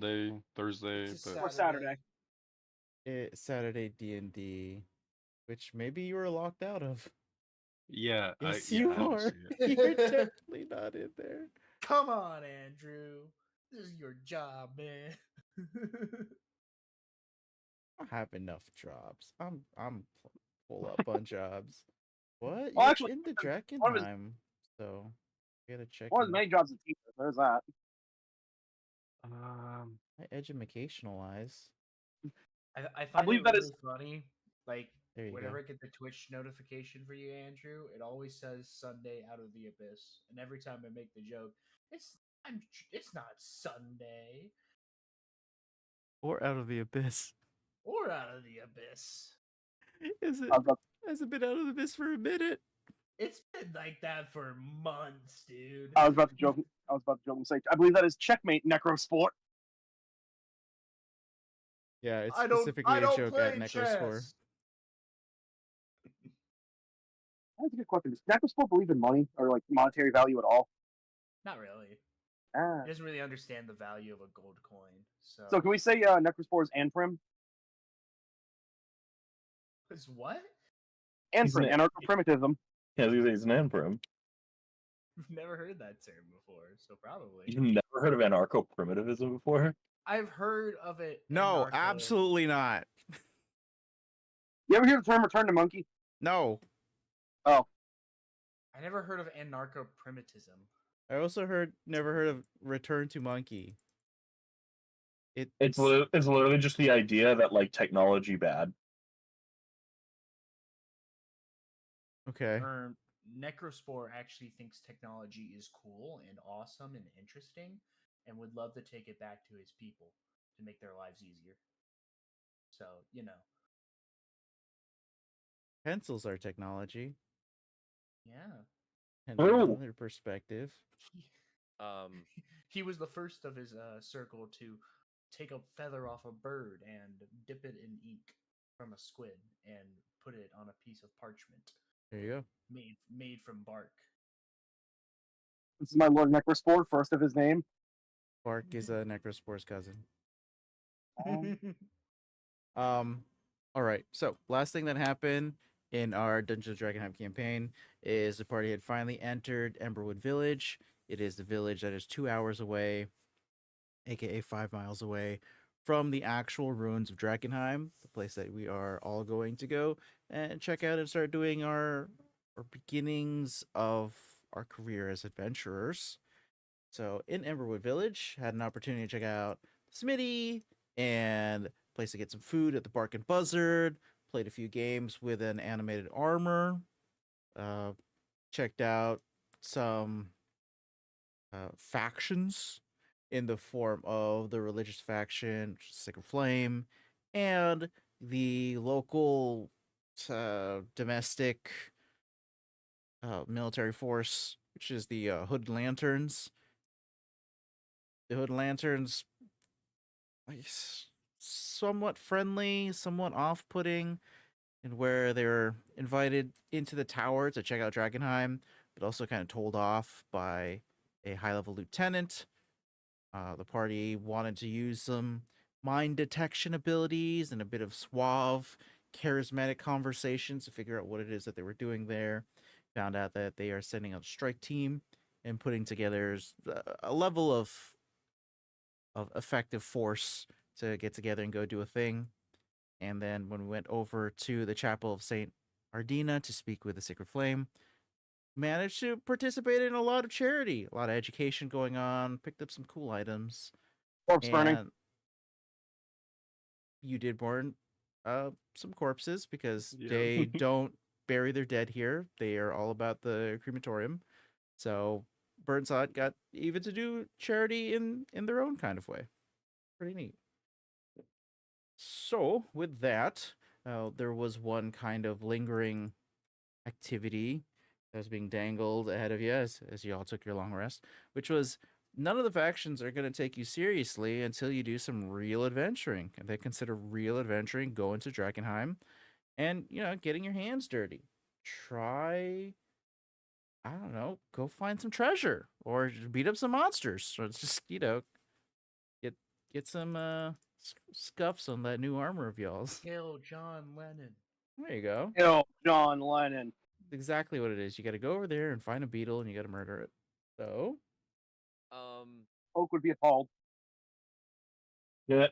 Sunday, Thursday, It's a but Or Saturday. It's Saturday D&D, which maybe you were locked out of. yeah, Yes, I you haven't are. seen it. You're definitely not in there. Come on, Andrew. This is your job, man. I have enough jobs. I'm full up on jobs. What? Well, You're actually, in the one of his Drakkenheim, so you gotta check one of his in. main jobs is a teacher. There's that. My educationalize. I find believe it that really is- funny. Like There you whenever go. I get the Twitch notification for you, Andrew, it always says Sunday out of the abyss, and every time I make the joke, it's not Sunday Or out of the abyss. or out of the abyss. Is it? I was about- Has it been out of the abyss for a minute? It's been like that for months, dude. I was about to joke. I was about to joke and say, I believe that is checkmate Necrosport. Yeah, it's I specifically a don't joke play at Necrospore. chess. That's a good question. Does Necrosport believe in money or like monetary value at all? Not really. Ah. He doesn't really understand the value of a gold coin. So can we say Necrospore is Anprim? It's what? He's Anprim, an- anarcho-primitivism. Yeah, he's an Anprim. I've never heard that term before, so probably. You've never heard of anarcho-primitivism before? I've heard of it. No, anarcho- absolutely not. You ever hear the term return to monkey? No. I never heard of anarcho-primitivism. I also never heard of Return to Monkey. It's literally just the idea that like technology bad. Okay. Necrospore actually thinks technology is cool and awesome and interesting, and would love to take it back to his people to make their lives easier. So, you know. Pencils are technology. Yeah. Depending Oh. on their perspective. He was the first of his circle to take a feather off a bird and dip it in ink from a squid and put it on a piece of parchment There you go. made from bark. This is my Lord Necrospore, first of his name. Bark is a Necrospore's cousin. Um, All right. So last thing that happened in our Dungeons & Dragonheim campaign is the party had finally entered Emberwood Village. It is the village that is 2 hours away, aka 5 miles away from the actual ruins of Drakkenheim, the place that we are all going to go and check out and start doing our beginnings of our career as adventurers. So in Emberwood Village, had an opportunity to check out Smitty and place to get some food at the Bark and Buzzard, played a few games with an animated armor, checked out some factions in the form of the religious faction, which is Sacred Flame, and the local domestic military force, which is the Hood Lanterns. The Hood Lanterns, I guess, somewhat friendly, somewhat off-putting, and where they're invited into the tower to check out Drakkenheim, but also kind of told off by a high-level lieutenant. The party wanted to use some mind detection abilities and a bit of suave, charismatic conversations to figure out what it is that they were doing there. Found out that they are sending out a strike team and putting together a level of effective force to get together and go do a thing. And then when we went over to the Chapel of St. Ardina to speak with the Sacred Flame, managed to participate in a lot of charity, a lot of education going on, picked up some cool items. corpse burning. And you did burn some corpses because Yeah. they don't bury their dead here. They are all about the crematorium. So Burnside got even to do charity in their own kind of way. Pretty neat. So with that, there was one kind of lingering activity that was being dangled ahead of you as you all took your long rest, which was none of the factions are going to take you seriously until you do some real adventuring. And they consider real adventuring going to Drakkenheim and, getting your hands dirty. Try, I don't know, go find some treasure or beat up some monsters. Or just, get get some scuffs on that new armor of y'all's. Kill John Lennon. There you go. John Lennon. Exactly what it is. You got to go over there and find a beetle, and you got to murder it. So, Oak would be appalled. Yeah.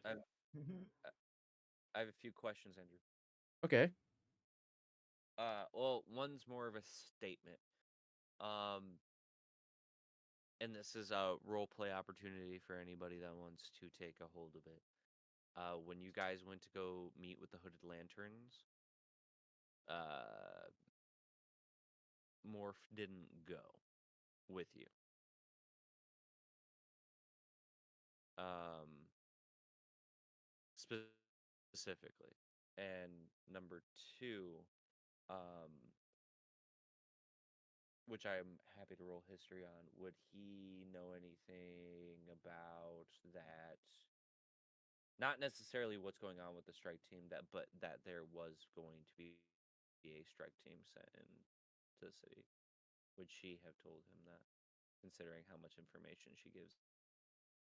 I have a few questions, Andrew. okay. Well, one's more of a statement. And this is a role play opportunity for anybody that wants to take a hold of it. When you guys went to go meet with the Hooded Lanterns, Morph didn't go with you. Specifically. And number two, which I'm happy to roll history on, would he know anything about that? Not necessarily what's going on with the strike team, but that there was going to be a strike team sent into the city. Would she have told him that, considering how much information she gives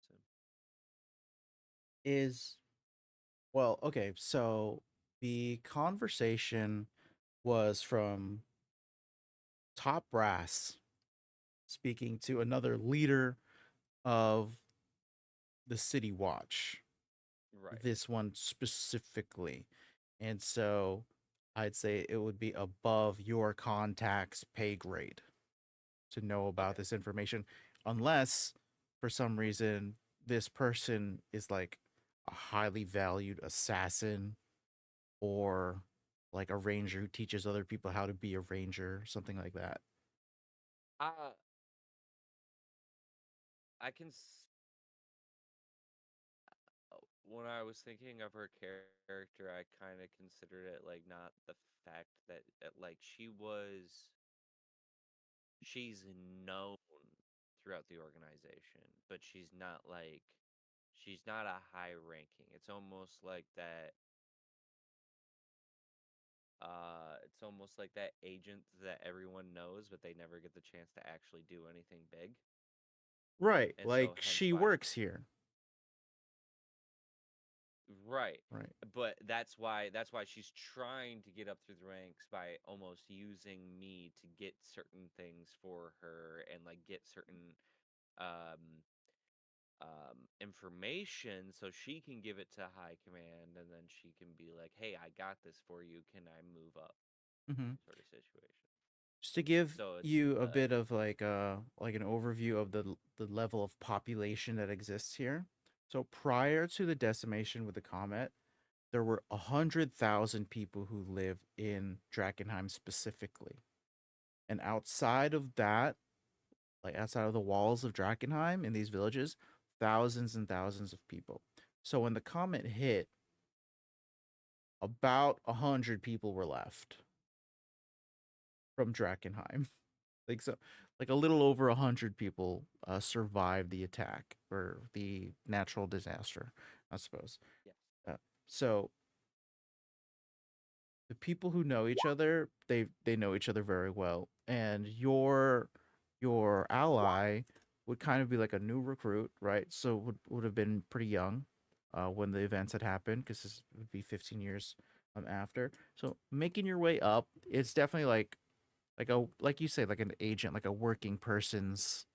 him? Well, okay, so the conversation was from top brass speaking to another leader of the City Watch. Right. This one specifically. And so I'd say it would be above your contact's pay grade to know about this information, unless for some reason this person is like a highly valued assassin or like a ranger who teaches other people how to be a ranger, something like that. I can. When I was thinking of her character, I kind of considered it like not the fact that like she's known throughout the organization, but she's not a high ranking. It's almost like that. It's almost like that agent that everyone knows, but they never get the chance to actually do anything big. Right. And Like so hence she why works here. Right. Right. But that's why she's trying to get up through the ranks by almost using me to get certain things for her and like get certain um information so she can give it to high command and then she can be like, "Hey, I got this for you. Can I move up?" Mm-hmm. sort of situation. Just to give So it's you a bit of like an overview of the level of population that exists here. So prior to the decimation with the comet, there were 100,000 people who live in Drakkenheim specifically. And outside of that, like outside of the walls of Drakkenheim in these villages, thousands and thousands of people. So when the comet hit, about 100 people were left from Drakkenheim. Like so, like a little over 100 people survived the attack or the natural disaster, I suppose. yes. So the people who know each other, they know each other very well, and your ally would kind of be like a new recruit, right? So would have been pretty young when the events had happened, because this would be 15 years after. So making your way up, it's definitely like you say, like an agent, like a working person's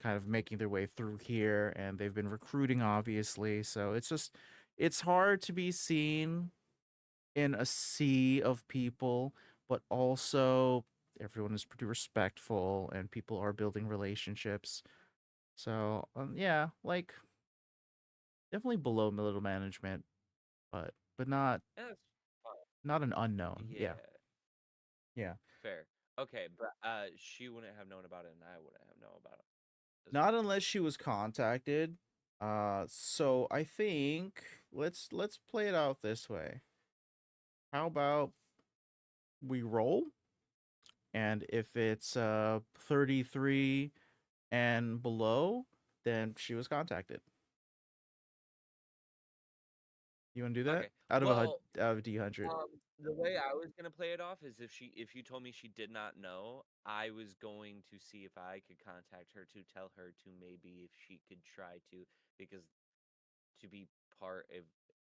kind of making their way through here, and they've been recruiting obviously. So it's hard to be seen in a sea of people, but also everyone is pretty respectful and people are building relationships. So yeah, like definitely below middle management, but not That's fine. not an unknown. Yeah. Yeah. Yeah. Fair. Okay, but she wouldn't have known about it and I wouldn't have known about it. Not unless she was contacted. So I think let's play it out this way. How about we roll? And if it's 33 and below, then she was contacted. You want to do that? Okay. Out of Well, out of D100. the way I was gonna play it off is if you told me she did not know, I was going to see if I could contact her to tell her to maybe if she could try to, because to be part of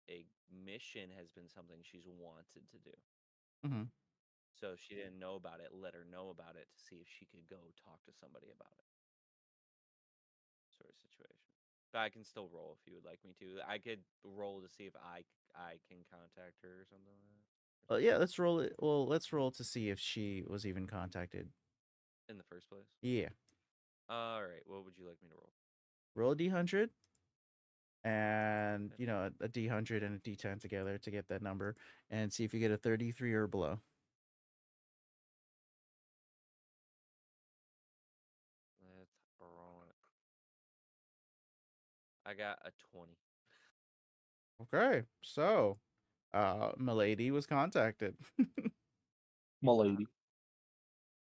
a mission has been something she's wanted to do. Hmm. So if she didn't know about it, let her know about it to see if she could go talk to somebody about it. Sort of situation. But I can still roll if you would like me to. I could roll to see if I can contact her or something like that. Well, yeah, let's roll it. Well, let's roll to see if she was even contacted. In the first place. Yeah. All right. What would you like me to roll? Roll a d100 and, a d100 and a d10 together to get that number and see if you get a 33 or below. Let's roll it. I got a 20. Okay. So, Milady was contacted. Milady.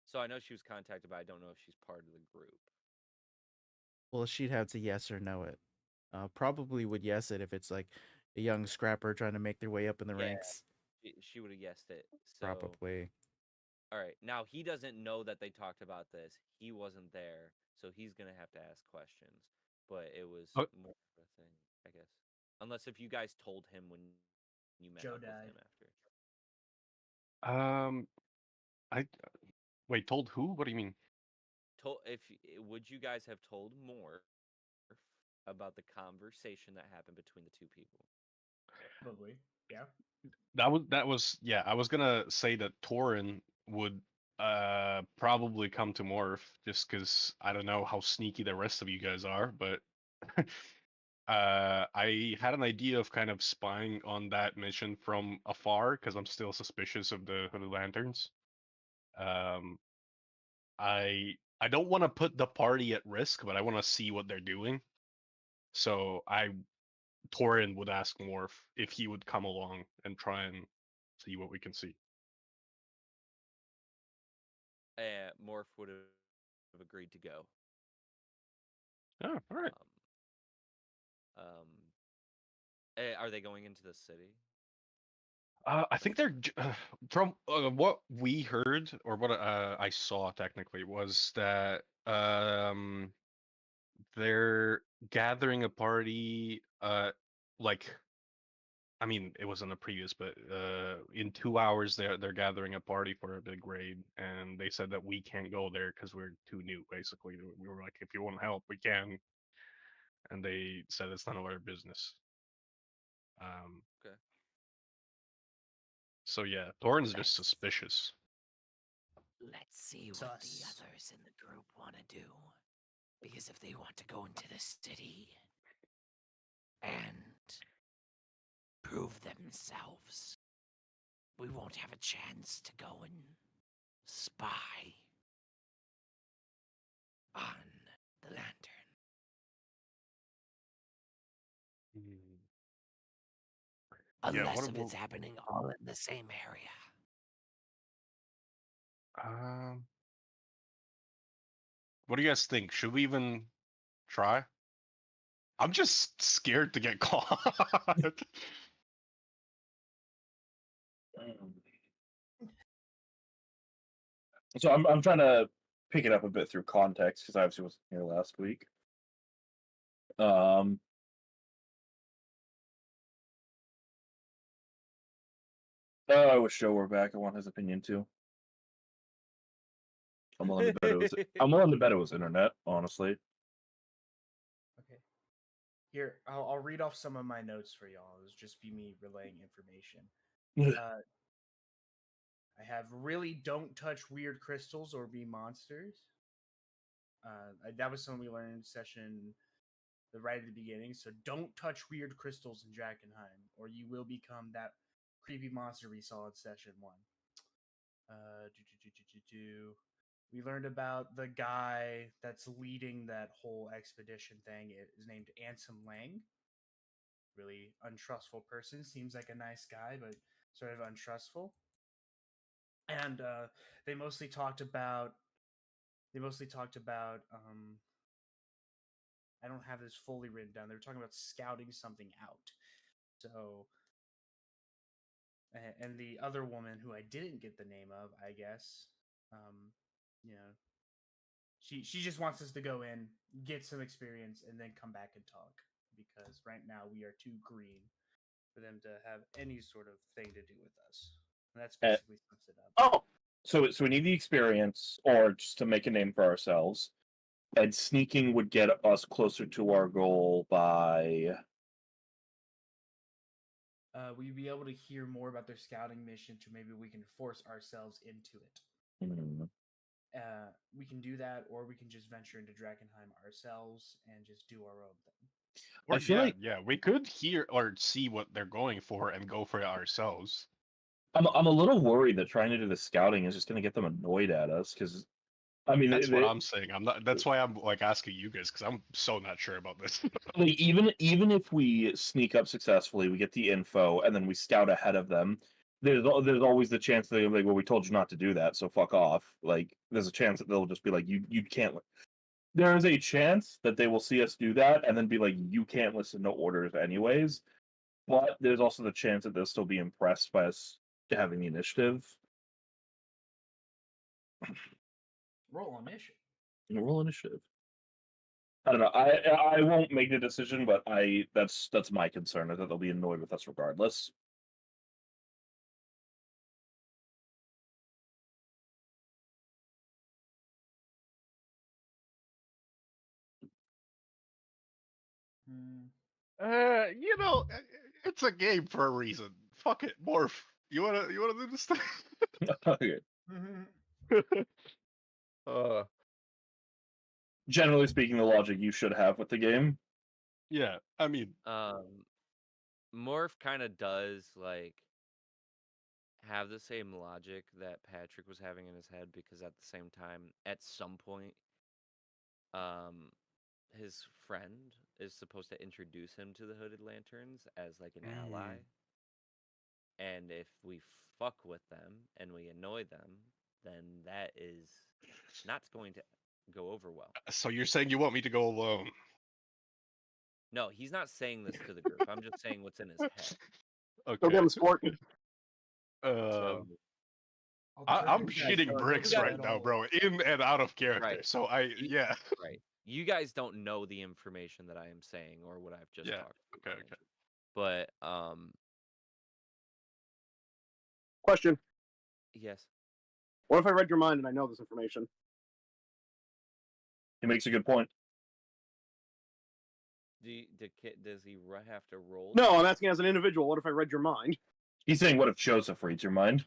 So I know she was contacted, but I don't know if she's part of the group. Well, she'd have to yes or no it. Probably would yes it if it's like a young scrapper trying to make their way up in the Yeah. ranks. She would have guessed it. So Probably. all right. Now he doesn't know that they talked about this. He wasn't there, so he's gonna have to ask questions. But it was Oh. more of a thing, I guess. Unless if you guys told him when you met Joe up with died. him after. I wait. Told who? What do you mean? Would you guys have told more about the conversation that happened between the two people? Probably. Yeah. That was yeah. I was gonna say that Torin would probably come to Morph just because I don't know how sneaky the rest of you guys are, but I had an idea of kind of spying on that mission from afar because I'm still suspicious of the Hooded Lanterns. Um, I don't want to put the party at risk, but I want to see what they're doing. So Torin would ask Morph if he would come along and try and see what we can see. Morph would have agreed to go. Oh, all right. Are they going into the city? I think they're from what we heard or what I saw technically was that they're gathering a party like I mean it wasn't a previous but in 2 hours they're gathering a party for a big raid and they said that we can't go there because we're too new basically. We were like if you want help we can, and they said it's none of our business. Okay. So yeah, Thorin's just suspicious. Let's see what the Sus. others in the group want to do. Because if they want to go into the city and prove themselves, we won't have a chance to go and spy on the lantern. Yeah, Unless what if it's happening all in the same area. um what do you guys think? Should we even try? I'm just scared to get caught. So I'm trying to pick it up a bit through context because I obviously wasn't here last week. I wish Joe were back. I want his opinion too. I'm willing to bet it was. I'm willing to bet it was internet. Honestly. Okay. Here, I'll read off some of my notes for y'all. It'll just be me relaying information. I have really don't touch weird crystals or be monsters. That was something we learned in session right at the beginning. So don't touch weird crystals in Drakkenheim, or you will become that creepy monster we saw in session 1. We learned about the guy that's leading that whole expedition thing. It is named Ansem Lang. Really untrustful person. Seems like a nice guy, but sort of untrustful. And they mostly talked about. I don't have this fully written down. They were talking about scouting something out. So, and the other woman who I didn't get the name of, I guess, you know, she just wants us to go in, get some experience, and then come back and talk. because right now we are too green for them to have any sort of thing to do with us. And that's basically sums it up. Oh, so we need the experience, or just to make a name for ourselves. And sneaking would get us closer to our goal by. We'd be able to hear more about their scouting mission to maybe we can force ourselves into it. We can do that, or we can just venture into Drakkenheim ourselves and just do our own thing. Or, I feel like we could hear or see what they're going for and go for it ourselves. I'm a little worried that trying to do the scouting is just going to get them annoyed at us because. I mean, That's what I'm saying. I'm not. That's why I'm like asking you guys because I'm so not sure about this. like, even if we sneak up successfully, we get the info, and then we scout ahead of them. There's always the chance that they're like, well, we told you not to do that, so fuck off. Like, there's a chance that they'll just be like, you can't. There is a chance that they will see us do that and then be like, you can't listen to orders anyways. But there's also the chance that they'll still be impressed by us having the initiative. Roll initiative. Roll initiative. I don't know. I won't make the decision, but that's my concern is that they'll be annoyed with us regardless. It's a game for a reason. Fuck it, morph. You wanna do this thing? Okay. Mm-hmm. Generally speaking, the logic you should have with the game. Yeah, I mean, Morph kind of does like have the same logic that Patrick was having in his head because at the same time, at some point, his friend is supposed to introduce him to the Hooded Lanterns as like an ally. And if we fuck with them and we annoy them, then that is not going to go over well. so you're saying you want me to go alone? No, he's not saying this to the group. I'm just saying what's in his head. Go Okay. get him sport. So, I'm Alternative shitting side, bricks look at right it now, all. bro. In and out of character. Right. So yeah. Right. You guys don't know the information that I am saying or what I've just Yeah, talked okay, about. okay. But Question: yes. what if I read your mind and I know this information? He makes a good point. Does he have to roll? No, I'm asking as an individual. What if I read your mind? He's saying, what if Joseph reads your mind?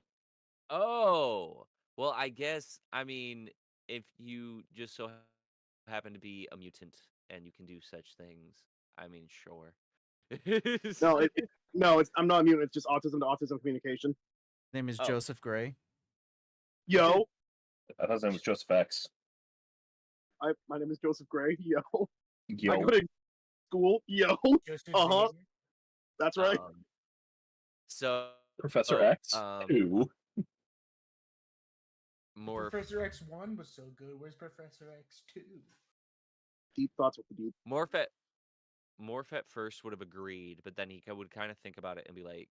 Oh, well, I guess, I mean, if you just so happen to be a mutant and you can do such things, I mean, sure. No, I'm not a mutant. It's just autism to autism communication. His name is Oh. Joseph Gray. Yo, I thought his name was Joseph X. my name is Joseph Gray. Yo, Yo. I go to school. Yo, Joseph Uh-huh. Xavier. that's right. So Professor X? Who? more Professor X1 was so good. Where's Professor X2? Deep thoughts with the deep. Morph at first would have agreed, but then he would kind of think about it and be like,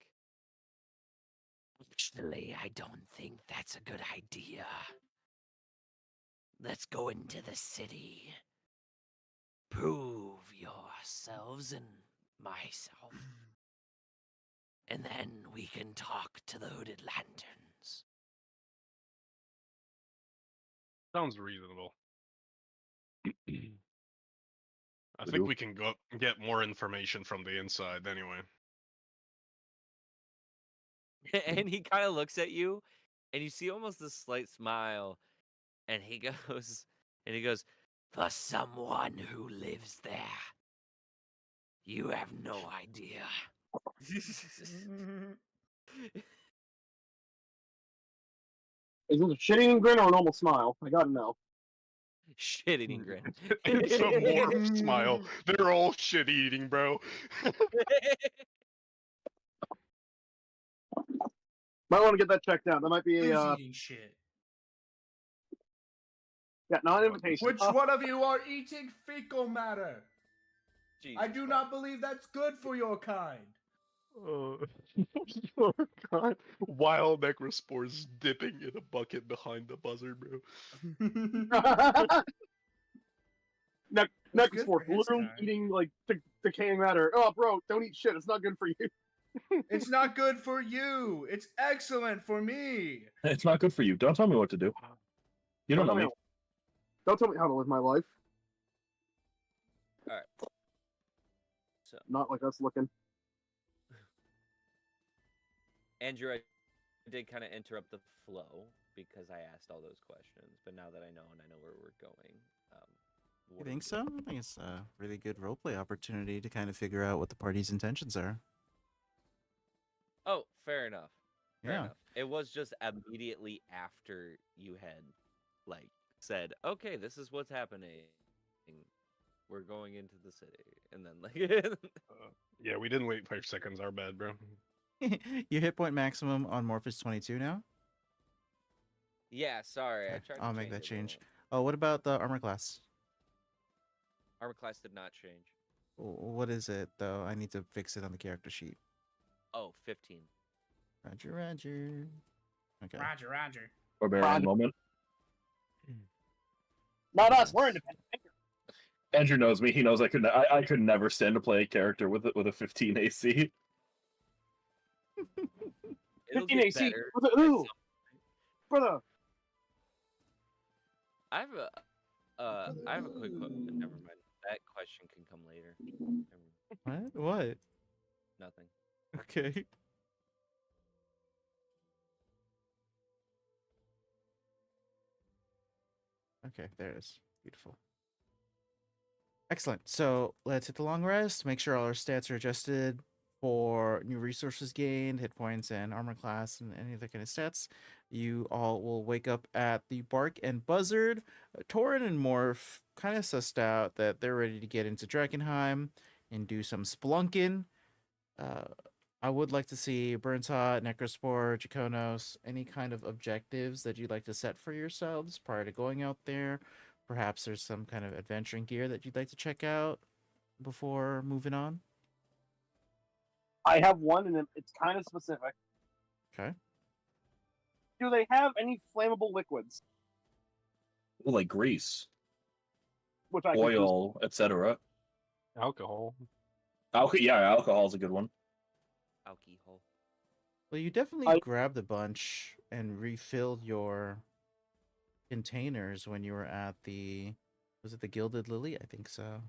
Actually, I don't think that's a good idea. Let's go into the city. Prove yourselves and myself. And then we can talk to the Hooded Lanterns. Sounds reasonable. I think we can go get more information from the inside anyway. and he kind of looks at you, and you see almost this slight smile, and he goes, For someone who lives there, you have no idea. Is this a shitting grin or a normal smile? I gotta know. shit-eating grin. It's a morph smile. They're all shit eating, bro. Might want to get that checked out. That might be Who's a eating shit? not an invitation. Which one of you are eating fecal matter? I Jesus do Christ. not believe that's good for your kind. Oh god. Wild necrospores dipping in a bucket behind the buzzard, bro. Next good sport, for his literally kind. eating like decaying matter. Oh, bro, don't eat shit. It's not good for you. It's not good for you. It's excellent for me. It's not good for you. Don't tell me what to do. You don't know me. Don't tell me how to live my life. All right. So, Not like us looking. Andrew, I did kind of interrupt the flow because I asked all those questions, but now that I know and I know where we're going, You what are think we so? doing? I think it's a really good roleplay opportunity to kind of figure out what the party's intentions are. Oh, fair enough. Fair Yeah. enough. It was just immediately after you had, like, said, "Okay, this is what's happening. We're going into the city," and then like, Yeah, we didn't wait 5 seconds. Our bad, bro. Your hit point maximum on Morph is 22 now. yeah. Sorry, I Okay, tried. I'll to make that it, but change. Oh, what about the armor class? Armor class did not change. What is it though? I need to fix it on the character sheet. Oh, 15. Roger, Roger. Okay. Roger. Barbarian moment. Not us. Yes. We're independent. Andrew knows me. He knows I could never stand to play a character with a 15 AC. It'll 15 get AC. better. With a at who? some- Brother. I have a quick question. Never mind. That question can come later. Never mind. What? Nothing. Okay. Okay, there it is. Beautiful. Excellent. So let's hit the long rest. Make sure all our stats are adjusted for new resources gained, hit points, and armor class, and any other kind of stats. You all will wake up at the Bark and Buzzard. Torin and Morph kind of sussed out that they're ready to get into Drakkenheim and do some spelunking. I would like to see Burnshot, Necrospore, Jaconos, any kind of objectives that you'd like to set for yourselves prior to going out there. Perhaps there's some kind of adventuring gear that you'd like to check out before moving on. I have one, and it's kind of specific. Okay. Do they have any flammable liquids? Well, like grease, Which I could use. oil, etc. Alcohol. Alcohol is a good one. Alcohol. Well, you definitely grabbed a bunch and refilled your containers when you were at was it the Gilded Lily? I think so.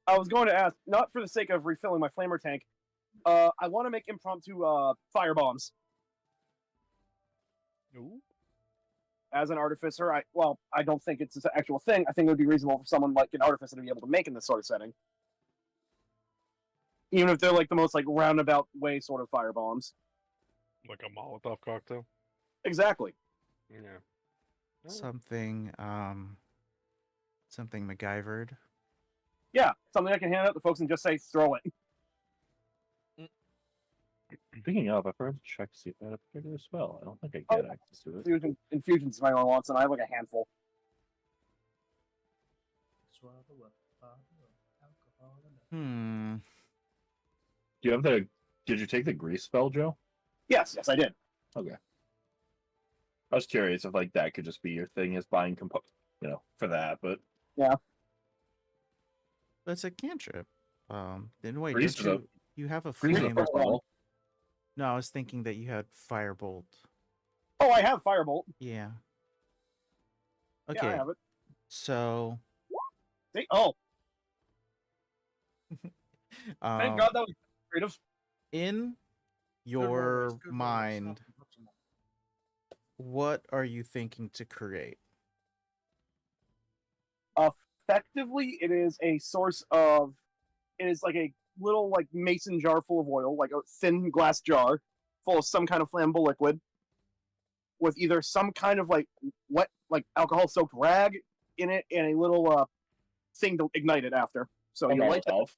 I was going to ask, not for the sake of refilling my flamer tank. I want to make impromptu fire bombs. Ooh. As an artificer, I don't think it's an actual thing. I think it would be reasonable for someone like an artificer to be able to make in this sort of setting. Even if they're like the most like roundabout way sort of fire bombs. Like a Molotov cocktail. Exactly. Yeah. Oh. Something MacGyvered. Yeah, something I can hand out to folks and just say throw it. Speaking of, I forgot to check to see if I had a particular spell. I don't think I get access to it. Infusions if anyone wants, and I have like a handful. Hmm. Do you have Did you take the grease spell, Joe? Yes, I did. Okay. I was curious if like that could just be your thing, is buying for that, but That's a cantrip. Then wait, grease don't is you have a grease is a flame? spell. No, I was thinking that you had Firebolt. Oh, I have firebolt. Yeah. Yeah, I Okay. have it. So See? Oh, thank God that was creative. in Good roll, your Riz, good roll, Riz. mind, Stop some more. what are you thinking to create? Effectively, it is a source of. It is like a little like mason jar full of oil, like a thin glass jar full of some kind of flammable liquid, with either some kind of like wet, like alcohol-soaked rag in it, and a little thing to ignite it after. So you light that, Okay.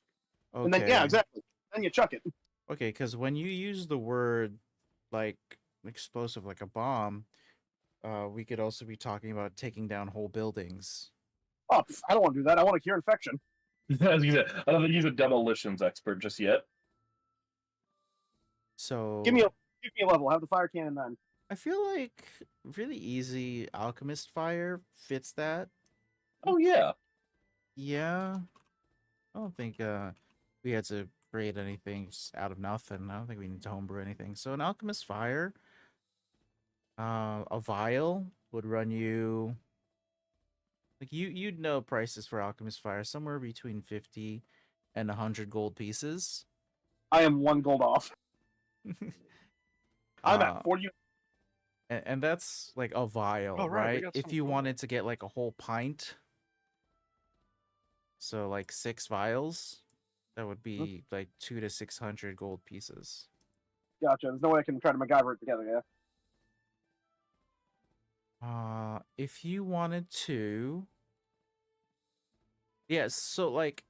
and then yeah, exactly. Then you chuck it. Okay, because when you use the word like explosive, like a bomb, we could also be talking about taking down whole buildings. Oh, I don't want to do that. I want to cure infection. As you said, I don't think he's a demolitions expert just yet. So Give me a level. Have the fire cannon then. I feel like really easy alchemist fire fits that. Oh yeah. Yeah, I don't think we had to create anything out of nothing. I don't think we need to homebrew anything. So an alchemist fire, a vial would run you like you'd know prices for alchemist fire somewhere between 50 and 100 gold pieces. I am 1 gold off. I'm uh at 40. and that's like a vial, Oh, right, we right? got If some you gold. wanted to get like a whole pint, so like 6 vials, that would be like 2 to 600 gold pieces. Gotcha. There's no way I can try to MacGyver it together, yeah? If you wanted to, yeah. So like,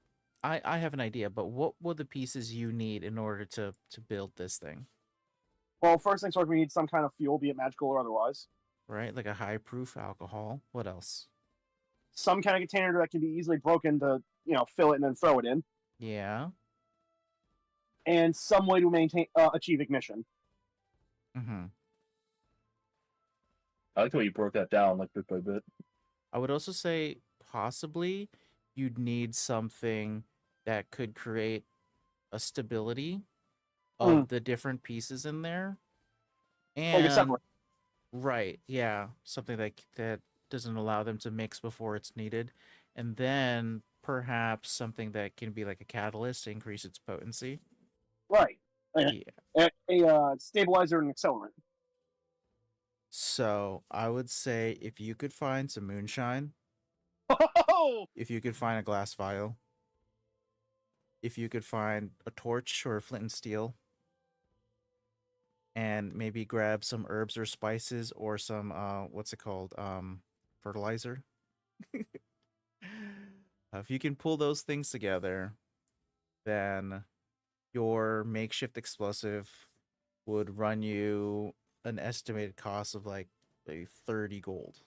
I have an idea, but what would the pieces you need in order to build this thing? Well, first things first, we need some kind of fuel, be it magical or otherwise. Right, like a high proof alcohol. What else? Some kind of container that can be easily broken to, fill it and then throw it in. Yeah. And some way to achieve ignition. Mm-hmm. I like the way you broke that down, like bit by bit. I would also say possibly you'd need something that could create a stability of the different pieces in there. Like a And separator. right, yeah, something that doesn't allow them to mix before it's needed. And then perhaps something that can be like a catalyst to increase its potency. Right. Yeah. A stabilizer and accelerant. So I would say if you could find some moonshine, Oh! if you could find a glass vial, if you could find a torch or a flint and steel, and maybe grab some herbs or spices or some what's it called? Fertilizer. If you can pull those things together, then your makeshift explosive would run you an estimated cost of like maybe 30 gold.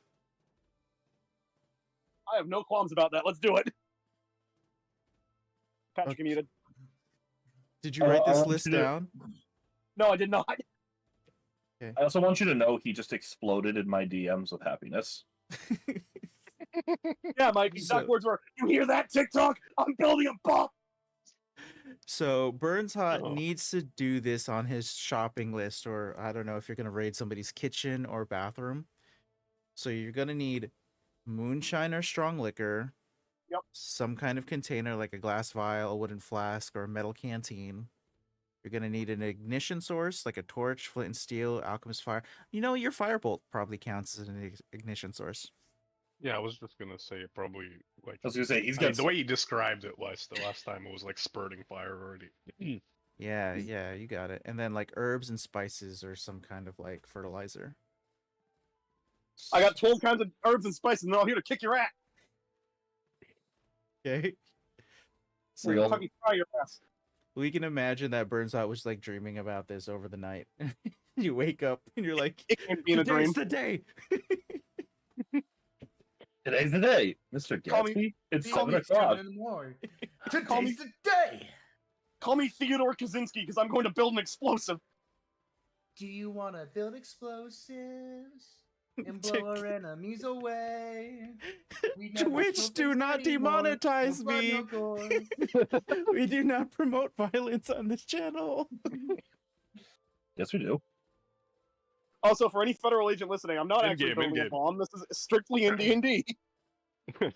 I have no qualms about that. Let's do it. Patrick, Okay. you muted. Did you write I this want list you to- down? No, I did not. I also want you to know he just exploded in my DMs with happiness. Yeah, my exact So- words were, "You hear that, TikTok? I'm building a bomb." So Burns Hot Oh. needs to do this on his shopping list, or I don't know if you're gonna raid somebody's kitchen or bathroom. So you're gonna need moonshine or strong liquor. Yep. Some kind of container like a glass vial, a wooden flask, or a metal canteen. You're gonna need an ignition source like a torch, flint and steel, alchemist fire. Your firebolt probably counts as an ignition source. Yeah, I was just gonna say it probably like. I was gonna say he's I mean, got the way you described it was the last time it was like spurting fire already. Yeah, you got it. And then like herbs and spices or some kind of like fertilizer. I got 12 kinds of herbs and spices, and they're all here to kick your ass. Okay. Real. Let me try your ass. We can imagine that Burns Out was like dreaming about this over the night. You wake up and you're like, It can't be in a dream. today's the day. Today's the day, Mr. Call me- Gatsby. It's Call 7 me o'clock. in the morning. Call me- Today's the day. Call me Theodore Kaczynski, because I'm going to build an explosive. Do you want to build explosives and blow our enemies away? We never Twitch, took do this not anymore. demonetize No blood, me. no gore. We do not promote violence on this channel. Yes, we do. Also, for any federal agent listening, I'm not actually In-game, building a in-game. bomb. This is strictly in D&D.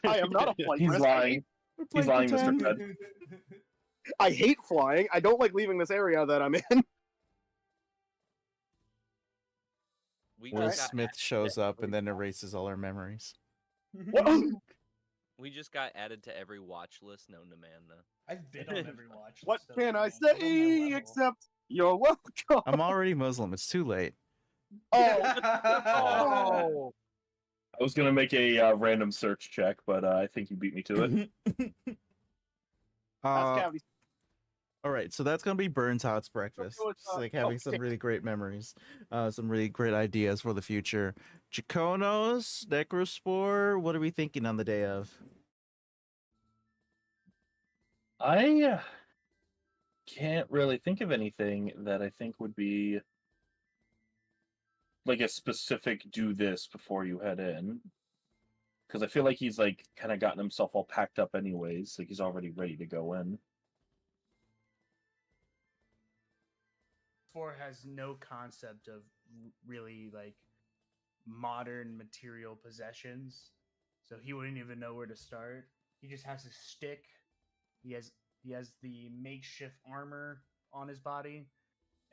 I am not a flight He's risk. lying. We're He's playing lying, Mr. pretend. Fred. I hate flying. I don't like leaving this area that I'm in. We Will just got Smith added shows to up and every then watch- erases all our memories. What? We just got added to every watch list known to man. I've been on every watch. What list can of I mine. Look on my say level. except you're welcome? I'm already Muslim. It's too late. Oh. I was gonna make a random search check, but I think you beat me to it. That's Uh, cavity. all right, so that's gonna be Burns Hot's breakfast. So it's, It's like having some really great memories, some really great ideas for the future. Jaconos, Necrospore, what are we thinking on the day of? I can't really think of anything that I think would be like a specific do this before you head in. Because I feel like he's like kind of gotten himself all packed up anyways. Like he's already ready to go in. Four has no concept of really like modern material possessions, so he wouldn't even know where to start. He just has his stick. He has he has the makeshift armor on his body,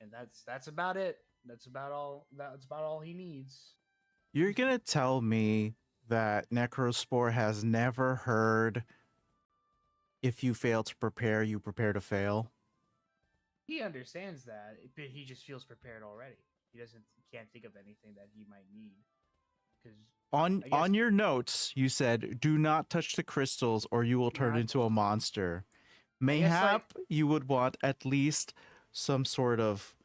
and that's about it. That's about all. That's about all he needs. You're gonna tell me that Necrospore has never heard if you fail to prepare, you prepare to fail? He understands that, but he just feels prepared already. He can't think of anything that he might need because On I guess your notes, you said, "Do not touch the crystals, or you will turn not into a monster." I guess, like- Mayhap you would want at least some sort of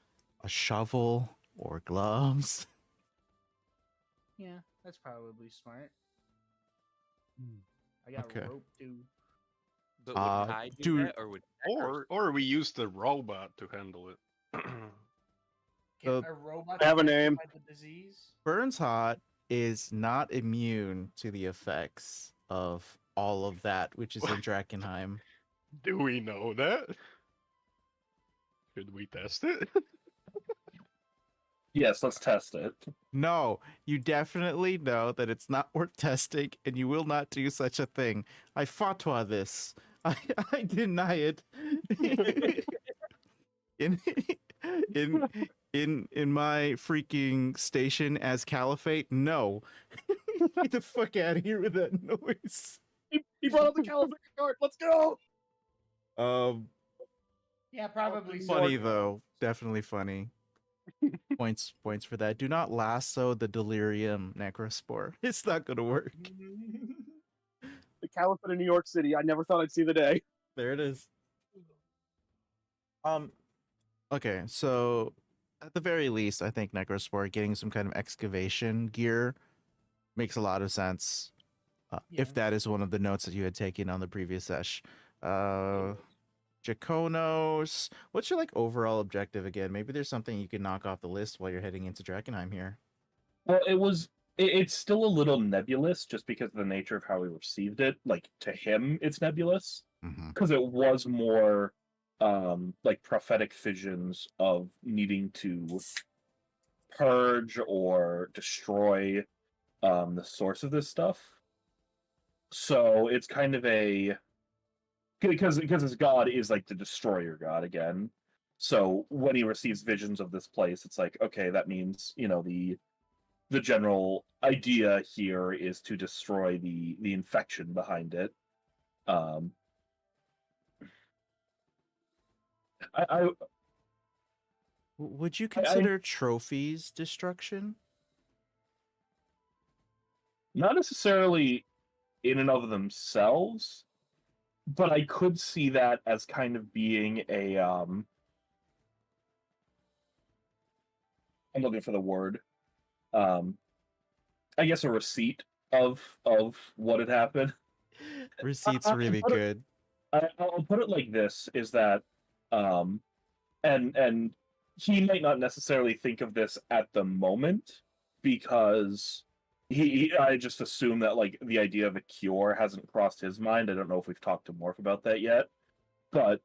a shovel or gloves. yeah, that's probably smart. Hmm. I got Okay. rope too. But would Kai do dude, that, or would Or we use the robot to handle it. Can So- a robot I have a get name. by the disease? Burns Hot is not immune to the effects of all of that, which is in Drakkenheim. Do we know that? Should we test it? Yes, let's test it. No, you definitely know that it's not worth testing, and you will not do such a thing. I fatwa this. I deny it. in in in my freaking station as Caliphate, no. Get the fuck out of here with that noise. He brought up the Caliphate card. Let's go. Yeah, probably. Funny so. though, definitely funny. Points for that. Do not lasso the delirium necrospore. It's not gonna work. The Caliphate of New York City. I never thought I'd see the day. There it is. Okay, so at the very least, I think Necrospore getting some kind of excavation gear makes a lot of sense. If Yeah. that is one of the notes that you had taken on the previous sesh. Jaconos, what's your like overall objective again? Maybe there's something you can knock off the list while you're heading into Drakkenheim here. Well, it's still a little nebulous just because of the nature of how he received it. Like to him, it's nebulous Mm-hmm. because it was more like prophetic visions of needing to purge or destroy the source of this stuff. So it's kind of a because his god is like the destroyer god again. So when he receives visions of this place, it's like, okay, that means, the general idea here is to destroy the infection behind it. I Would you consider trophies destruction? not necessarily in and of themselves, but I could see that as kind of being a I'm looking for the word. I guess a receipt of what had happened. Receipt's I- really I- good. I'll put it like this: is that, and he might not necessarily think of this at the moment because I just assume that like the idea of a cure hasn't crossed his mind. I don't know if we've talked to Morph about that yet, but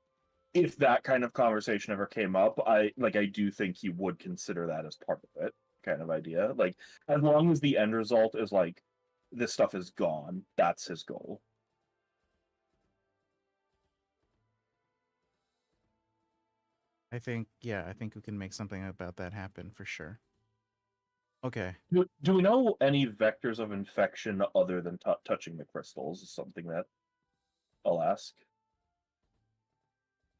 if that kind of conversation ever came up, I do think he would consider that as part of it, kind of idea. Like as long as the end result is like this stuff is gone, that's his goal. I think we can make something about that happen for sure. Okay. Do we know any vectors of infection other than touching the crystals? Is something that I'll ask.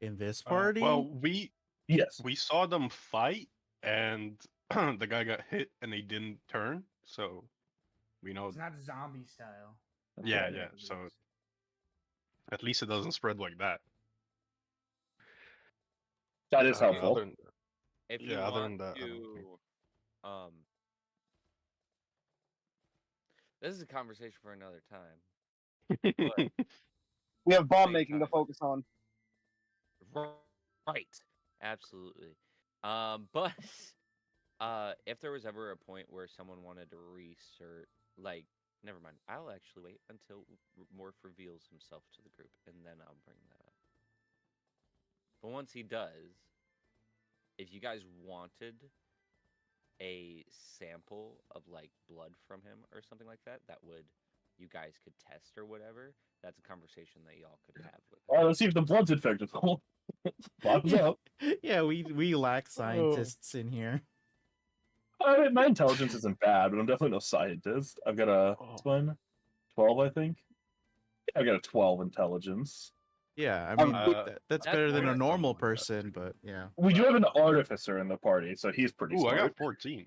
In this party? Well, Yes. we saw them fight, and the guy got hit, and they didn't turn. So we know. It's not zombie style. Yeah, Okay. yeah. So at least it doesn't spread like that. That is Uh, helpful. other than- if you Yeah, other want than that, I don't to, this is a conversation for another time. think- We have bomb Same making to time. focus on. Right. Absolutely. But if there was ever a point where someone wanted to research, like Never mind. I'll actually wait until Morph reveals himself to the group, and then I'll bring that up. But once he does, if you guys wanted a sample of like blood from him or something like that, that would you guys could test or whatever. That's a conversation that y'all could have with him. All right, let's see if the blood's infected. Bottoms up. Yeah, we lack scientists in here. I mean, my intelligence isn't bad, but I'm definitely no scientist. I've got a 12, I think. I got a 12 intelligence. Yeah, I mean that's That's better than more a than normal someone got. person, but yeah. We do have an artificer in the party, so he's pretty Ooh, I smart. got 14.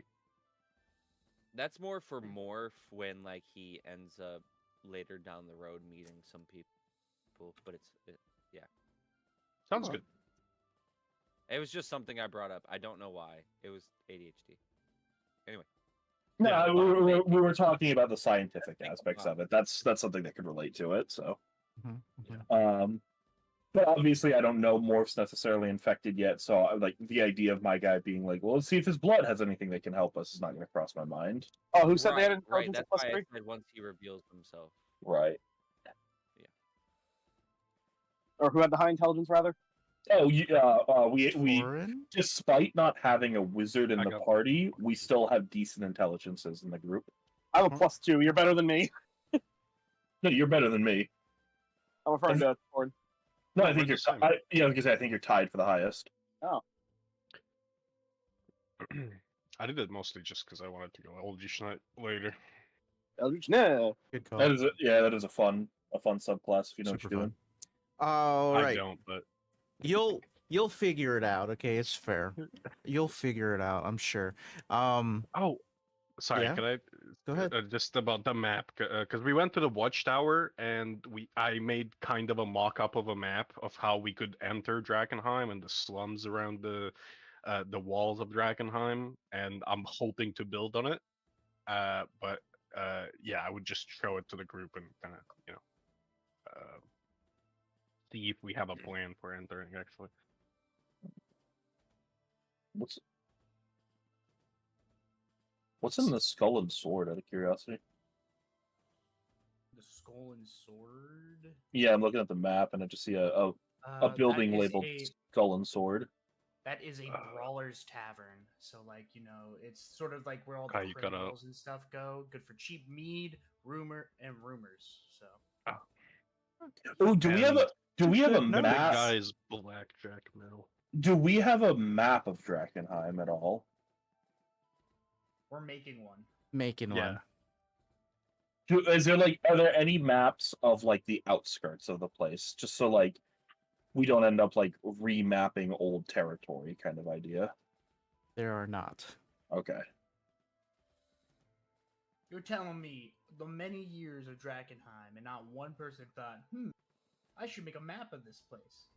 That's more for Morph when like he ends up later down the road meeting some people, but yeah. Sounds good. It was just something I brought up. I don't know why. It was ADHD. Anyway. No, Yeah, we were talking about the scientific aspects of it. That's something that could relate to it. So, but obviously, I don't know Morph's necessarily infected yet. So, like the idea of my guy being like, "Well, let's see if his blood has anything that can help us," is not going to cross my mind. Oh, who said they had Right. intelligence That's at why I +3? said once he reveals himself. Right. Or who had the high intelligence, rather? Oh, we Torin? despite not having a wizard in I the got- party, we still have decent intelligences in the group. I'm a +2. You're better than me. No, you're better than me. I'm referring to Torn. No, I we're think the you're. same. I think you're tied for the highest. I did it mostly just because I wanted to go Eldritch Knight later. Eldritch, no. Good call. That is a fun subclass if you know what Super you're doing. All I right. don't, but You'll figure it out, okay? It's fair. You'll figure it out, I'm sure. oh, sorry. Yeah? Can I Go ahead. just about the map? Because we went to the watchtower and I made kind of a mock-up of a map of how we could enter Drakkenheim and the slums around the walls of Drakkenheim, and I'm hoping to build on it. But yeah, I would just show it to the group and kind of see if we have a plan for entering. Actually, What's in the skull and sword? Out of curiosity. The skull and sword. Yeah, I'm looking at the map and I just see a building that is labeled a- skull and sword. That is a brawler's tavern. So, like, you know, it's sort of like where all Okay, the you gotta- criminals and stuff go. Good for cheap mead, rumors. So, Oh, do we have a the map? guy's blackjack mill. Do we have a map of Drakkenheim at all? we're making one. Making one. Are there any maps of like the outskirts of the place, just so like we don't end up like remapping old territory kind of idea? There are not. Okay. You're telling me the many years of Drakkenheim and not one person thought, I should make a map of this place.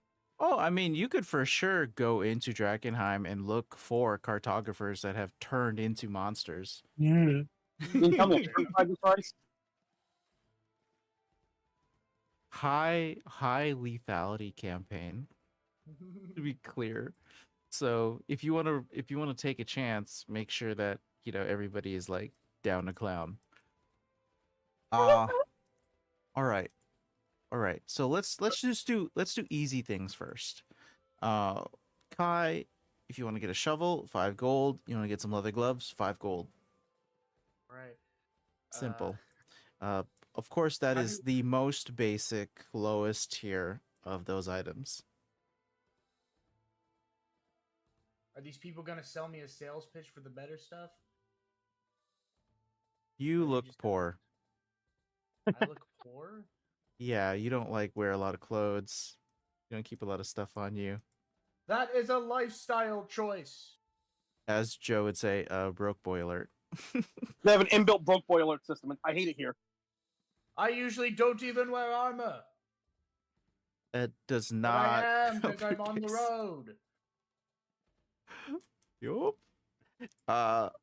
Oh, I mean, you could for sure go into Drakkenheim and look for cartographers that have turned into monsters. You can tell me a certain size price? High lethality campaign, to be clear. So if you want to take a chance, make sure that everybody is like down to clown. All right. So let's do easy things first. Kai, if you want to get a shovel, 5 gold. You want to get some leather gloves, 5 gold. Right. Simple. Of course, that is the most basic, lowest tier of those items. Are these people gonna sell me a sales pitch for the better stuff? You Or they look just- poor. I look poor. Yeah, you don't like wear a lot of clothes. You don't keep a lot of stuff on you. That is a lifestyle choice. As Joe would say, broke boy alert. They have an inbuilt broke boy alert system, and I hate it here. I usually don't even wear armor. It does But not. I am because help I'm on the your road. Yup.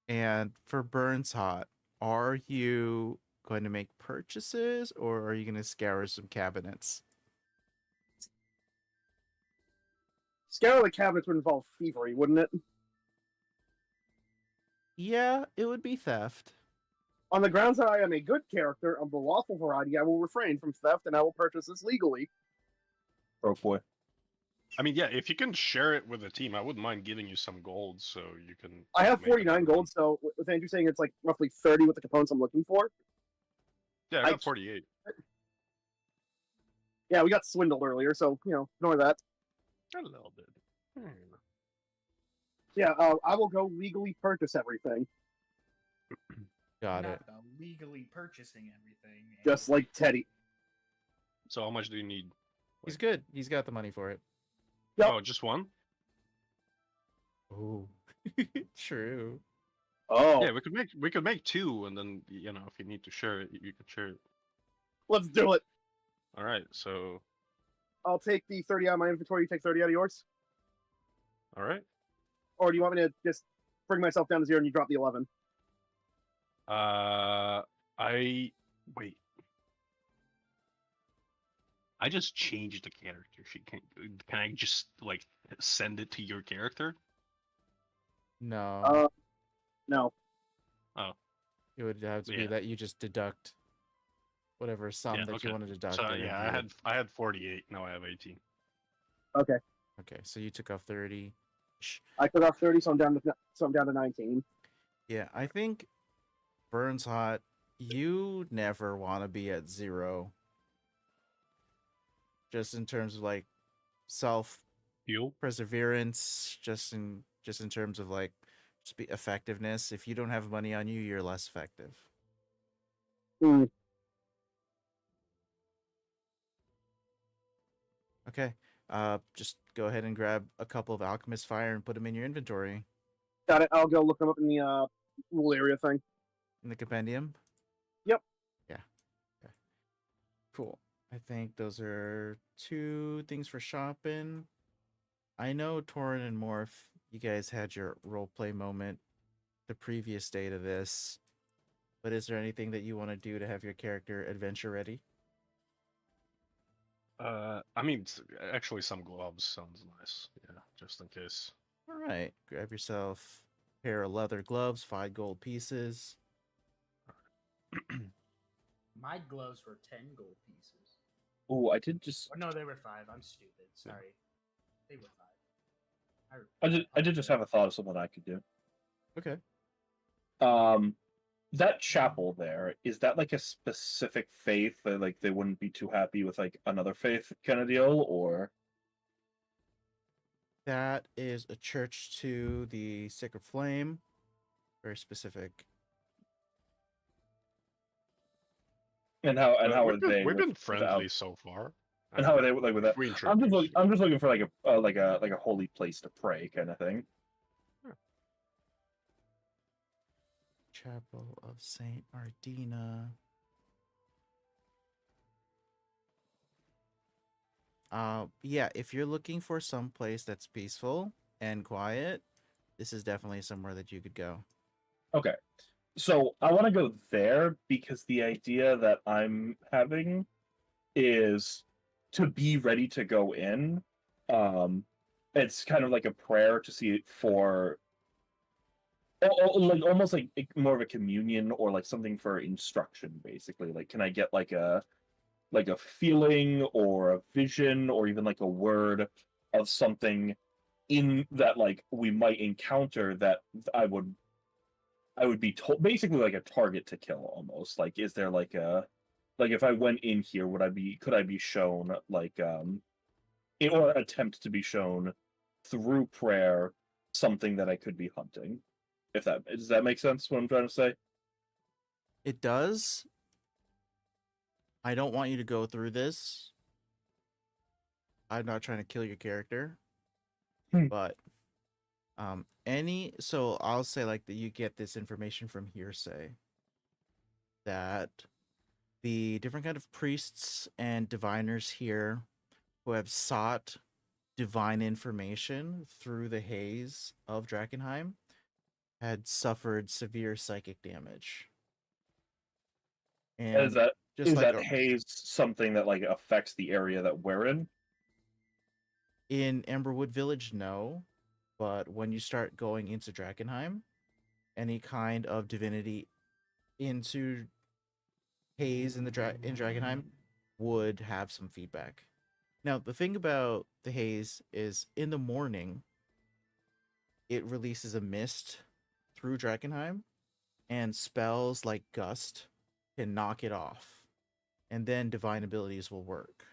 And for Burns Hot, are you going to make purchases or are you going to scour some cabinets? Scour the cabinets would involve thievery, wouldn't it? Yeah, it would be theft. On the grounds that I am a good character of the lawful variety, I will refrain from theft and I will purchase this legally. Broke boy. I mean, yeah, if you can share it with the team, I wouldn't mind giving you some gold so you can. I have make 49 another one. gold, so with Andrew saying it's like roughly 30 with the components I'm looking for. Yeah, I I- got 48. Yeah, we got swindled earlier, so, ignore that. A little bit. Yeah, I will go legally purchase everything, Got Not it. legally purchasing everything. just like Teddy. So how much do you need? He's good. He's got the money for it. Yep. Oh, just one? Oh, true. Oh, Yeah, we could make two, and then if you need to share it, you can share it. let's do it. All right. So, I'll take the 30 out of my inventory, you take 30 out of yours? all right. Or do you want me to just bring myself down to 0 and you drop the 11? I wait. I just changed the character sheet. Can I just like send it to your character? No, No. it would have to be yeah. that you just deduct whatever sum Yeah, that okay. you want to deduct. So and yeah, then I had 48. Now I have 18. Okay. Okay, so you took off 30. I took off 30, so I'm down to 19. Yeah, I think Burns Hot, you never want to be at 0. Just in terms of like self Fuel. perseverance, just in terms of like just be effectiveness. If you don't have money on you, you're less effective. Hmm. Okay. Just go ahead and grab a couple of Alchemist Fire and put them in your inventory Got it. I'll go look them up in the rule area thing. in the compendium. Yep. Yeah. Okay. Cool. I think those are 2 things for shopping. I know Torin and Morph, you guys had your roleplay moment the previous day to this, but is there anything that you want to do to have your character adventure ready? I mean, actually, some gloves sounds nice. Yeah, just in case. All right, grab yourself a pair of leather gloves, 5 gold pieces. My gloves were 10 gold pieces. Oh, I did just. Oh, no, they were 5. I'm stupid. Sorry. They were 5. I did just have a thought of something I could do. Okay. That chapel there, is that like a specific faith that like they wouldn't be too happy with like another faith kind of deal, or? That is a church to the Sacred Flame. Very specific. And how are we've been, they? We've been with the friendly so far. And how are they like with that? We I'm just introduced I'm just looking for like a holy place to pray kind of thing. Chapel of Saint Ardina. Yeah, if you're looking for some place that's peaceful and quiet, this is definitely somewhere that you could go. Okay. So I want to go there because the idea that I'm having is to be ready to go in. It's kind of like a prayer to see it for like almost like more of a communion or like something for instruction, basically. Like, can I get like a feeling or a vision or even like a word of something in that like we might encounter that I would be told, basically like a target to kill almost. Like, is there like a if I went in here, could I be shown like or attempt to be shown through prayer something that I could be hunting? If that does that make sense? What I'm trying to say. It does. I don't want you to go through this. I'm not trying to kill your character. But so I'll say like that you get this information from hearsay that the different kind of priests and diviners here who have sought divine information through the haze of Drakkenheim had suffered severe psychic damage. And Is that just like haze something that like affects the area that we're in? in Emberwood Village, no. But when you start going into Drakkenheim, any kind of divinity into haze in in Dragonheim would have some feedback. Now, the thing about the haze is in the morning, it releases a mist through Drakkenheim, and spells like Gust can knock it off, and then divine abilities will work.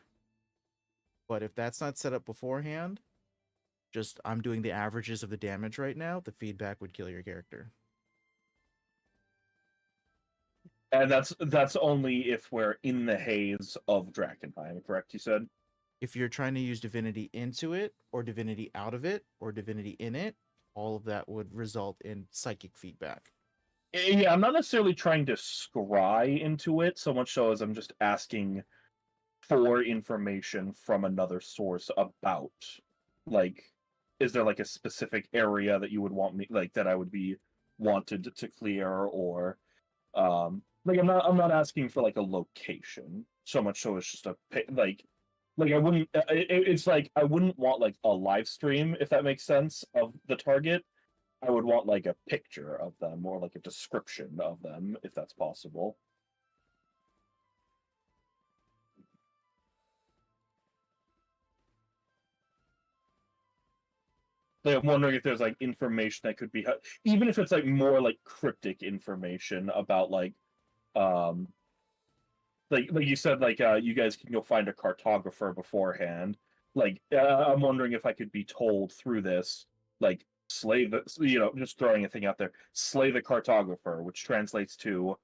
But if that's not set up beforehand, just I'm doing the averages of the damage right now, the feedback would kill your character. And that's only if we're in the haze of Drakkenheim, correct? You said. If you're trying to use divinity into it, or divinity out of it, or divinity in it, all of that would result in psychic feedback. Yeah, I'm not necessarily trying to scry into it so much so as I'm just asking for information from another source about, like, is there like a specific area that you would want me, like, that I would be wanted to clear, or like I'm not asking for like a location so much so it's just a like I wouldn't it's like I wouldn't want like a live stream, if that makes sense, of the target. I would want like a picture of them or like a description of them, if that's possible. Like, I'm wondering if there's like information that could be, even if it's like more like cryptic information about um like you said, like you guys can go find a cartographer beforehand. Like I'm wondering if I could be told through this, like, slay the, just throwing a thing out there, slay the cartographer, which translates to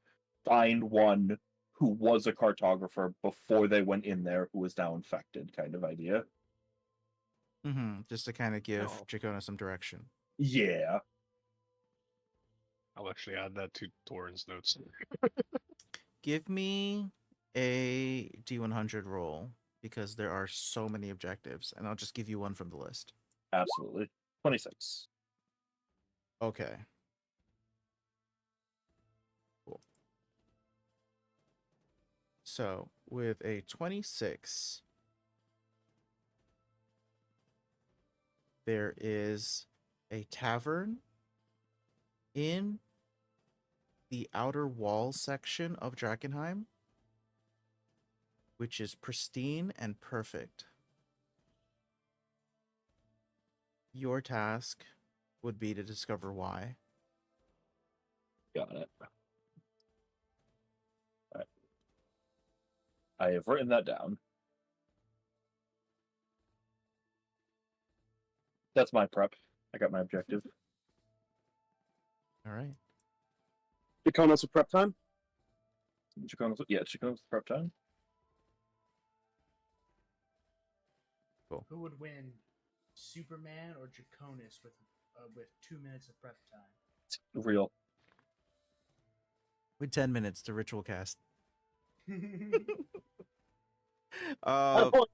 find one who was a cartographer before they went in there, who is now infected, kind of idea. Just to kind of give No. Jacona some direction. Yeah. I'll actually add that to Torin's notes. Give me a D100 roll, because there are so many objectives, and I'll just give you one from the list. Absolutely. 26. Okay. Cool. So, with a 26, there is a tavern in the outer wall section of Drakkenheim, which is pristine and perfect. Your task would be to discover why. Got it. All right. I have written that down. That's my prep. I got my objective. All right. Jaconos with prep time. Chicone's prep time. Cool. Who would win, Superman or Draconis with 2 minutes of prep time? Real. With 10 minutes to ritual cast. I pull-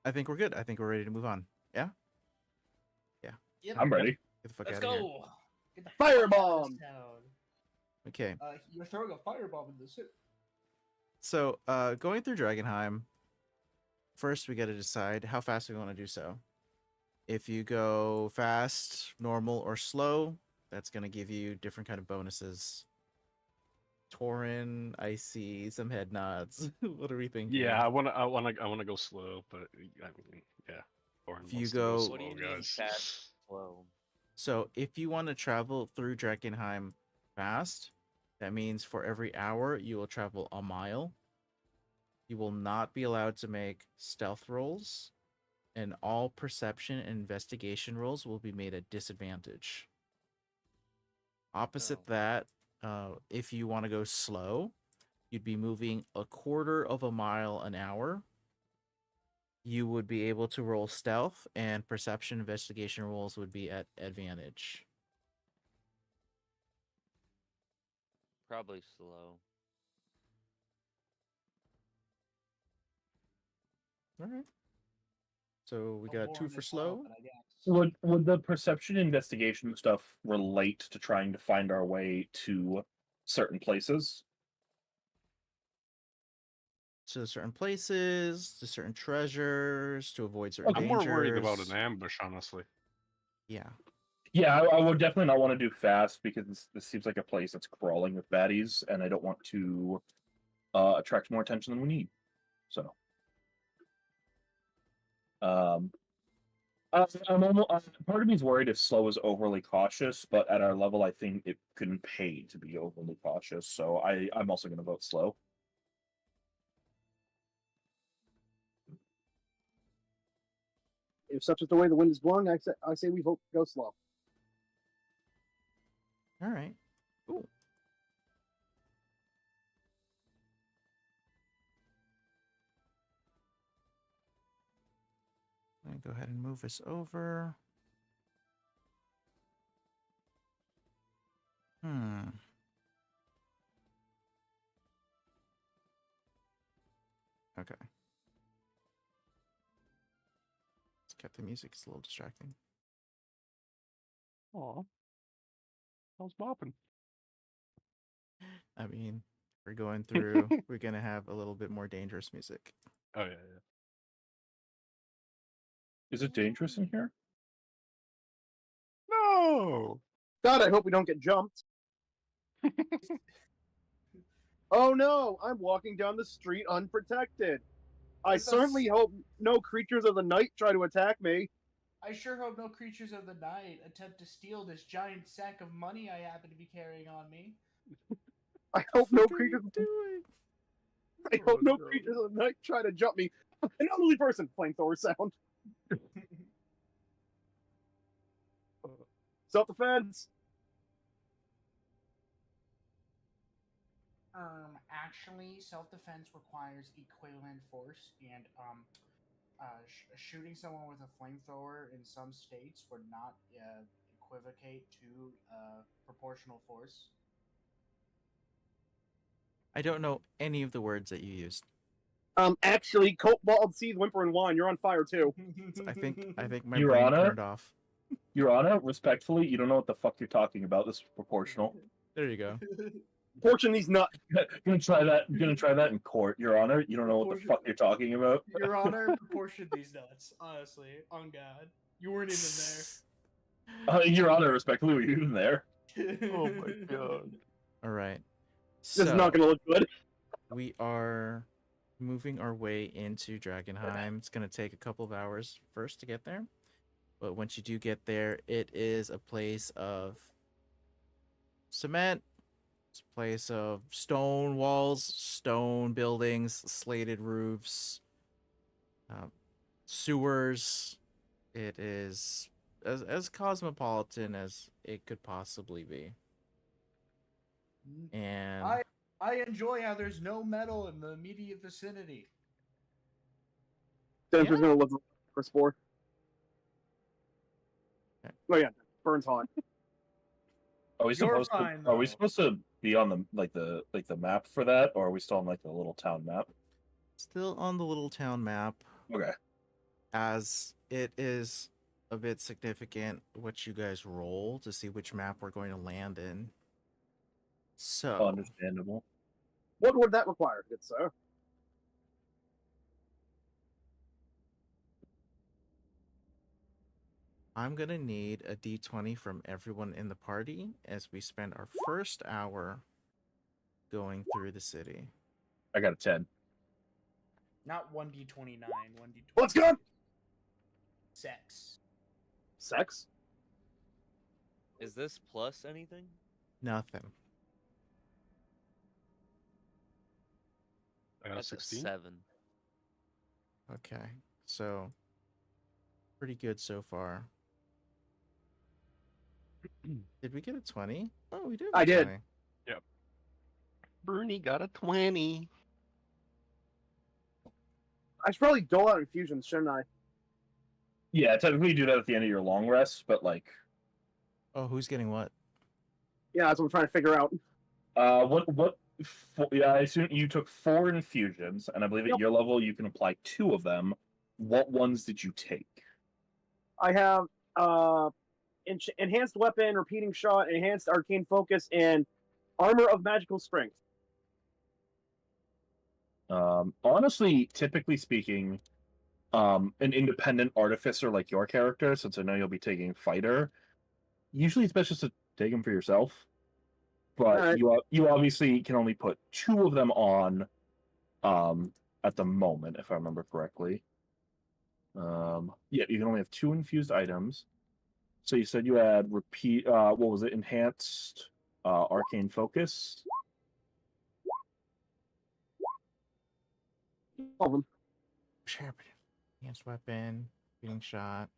I think we're good. I think we're ready to move on. Yeah? Yep. I'm ready. Get the fuck Let's out of here. go. Get the Firebomb! fuck out of this town. Okay. You're throwing a firebomb in the suit. So, going through Dragonheim, first we got to decide how fast we want to do so. If you go fast, normal, or slow, that's going to give you different kind of bonuses. Torin, I see some head nods. What are we thinking? Yeah, I wanna go slow, but I mean, yeah. Torin If you wants to go- slow, What do you mean guys. fast, slow? So, if you want to travel through Drakkenheim fast, that means for every hour you will travel a mile. You will not be allowed to make stealth rolls, and all perception and investigation rolls will be made at disadvantage. Opposite Oh. that, if you want to go slow, you'd be moving a quarter of a mile an hour. You would be able to roll stealth, and perception investigation rolls would be at advantage. Probably slow. All right. So we I'll got bore 2 on for this slow. one, but I guess. Would the perception investigation stuff relate to trying to find our way to certain places? To certain places, to certain treasures, to avoid certain I'm dangers. more worried about an ambush, honestly. Yeah. Yeah, I would definitely not want to do fast because this seems like a place that's crawling with baddies, and I don't want to attract more attention than we need. So, um, part of me is worried if slow is overly cautious, but at our level, I think it couldn't pay to be overly cautious. So I'm also going to vote slow. If such is the way the wind is blowing, I say we vote go slow. All right. Cool. Let me go ahead and move this over. Okay. Let's cut the music. It's a little distracting. Aw. I was bopping. I mean, we're going through. We're gonna have a little bit more dangerous music. Oh, yeah. Is it dangerous in here? No! God, I hope we don't get jumped. Oh no, I'm walking down the street unprotected. I It's a certainly hope no creatures of the night try to attack me. I sure hope no creatures of the night attempt to steal this giant sack of money I happen to be carrying on me. I hope no What are creatures. you doing? I hope Oh, no no. creatures of the night try to jump me. An elderly person. Flamethrower sound. Self-defense. Actually, self-defense requires equivalent force, and shooting someone with a flamethrower in some states would not equivocate to proportional force. I don't know any of the words that you used. Actually, coat bald seeds, whimper, and wine. You're on fire too. I think my Your brain Honor? turned off. Your Honor, respectfully, you don't know what the fuck you're talking about. This is proportional. There you go. Portion these nuts. Gonna try that in court, Your Honor. You don't know what the fuck you're talking about. Your Honor, proportion these nuts. Honestly, on God, you weren't even Your Honor, respectfully, were you even there? there. Oh my god. All right. This is not going to look good. We are moving our way into Drakkenheim. It's going to take a couple of hours first to get there. But once you do get there, it is a place of cement. It's a place of stone walls, stone buildings, slated roofs, sewers. It is as cosmopolitan as it could possibly be. And I enjoy how there's no metal in the immediate vicinity. Denver's Yeah. going to look for spore. Okay. Oh yeah, burns hot. Are we You're supposed fine, to? Are we though. supposed to be on the map for that, or are we still on like the little town map? still on the little town map, Okay. as it is a bit significant what you guys roll to see which map we're going to land in. So, Understandable. What would that require, good sir? I'm going to need a d20 from everyone in the party as we spend our first hour going through the city. I got a 10. Not 1d29, 1d20. Let's go! Sex. Sex? Is this plus anything? Nothing. I got a That's a 16. 7. Okay. So, pretty good so far. Did we get a 20? Oh, we did. I did. 20. Bernie got a 20. I should probably dole out infusions, shouldn't I? Yeah, technically you do that at the end of your long rest, but like, Oh, who's getting what? Yeah, that's what I'm trying to figure out. yeah, I assume you took 4 infusions, and I believe at Yep. your level you can apply 2 of them. What ones did you take? I have enhanced weapon, repeating shot, enhanced arcane focus, and armor of magical strength. Honestly, typically speaking, an independent artificer like your character, since I know you'll be taking fighter, Usually, it's best just to take them for yourself. But Alright. you obviously can only put 2 of them on, at the moment, if I remember correctly. Yeah, you can only have 2 infused items. So you said you had repeat. What was it? Enhanced, arcane focus. All of them. Enhanced weapon, being shot.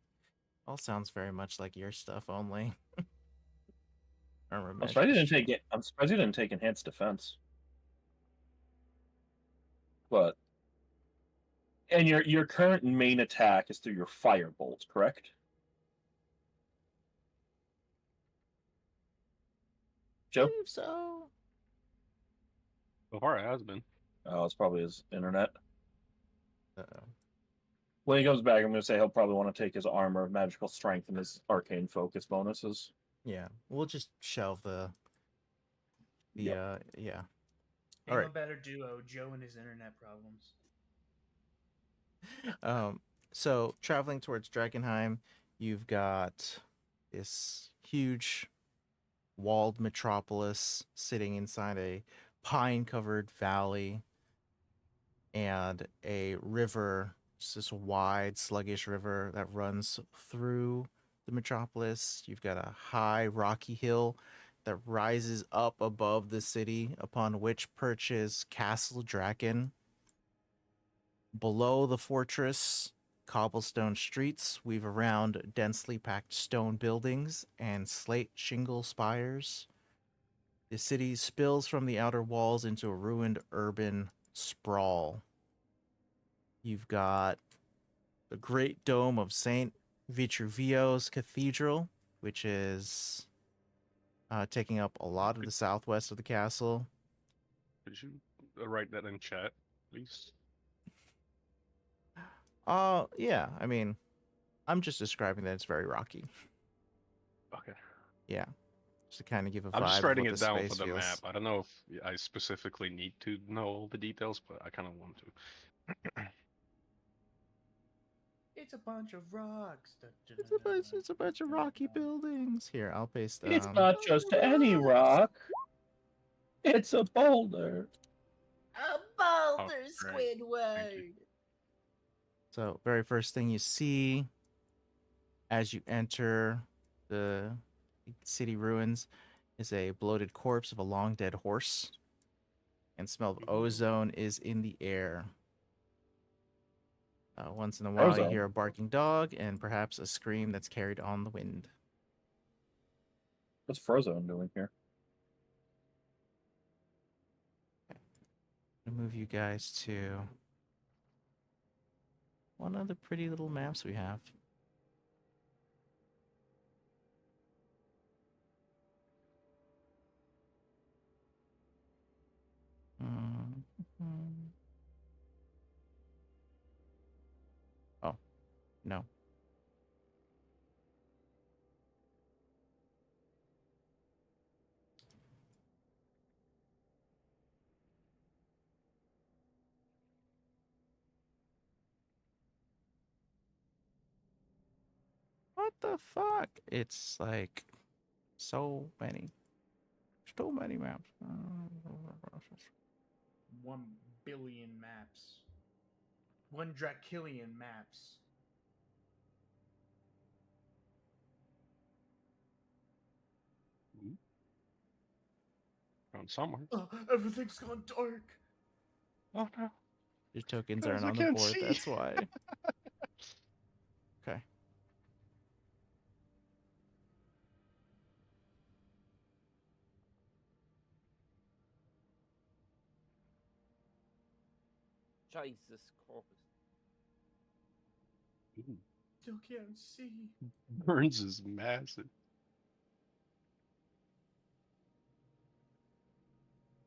All sounds very much like your stuff only. Armor I'm mesh surprised you didn't shield. take it. I'm surprised you didn't take enhanced defense. But and your current main attack is through your firebolt, correct? Joe? Believe so. So far, it has been. Oh, it's probably his internet. Uh-oh. When he comes back, I'm going to say he'll probably want to take his armor, magical strength, and his arcane focus bonuses. Yeah, we'll just shelve the yeah. Ain't All right. no better duo, Joe and his internet problems. So traveling towards Drakkenheim, you've got this huge walled metropolis sitting inside a pine-covered valley and a river, it's this wide, sluggish river that runs through the metropolis. You've got a high, rocky hill that rises up above the city, upon which perches Castle Draken. Below the fortress, cobblestone streets weave around densely packed stone buildings and slate shingle spires. The city spills from the outer walls into a ruined urban sprawl. You've got the Great Dome of St. Vitruvio's Cathedral, which is taking up a lot of the southwest of the castle. Could you write that in chat, please? Yeah, I mean, I'm just describing that it's very rocky. Okay. Yeah, just to kind of give a I'm vibe just of writing what it the down space for the feels. map. I don't know if I specifically need to know all the details, but I kind of want to. It's a bunch of rocks. It's a bunch of rocky buildings. Here, I'll paste. It's not just any rock. It's a boulder. A boulder, great. Thank you. Squidward. So, very first thing you see as you enter the city ruins is a bloated corpse of a long dead horse, and smell of ozone is in the air. Once in a while, you Ozone? hear a barking dog and perhaps a scream that's carried on the wind. What's Frozone doing here? I'm gonna move you guys to one of the pretty little maps we have. Mhm. Oh, no. What the fuck? It's like so many. There's too many maps. 1 billion maps. 1 Drakillion maps. Ooh. Found somewhere. Everything's gone dark. Oh no. Your tokens Guys, aren't I on the can't board, see. that's why. Okay. Jesus Christ. Ooh. Still can't see. Burns is massive.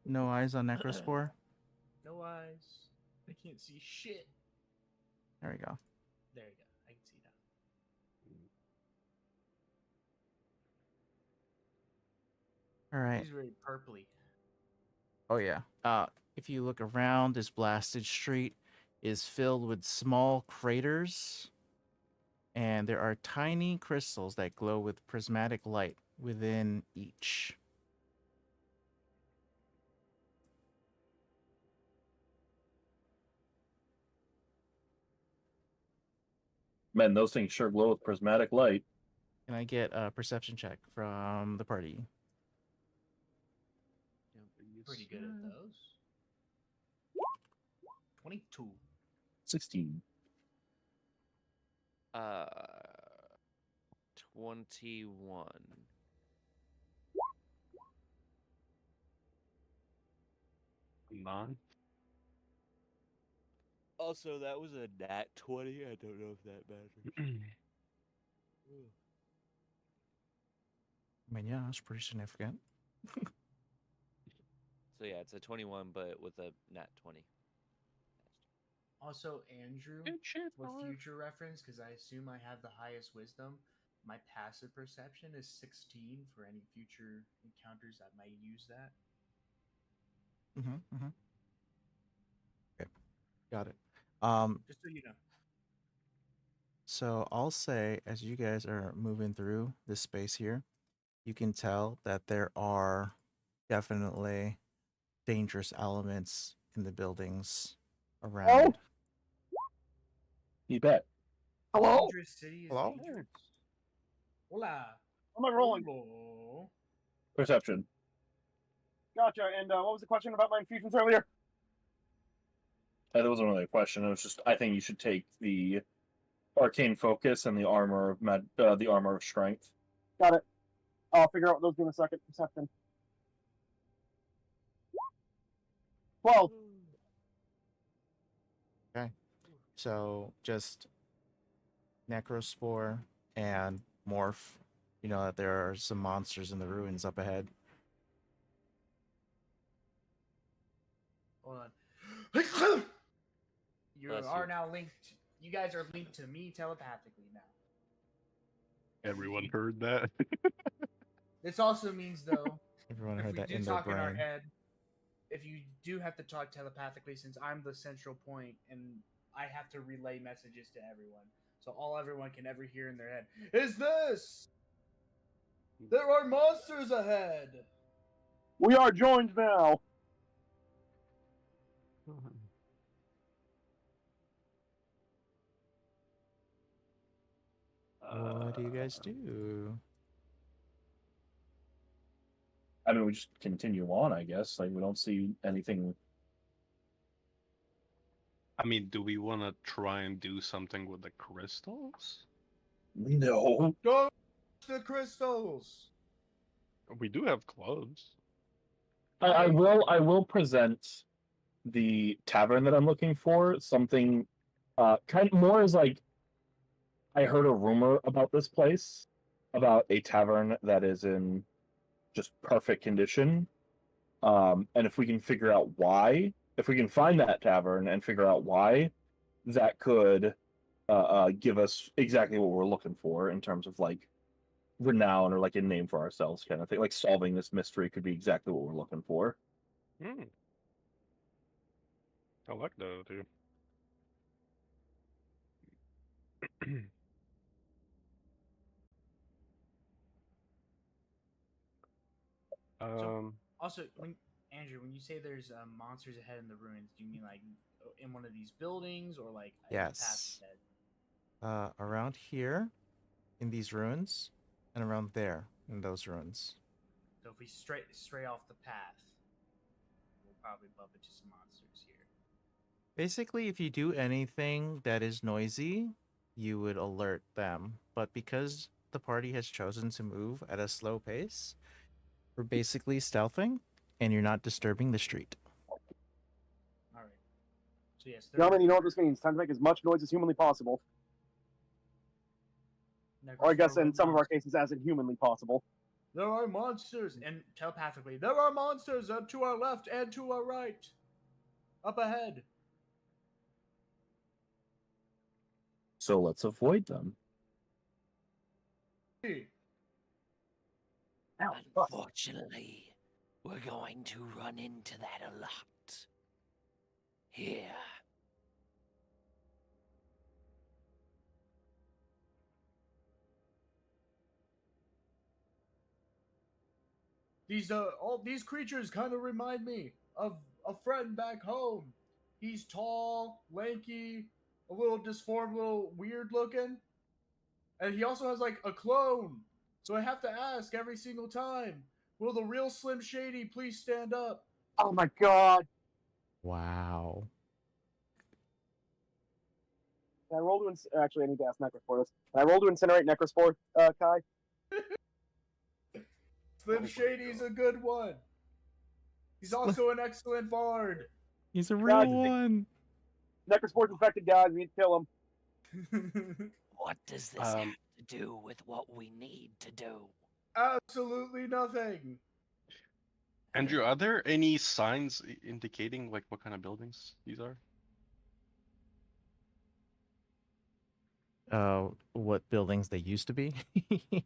No eyes on Necrospore? No eyes. I can't see shit. There we go. There you go. I can see now. All right. He's very purpley. Oh yeah. If you look around, this blasted street is filled with small craters and there are tiny crystals that glow with prismatic light within each. Man, those things sure glow with prismatic light. Can I get a perception check from the party? Pretty good at those. 22. 16. 21. None. Also, that was a nat 20. I don't know if that matters. I mean, yeah, that's pretty significant. So yeah, it's a 21, but with a nat 20. Also, Andrew, Good shit, with Marv. future reference, because I assume I have the highest wisdom, my passive perception is 16 for any future encounters that might use that. Mm-hmm. Okay, got it. Just so you know. So I'll say, as you guys are moving through this space here, you can tell that there are definitely dangerous elements in the buildings around. You bet. Hello? Dangerous city is Hello? dangerous. Hola. I'm not rolling. Hello. Perception. Gotcha. And what was the question about my infusions earlier? That wasn't really a question. It was just I think you should take the arcane focus and the armor of the armor of strength. Got it. I'll figure out what those do in a second. Perception. 12. Okay. So just Necrospore and Morph. You know that there are some monsters in the ruins up ahead. Hold on. You Bless are you. now linked. You guys are linked to me telepathically now. Everyone heard that. This also means, though, Everyone if heard we that do in their talk in our brain. head, if you do have to talk telepathically, since I'm the central point and I have to relay messages to everyone, so all everyone can ever hear in their head is this: there are monsters ahead. We are joined now. What do you guys do? I mean, we just continue on, I guess. Like we don't see anything. I mean, do we want to try and do something with the crystals? No. Go the crystals. We do have clothes. I will present the tavern that I'm looking for. Something kind of more as like I heard a rumor about this place, about a tavern that is in just perfect condition. And if we can figure out why, if we can find that tavern and figure out why, that could give us exactly what we're looking for in terms of like renown or like a name for ourselves kind of thing. Like solving this mystery could be exactly what we're looking for. Hmm. I like that too. So, um, also, when Andrew, when you say there's monsters ahead in the ruins, do you mean like in one of these buildings or like in the path Yes. ahead? Around here, in these ruins, and around there, in those ruins. So if we stray off the path, we'll probably bump into some monsters here. Basically, if you do anything that is noisy, you would alert them. But because the party has chosen to move at a slow pace, we're basically stealthing, and you're not disturbing the street. All right. So yes, Gentlemen, you know what this means. Time to make as much noise as humanly possible. Or I guess in some of our cases, as inhumanly possible. There are monsters, and telepathically, there are monsters to our left and to our right, up ahead. So let's avoid them. Hey, Unfortunately, we're going to run into that a lot. Here. All these creatures kind of remind me of a friend back home. He's tall, lanky, a little disformed, a little weird looking, and he also has like a clone. So I have to ask every single time, will the real Slim Shady please stand up? Oh my god. Wow. Can I roll to actually I need to ask Necrospore this. Can I roll to incinerate Necrospore, Kai? Slim my Shady's God. a good one. He's also an excellent bard. He's a real Guys, one. Necrospore's infected, guys. We need to kill him. What does this have to do with what we need to do? Absolutely nothing. Andrew, are there any signs indicating like what kind of buildings these are? What buildings they used to be?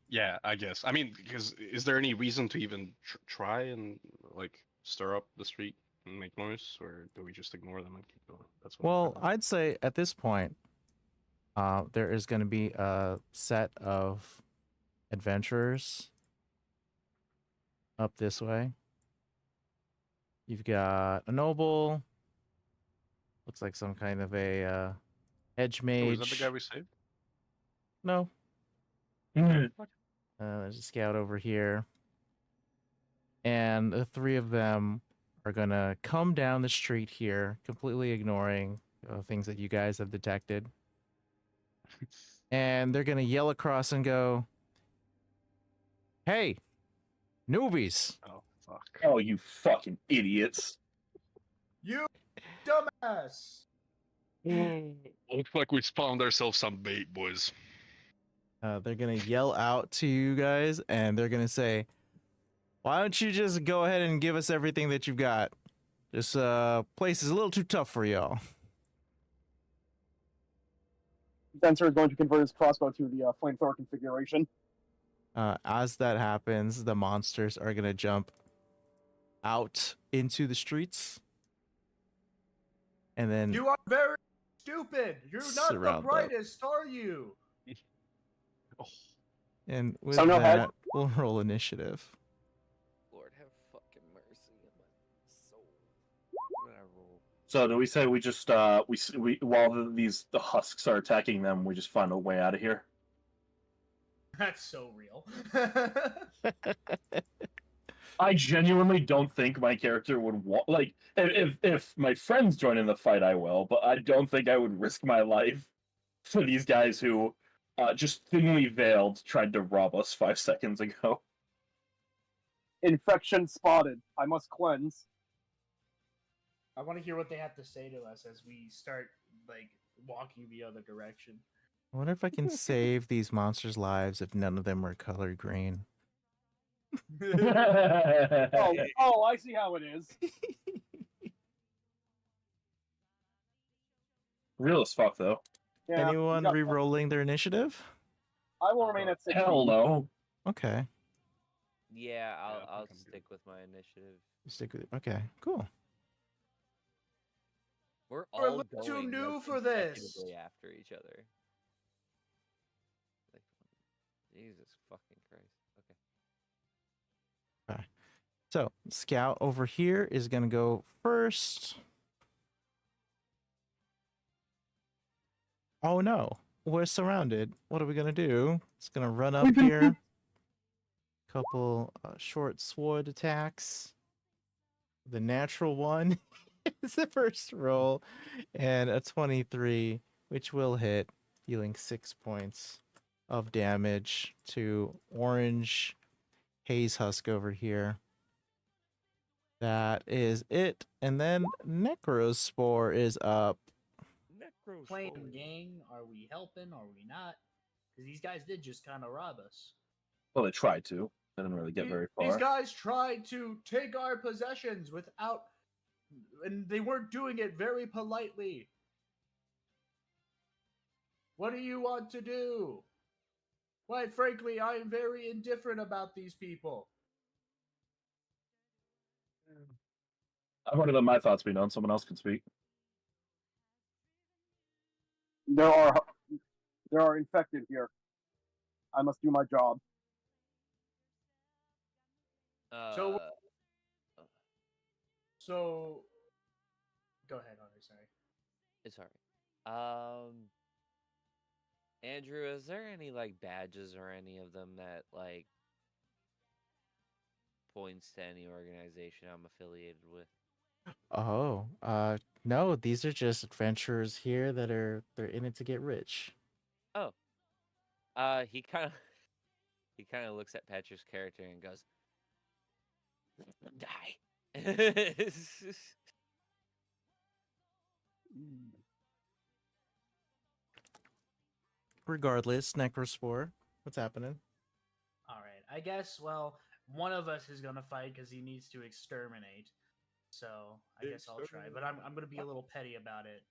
Yeah, I guess. I mean, because is there any reason to even try and like stir up the street and make noise, or do we just ignore them and keep going? That's what I'm Well, trying to- I'd say at this point, there is going to be a set of adventurers up this way. You've got a noble. Looks like some kind of a edge Oh, mage. is that the guy we saved? No. There's a scout over here. And the three of them are going to come down the street here, completely ignoring things that you guys have detected. And they're going to yell across and go, "Hey, newbies!" Oh, fuck. Oh, you fucking idiots. You dumbass. Looks like we found ourselves some bait, boys. They're going to yell out to you guys, and they're going to say, "Why don't you just go ahead and give us everything that you've got? This place is a little too tough for y'all." Spencer is going to convert his crossbow to the flamethrower configuration. As that happens, the monsters are going to jump out into the streets. And then You are very stupid. You're not the Surround them. brightest, are you? Oh, and with So no head? that, we'll roll initiative. Lord have fucking mercy on my soul. What did I roll? So do we say we just we while the husks are attacking them, we just find a way out of here? That's so real. I genuinely don't think my character would like if my friends join in the fight, I will, but I don't think I would risk my life for these guys who just thinly veiled tried to rob us 5 seconds ago. Infection spotted. I must cleanse. I want to hear what they have to say to us as we start like walking the other direction. I wonder if I can save these monsters' lives if none of them were colored green. Oh, I see how it is. Real as fuck though. Yeah, Anyone you got- re-rolling their initiative? I will remain at 16. Hell no. Okay. Yeah, I I'll think I'm good. stick with my initiative. Stick with it. Okay, cool. We're We're a all little too going new like, for this. consecutively after each other. Like, Jesus fucking Christ. Okay. So, Scout over here is going to go first. Oh no, we're surrounded. What are we going to do? It's going to run up here. Couple short sword attacks. The natural one is the first roll, and a 23, which will hit, dealing 6 points of damage to orange haze husk over here. That is it. And then Necrospore is up. Playing gang? Are we helping? Are we not? Because these guys did just kind of rob us. Well, they tried to. They didn't really get very These far. guys tried to take our possessions without, and they weren't doing it very politely. What do you want to do? Quite frankly, I am very indifferent about these people. I've already let my thoughts be known. Someone else can speak. There are infected here. I must do my job. So- Uh, So, go ahead, Hunter. Sorry. it's alright. Andrew, is there any like badges or any of them that like points to any organization I'm affiliated with? Oh, no, these are just adventurers here they're in it to get rich. Oh, he kind of he kind of looks at Petra's character and goes, "Let them die." Regardless, Necrospore, what's happening? All right. I guess. Well, one of us is gonna fight because he needs to exterminate. So I guess I'll try. But I'm gonna be a little petty about it.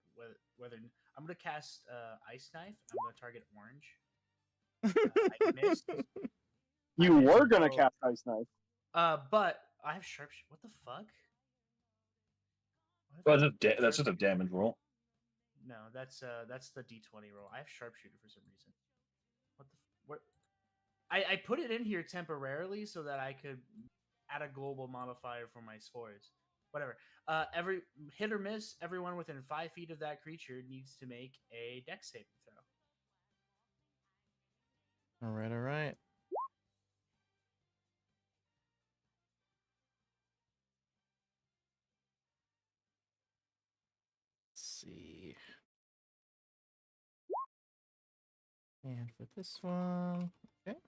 Whether I'm gonna cast Ice Knife. I'm gonna target orange. I missed. You I missed, were gonna so- cast Ice Knife. But I have sharpshooter. What the fuck? What Well, if I have that's just a sharpshooter? damage roll. No, that's the D20 roll. I have sharpshooter for some reason. What the what? I put it in here temporarily so that I could add a global modifier for my scores. Whatever. Every hit or miss, everyone within 5 feet of that creature needs to make a dex saving throw. All right, all right. Let's see. And for this one, okay.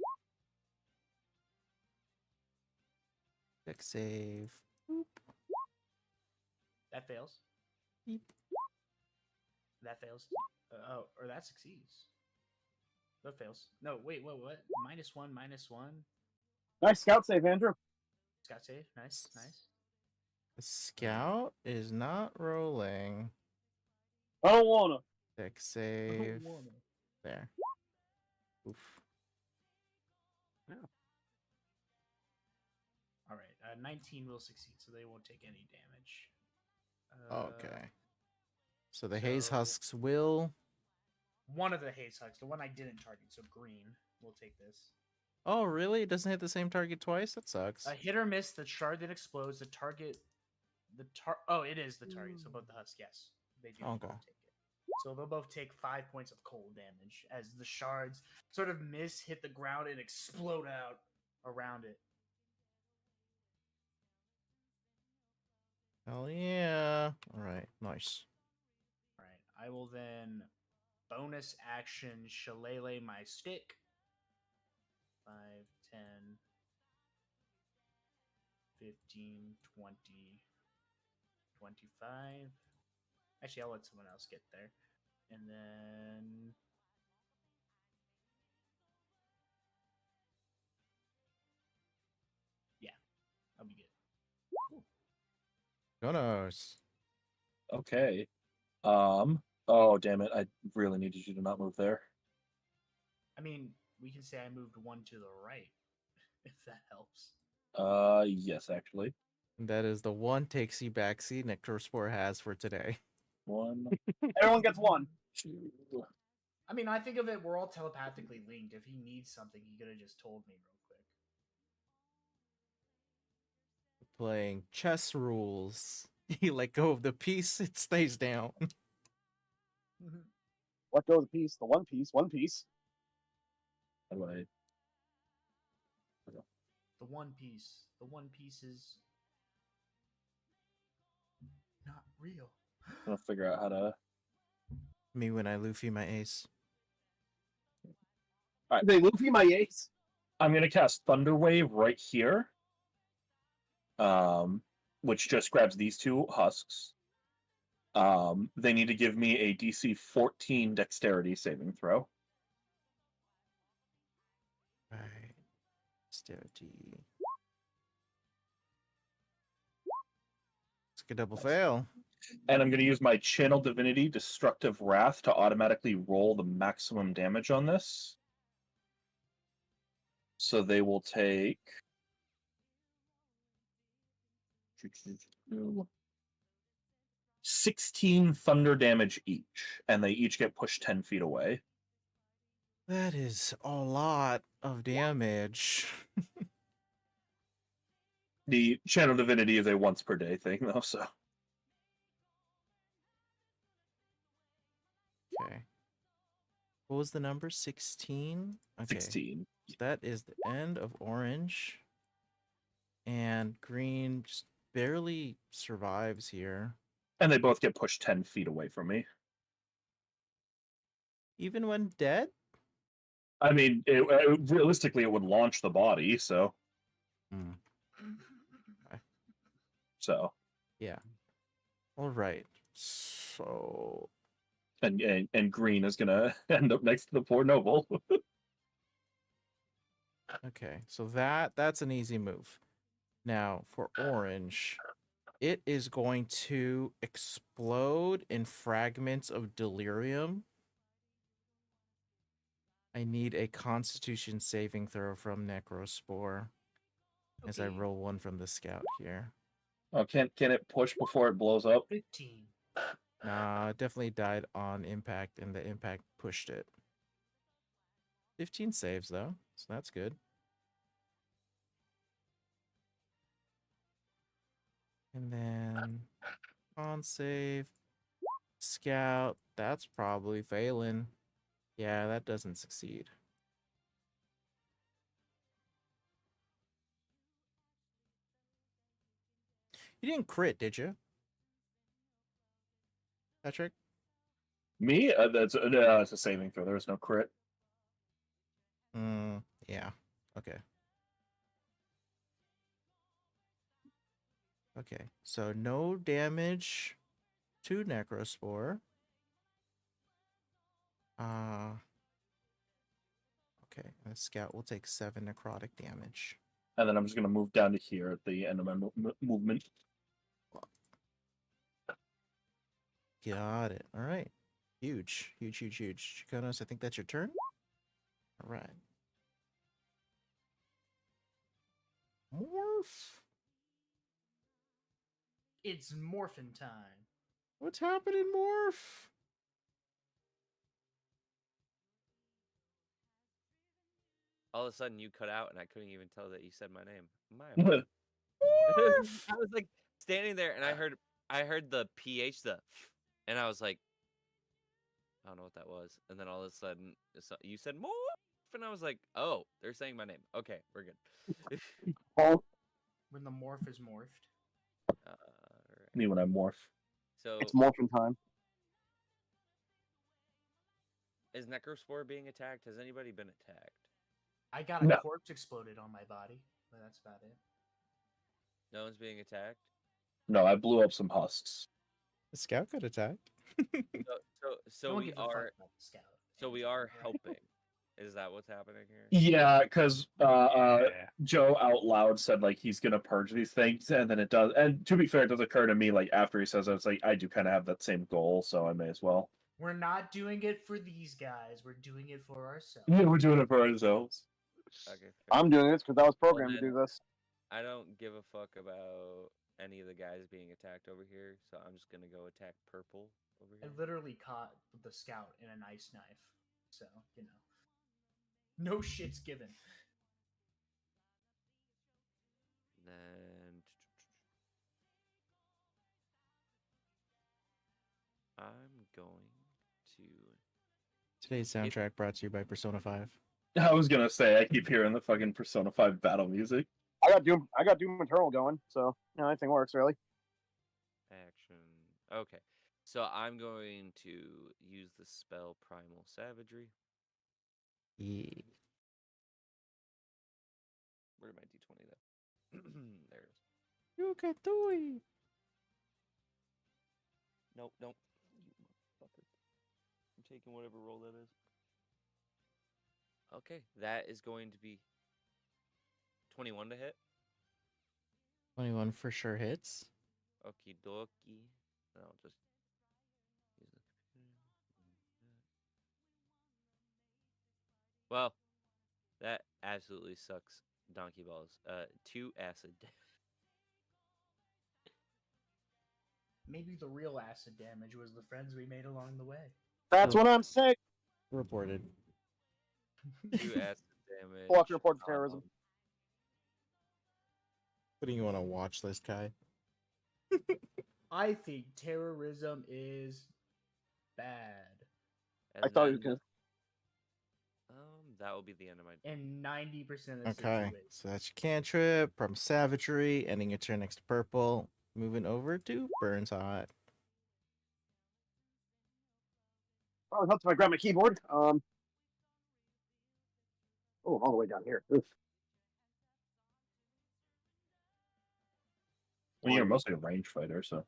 Deck save. Boop. That fails. Beep. That fails. Oh, or that succeeds. That fails. No, wait, what? -1, -1. Nice scout save, Andrew. Scott save. Nice, nice. The scout is not rolling. I don't wanna. Deck I save. don't wanna. There. Oof. All right, 19 will succeed, so they won't take any damage. Okay. So the haze so- husks will. One of the haze hugs, the one I didn't target, so green will take this. Oh, really? It doesn't hit the same target twice? That sucks. A hit or miss, the shard that explodes, the target. Oh, it is the target. So both the husks, yes, they do Okay. both take it. So they'll both take 5 points of cold damage as the shards sort of miss, hit the ground, and explode out around it. Hell yeah. All right, nice. All right, I will then bonus action shillelagh my stick. 5, 10, 15, 20, 25. Actually, I'll let someone else get there. And then. Yeah, I'll be good. Jonas. Okay. Oh, damn it! I really needed you to not move there. I mean, we can say I moved one to the right, if that helps. Yes, actually. That is the one takesy backsy Necrospore has for today. 1, Everyone gets one. 2. I mean, I think of it, we're all telepathically linked. If he needs something, he could have just told me real quick. Playing chess rules. You let go of the piece, it stays down. Let go of the piece. The one piece. One piece. How do I? The One Piece. The One Piece is not real. I'm gonna figure out how to. Me when I Luffy my ace. They Luffy my ace. I'm gonna cast Thunder Wave right here. Which just grabs these two husks. They need to give me a DC 14 Dexterity saving throw. Right. Dexterity. It's a double fail. And I'm going to use my Channel Divinity Destructive Wrath to automatically roll the maximum damage on this. So they will take 16 thunder damage each, and they each get pushed 10 feet away. That is a lot of damage. The channel divinity is a once per day thing, though. So Okay. What was the number? 16? Okay. 16. So that is the end of orange. And green just barely survives here. And they both get pushed 10 feet away from me. Even when dead? I mean, realistically, it would launch the body. So Hmm. so Yeah. All right. So and green is gonna end up next to the poor noble. okay, so that's an easy move. Now for orange, it is going to explode in fragments of delirium. I need a Constitution saving throw from Necrospore as I Okay. roll one from the scout here. Oh, can it push before it blows up? 15. Nah, it definitely died on impact, and the impact pushed it. 15 saves though, so that's good. And then con save, scout. That's probably failing. Yeah, that doesn't succeed. You didn't crit, did you, Patrick? Me? That's it's a saving throw. There was no crit. Yeah. Okay. Okay. So no damage to Necrospore. Okay. And the scout will take 7 necrotic damage. And then I'm just gonna move down to here at the end of my movement. Got it. All right. Huge, huge, huge, huge. Chikonos, I think that's your turn. All right. Morph. It's morphin' time. What's happening, Morph? All of a sudden, you cut out, and I couldn't even tell that you said my name. My Morph. I was like standing there, and I heard the ph, and I was like, I don't know what that was. And then all of a sudden, you said more, and I was like, oh, they're saying my name. Okay, we're good. Paul, When the morph is morphed. Alright. Me when I morph. So it's morphin' time. is Necrospore being attacked? Has anybody been attacked? I got a No. corpse exploded on my body, but that's about it. No one's being attacked. No, I blew up some husks. The scout got attacked. So No one we gives a fuck are about the scout. so we Anyways, are right? helping. Is that what's happening here? Yeah, because Yeah. Joe out loud said like he's gonna purge these things, and then it does. And to be fair, it does occur to me like after he says it, it's like I do kind of have that same goal, so I may as well. We're not doing it for these guys. We're doing it for ourselves. Yeah, we're doing it for ourselves. Okay. fair. I'm doing this because I was programmed to then- do this. I don't give a fuck about any of the guys being attacked over here, so I'm just gonna go attack purple over I here. literally caught the scout in an ice knife. So, no shits given. Then I'm going to. Today's soundtrack brought to you by Persona 5. I was gonna say I keep hearing the fucking Persona 5 battle music. I got Doom Eternal going, so anything works really. Action. Okay. So I'm going to use the spell Primal Savagery. Yeah. Where did my d20 though? There it is. You can do it. Nope, nope. You motherfucker. I'm taking whatever roll that is. Okay, that is going to be 21 to hit. 21 for sure hits. Okie dokie. I'll just use the computer. Well, that absolutely sucks. Donkey balls. 2 acid. Maybe the real acid damage was the friends we made along the way. That's what I'm saying. Reported. 2 acid damage. Block report to terrorism. Putting you on a watch list, Kai. I think terrorism is bad. And I thought he was then, gonna. that will be the end of my. In 90% of Okay, situations. so that's your cantrip from Savagery, ending your turn next to purple. Moving over to Burns Hot. Probably helps if I grab my keyboard. Oh, all the way down here. Oof. Well, you're mostly a range fighter, so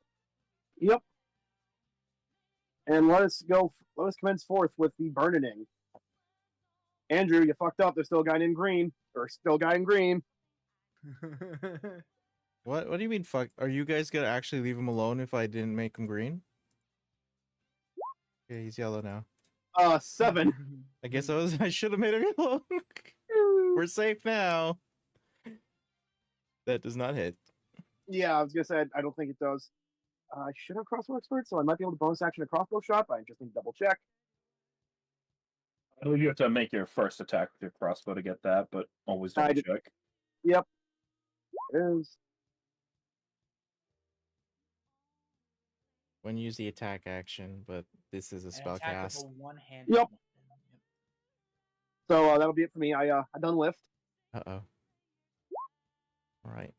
Yep. And let us go. Let us commence forth with the burning. Andrew, you fucked up. There's still a guy in green. Or still a guy in green. What do you mean fuck? Are you guys gonna actually leave him alone if I didn't make him green? Okay, he's yellow now. 7. I guess I should have made him yellow. We're safe now. That does not hit. Yeah, I was gonna say I don't think it does. I should have crossbow expert, so I might be able to bonus action a crossbow shot. But I just need to double check. I believe you have to make your first attack with your crossbow to get that, but always I double did- check. Yep, it is. When you use the attack action, but this is a An spell attack with cast. a one-handed Yep. weapon. Yep. So that'll be it for me. I done lift. Uh-oh. All right.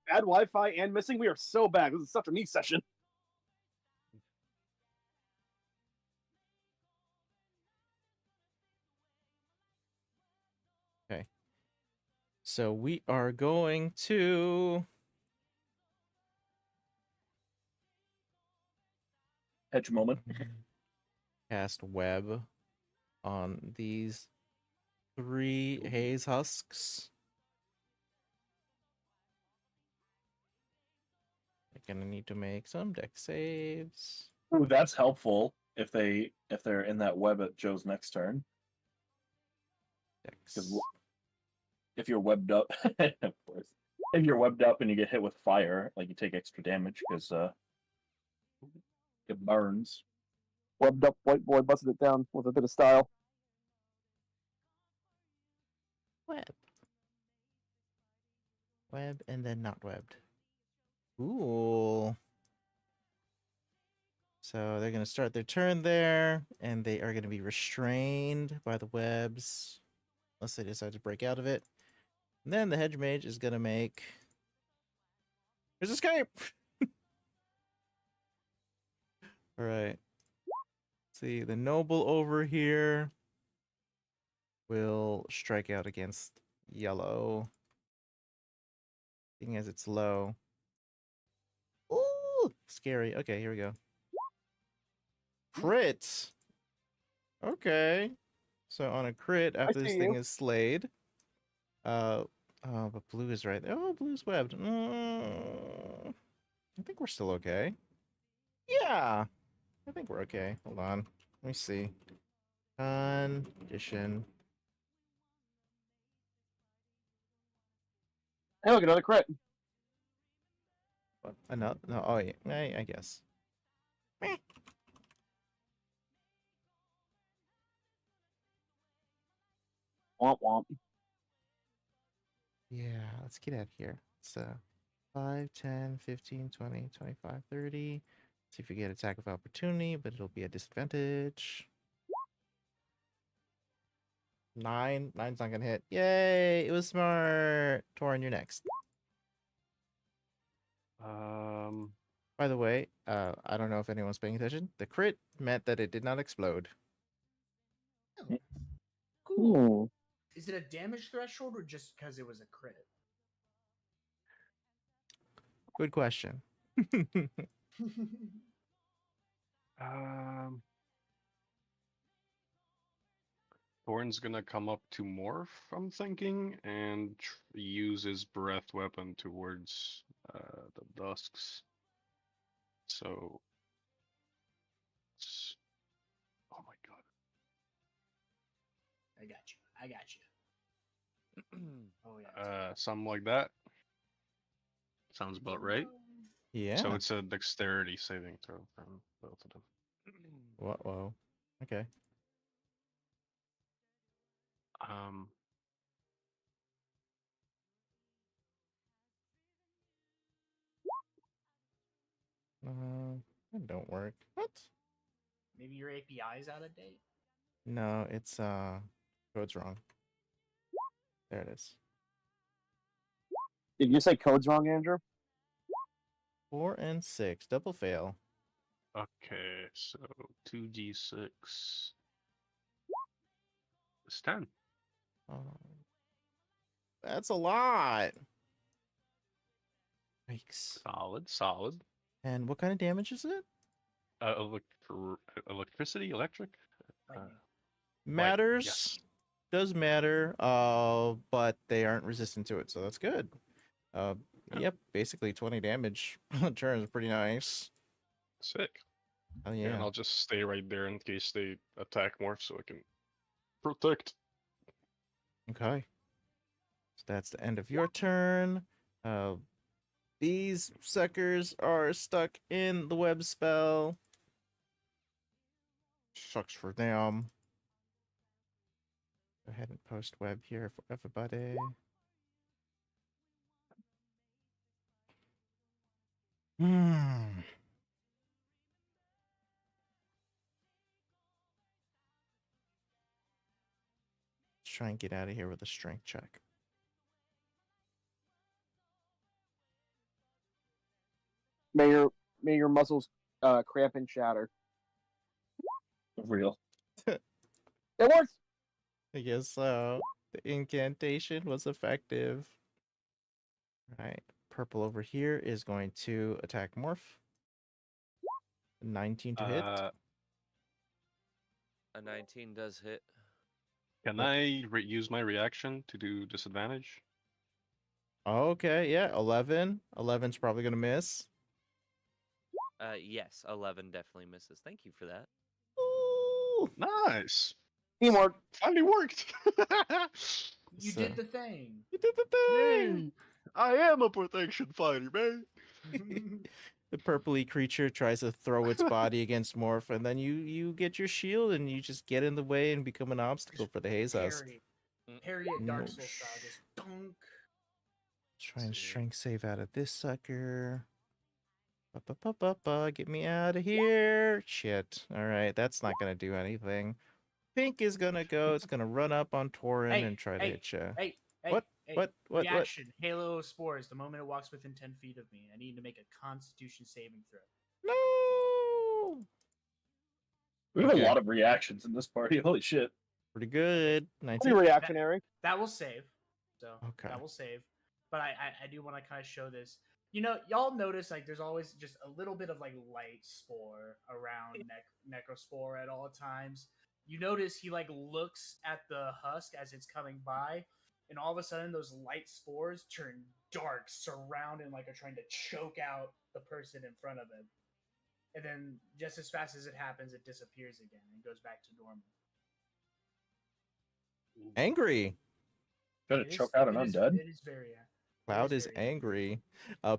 Bad Wi-Fi and missing. We are so bad. This is such a me session. So we are going to Hedge moment. cast web on these 3 haze husks. They're gonna need to make some deck saves. Ooh, that's helpful if they're in that web at Joe's next turn. Dex. Because if you're webbed up, of course, if you're webbed up and you get hit with fire, like you take extra damage because it burns. Webbed up white boy busted it down with a bit of style. Web. Web and then not webbed. Cool. So they're going to start their turn there, and they are going to be restrained by the webs, unless they decide to break out of it. And then the hedge mage is going to make his escape. All right. See, the noble over here will strike out against yellow, seeing as it's low. Ooh, scary. Okay, here we go. Crit. Okay. So on a crit, after this see thing you. is slayed, oh, but blue is right there. Oh, blue's webbed. I think we're still okay. Yeah, I think we're okay. Hold on. Let me see. Condition. Hey, look, another crit. No, no. Oh, yeah. I guess. Womp womp. Yeah, let's get out of here. It's 5, 10, 15, 20, 25, 30. See if we get attack of opportunity, but it'll be a disadvantage. 9. 9's not gonna hit. Yay! It was smart. Torin, you're next. By the way, I don't know if anyone's paying attention. The crit meant that it did not explode. Oh, cool. Ooh. Is it a damage threshold or just because it was a crit? Good question. Thorn's gonna come up to morph, I'm thinking, and use his breath weapon towards the dusks. So, oh my god. I got you. I got you. Oh yeah. Something like that. Sounds about right. Yeah. So it's a dexterity saving throw from both of them. Whoa. Okay. Um. That don't work. What? Maybe your API is out of date. No, it's code's wrong. There it is. Did you say code's wrong, Andrew? 4 and 6, double fail. Okay, so 2d6 is 10. Oh, that's a lot. Yikes. Solid, solid. And what kind of damage is it? Electricity, electric. Lightning. Matters. Yes. Does matter. But they aren't resistant to it, so that's good. Yep, basically 20 damage on turn is pretty nice. Sick. Oh And yeah. I'll just stay right there in case they attack more, so I can protect. Okay. So that's the end of your turn. These suckers are stuck in the web spell. Sucks for them. Go ahead and post web here for everybody. Hmm. Let's try and get out of here with a strength check. May your muscles cramp and shatter. Real. It works. I guess so. The incantation was effective. Right. Purple over here is going to attack Morph. 19 to hit. A 19 does hit. Can Yep. I use my reaction to do disadvantage? Okay, yeah, 11. 11's probably going to miss. Yes, 11 definitely misses. Thank you for that. Ooh. Nice. Teamwork. Finally worked. You So- did the thing. You did the thing! Yay! I am a protection fighter, man. The purpley creature tries to throw its body against Morph, and then you get your shield and you just get in the way and become an obstacle for the Haze Husk. Parry. Parry it Dark No Souls style. Just dunk. Try and See. strength save out of this sucker. Get me out of here. Shit. Alright, that's not gonna do anything. Pink is gonna go. It's gonna run up on Torin Hey, and try to hey, hit you. Hey, hey, What? hey. What? Reaction. Halo of Spores. The moment it walks within 10 feet of me, I need to make a Constitution saving throw. No! We have Okay. a lot of reactions in this party. Holy shit. Pretty good. Pretty 19. reactionary. That will save. So Okay. that will save. But I do want to kind of show this. You know, y'all notice like there's always just a little bit of like light spore around Necrospore at all times. You notice he like looks at the husk as it's coming by, and all of a sudden those light spores turn dark, surround and like are trying to choke out the person in front of him. And then just as fast as it happens, it disappears again and goes back to normal. Angry. Trying to choke out an undead. It is very Cloud is very angry.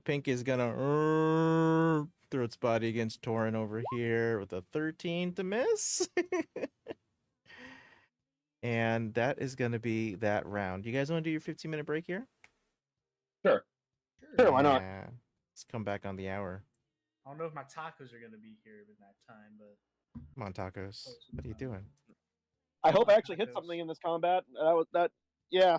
Pink is gonna throw its body against Torin over here with a 13 to miss. And that is gonna be that round. You guys want to do your 15-minute break here? Sure. Sure, why not? Yeah. Let's come back on the hour. I don't know if my tacos are gonna be here in that time, but Come on, tacos. What are you doing? I hope I actually hit Tacos. something in this combat. Yeah.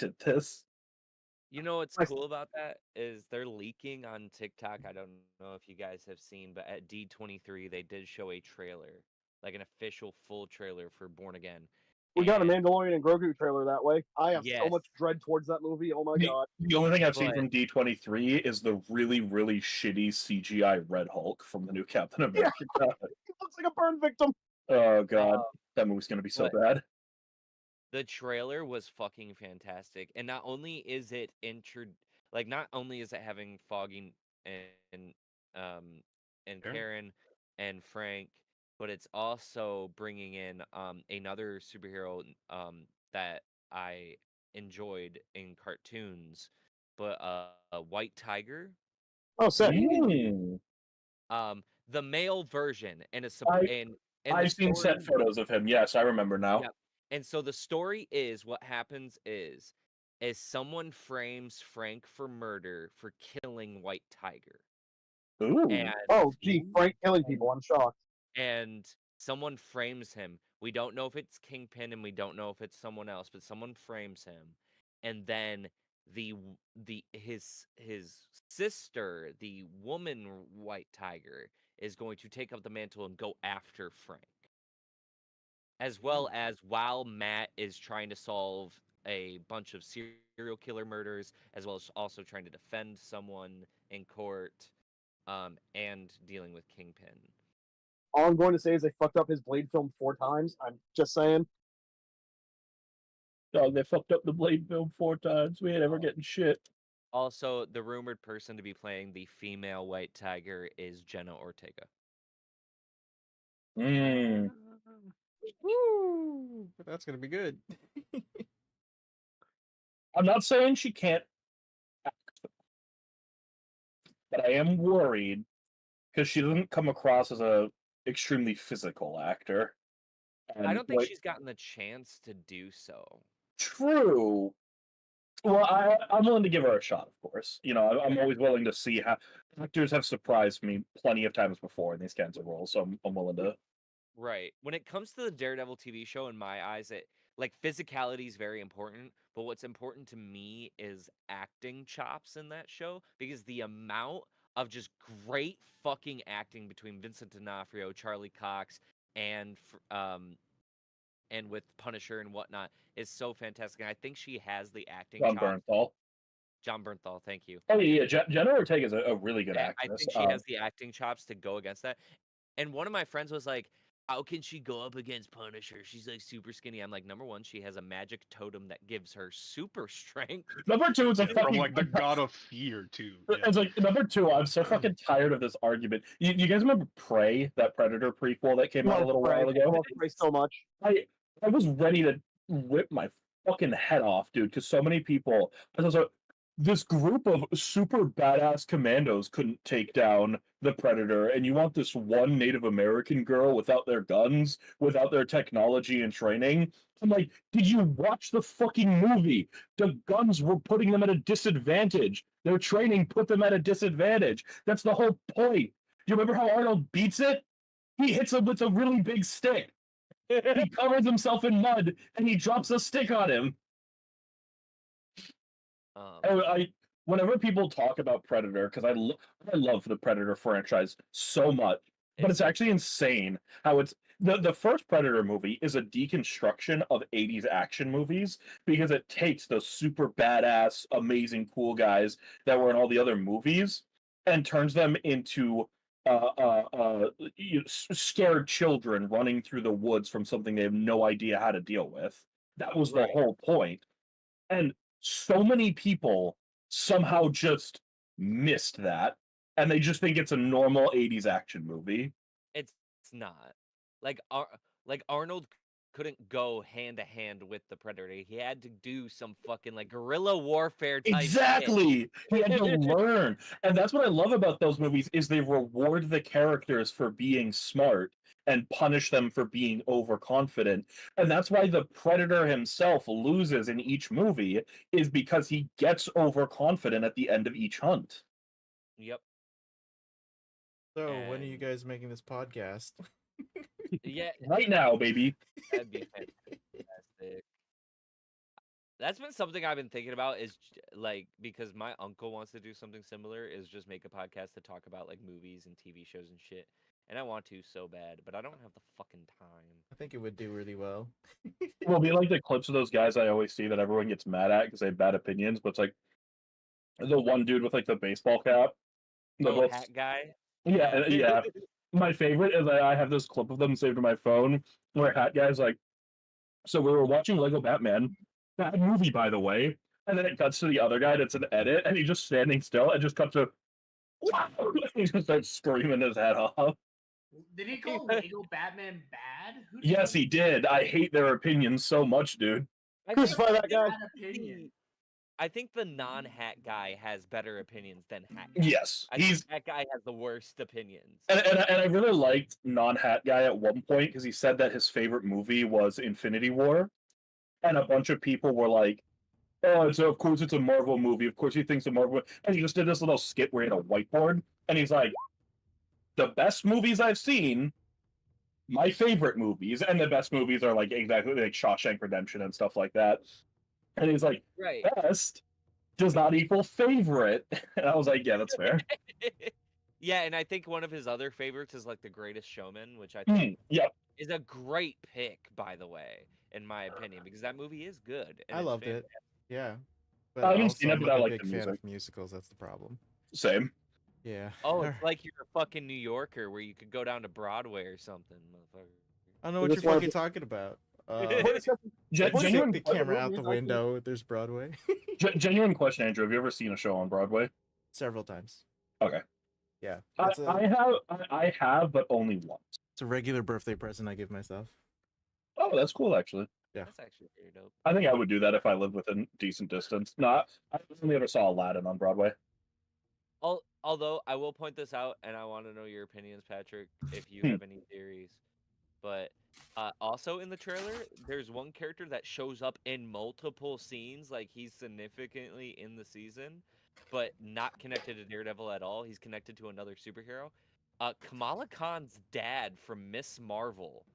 at this. You know what's I- cool about that is they're leaking on TikTok. I don't know if you guys have seen, but at D23 they did show a trailer, like an official full trailer for Born Again. We got a And Mandalorian and Grogu trailer that way. I have so Yes. much dread towards that movie. Oh my The, god. the only thing I've seen But- from D23 is the really, really shitty CGI Red Hulk from the new Captain America. He looks like a burn victim. Oh god, that movie's gonna be so but- bad. the trailer was fucking fantastic, and not only is it not only is it having Foggy and um and Karen? Karen and Frank, but it's also bringing in another superhero that I enjoyed in cartoons, but a White Tiger, Oh, sick. Mm. the male version, and and the I've seen set story- photos of him. Yes, I remember now. Yeah. And so the story is what happens is someone frames Frank for murder for killing White Tiger. Ooh. And Oh, gee, Frank killing people. I'm shocked. and someone frames him. We don't know if it's Kingpin and we don't know if it's someone else, but someone frames him. And then his sister, the woman White Tiger, is going to take up the mantle and go after Frank. As well as while Matt is trying to solve a bunch of serial killer murders, as well as also trying to defend someone in court, and dealing with Kingpin. All I'm going to say is they fucked up his Blade film 4 times. I'm just saying. Oh, they fucked up the Blade film 4 times. We ain't ever getting shit. Also, the rumored person to be playing the female White Tiger is Jenna Ortega. Mm. Woo! But that's gonna be good. I'm not saying she can't act, but I am worried because she doesn't come across as a extremely physical actor. I And, don't think like, she's gotten the chance to do so. true. Well, I'm willing to give her a shot, of course. You know, I'm always willing to see how actors have surprised me plenty of times before in these kinds of roles, so I'm willing to. Right. When it comes to the Daredevil TV show, in my eyes, physicality is very important, but what's important to me is acting chops in that show, because the amount of just great fucking acting between Vincent D'Onofrio, Charlie Cox, and with Punisher and whatnot is so fantastic. And I think she has the acting John chops. Bernthal. John Bernthal, thank you. Oh yeah, Jenna Ortega is a really good And I actress. think she has the acting chops to go against that. And one of my friends was like, how can she go up against Punisher? She's like super skinny. I'm like, number one, she has a magic totem that gives her super strength. Number two, it's a From fucking like the God of Fear too. Yeah. It's like number two. I'm so fucking tired of this argument. You guys remember Prey, that Predator prequel that came out a Love little Prey. while I ago? love Prey so much. I was ready to rip my fucking head off, dude, because so many people. This group of super badass commandos couldn't take down the Predator, and you want this one Native American girl without their guns, without their technology and training? I'm like, did you watch the fucking movie? The guns were putting them at a disadvantage. Their training put them at a disadvantage. That's the whole point. Do you remember how Arnold beats it? He hits him with a really big stick. He covers himself in mud and he drops a stick on him. Whenever people talk about Predator, because I love the Predator franchise so much, but it's actually insane how it's the first Predator movie is a deconstruction of 80s action movies, because it takes those super badass, amazing, cool guys that were in all the other movies and turns them into scared children running through the woods from something they have no idea how to deal with. That was the whole point. And so many people somehow just missed that, and they just think it's a normal 80s action movie. It's not. Like Arnold couldn't go hand to hand with the Predator. He had to do some fucking like guerrilla warfare type shit. Exactly. He had to learn. And that's what I love about those movies is they reward the characters for being smart and punish them for being overconfident. And that's why the Predator himself loses in each movie, is because he gets overconfident at the end of each hunt. Yep. So when are you And- guys making this podcast? Yeah, Right now, baby. that'd be fantastic. That's been something I've been thinking about is like because my uncle wants to do something similar is just make a podcast to talk about like movies and TV shows and shit. And I want to so bad, but I don't have the fucking time. I think it would do really well. Well, we like the clips of those guys I always see that everyone gets mad at because they have bad opinions, but it's like the one dude with like the baseball cap. They're Oh, both hat guy. yeah, yeah. My favorite is I have this clip of them saved on my phone where Hat Guy's like, so we were watching Lego Batman, bad movie by the way, and then it cuts to the other guy that's an edit, and he's just standing still, and just cuts to wow, he just starts screaming his head off. Did he call Lego Batman bad? Who Yes, he did. I hate their opinions so much, dude. I Crucify that guy. Bad opinion. I think the non-hat guy has better opinions than hat guy. Yes, I he's think that guy has the worst opinions. and I really liked non-hat guy at one point because he said that his favorite movie was Infinity War, and a bunch of people were like, "Oh, of course it's a Marvel movie. Of course he thinks a Marvel." And he just did this little skit where he had a whiteboard, and he's like, "The best movies I've seen, my favorite movies, and the best movies are like exactly like Shawshank Redemption and stuff like that." And he's like, Right. "Best does not equal favorite." And I was like, "Yeah, that's fair." Yeah, and I think one of his other favorites is like The Greatest Showman, which I think Yeah, is a great pick, by the way, in my opinion, because that movie is good. And I it's loved it. fantastic. Yeah. But I haven't also, seen it, I'm but like I a like big the fan music. of musicals. That's the problem. Same. Yeah. Oh, it's like you're a fucking New Yorker where you could go down to Broadway or something, motherfucker. I don't know We what just you're wanted fucking to- talking about. We're discussing- Like, we're stick Genuine, the what camera the out movie the is, I think. window. There's Broadway. genuine question, Andrew. Have you ever seen a show on Broadway? Several times. Okay. Yeah. I have, but only once. It's a regular birthday present I give myself. Oh, that's cool, actually. Yeah. That's actually very dope. I think I would do that if I lived within decent distance. No, I only ever saw Aladdin on Broadway. Although I will point this out, and I want to know your opinions, Patrick, if you Hmm. have any theories. But also in the trailer, there's one character that shows up in multiple scenes, like he's significantly in the season, but not connected to Daredevil at all. He's connected to another superhero. Kamala Khan's dad from Miss Marvel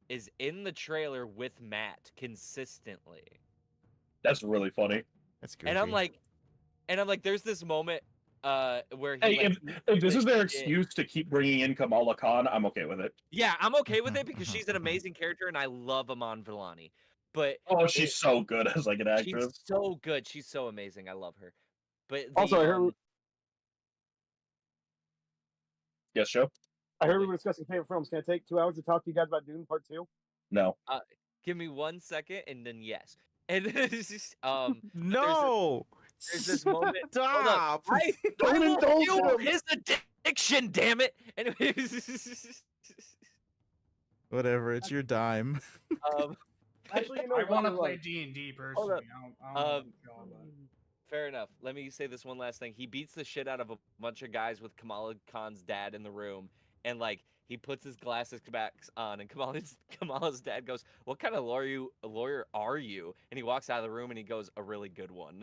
is in the trailer with Matt consistently. That's really funny. That's goofy. And I'm like, there's this moment where he Hey, like, if this the is their shit. excuse to keep bringing in Kamala Khan, I'm okay with it. Yeah, I'm okay with it because she's an amazing character and I love Aman Vellani. But Oh, she's so good as like an actress. she's so good. She's so amazing. I love her. But Also, I heard Yes, Joe? we were discussing favorite films. Can I take 2 hours to talk to you guys about Dune Part 2? No. give me 1 second and then yes. And it's just, No! there's this moment. Hold Stop! up. I Don't will indulge fuel him. his addiction, damn it. Anyways, Whatever, it's your dime. Actually, you know I what? want to You're play right. D&D Hold personally. up. I don't know what y'all about. fair enough. Let me say this one last thing. He beats the shit out of a bunch of guys with Kamala Khan's dad in the room, and like he puts his glasses back on, and Kamala's dad goes, "What kind of lawyer are you?" And he walks out of the room, and he goes, "A really good one."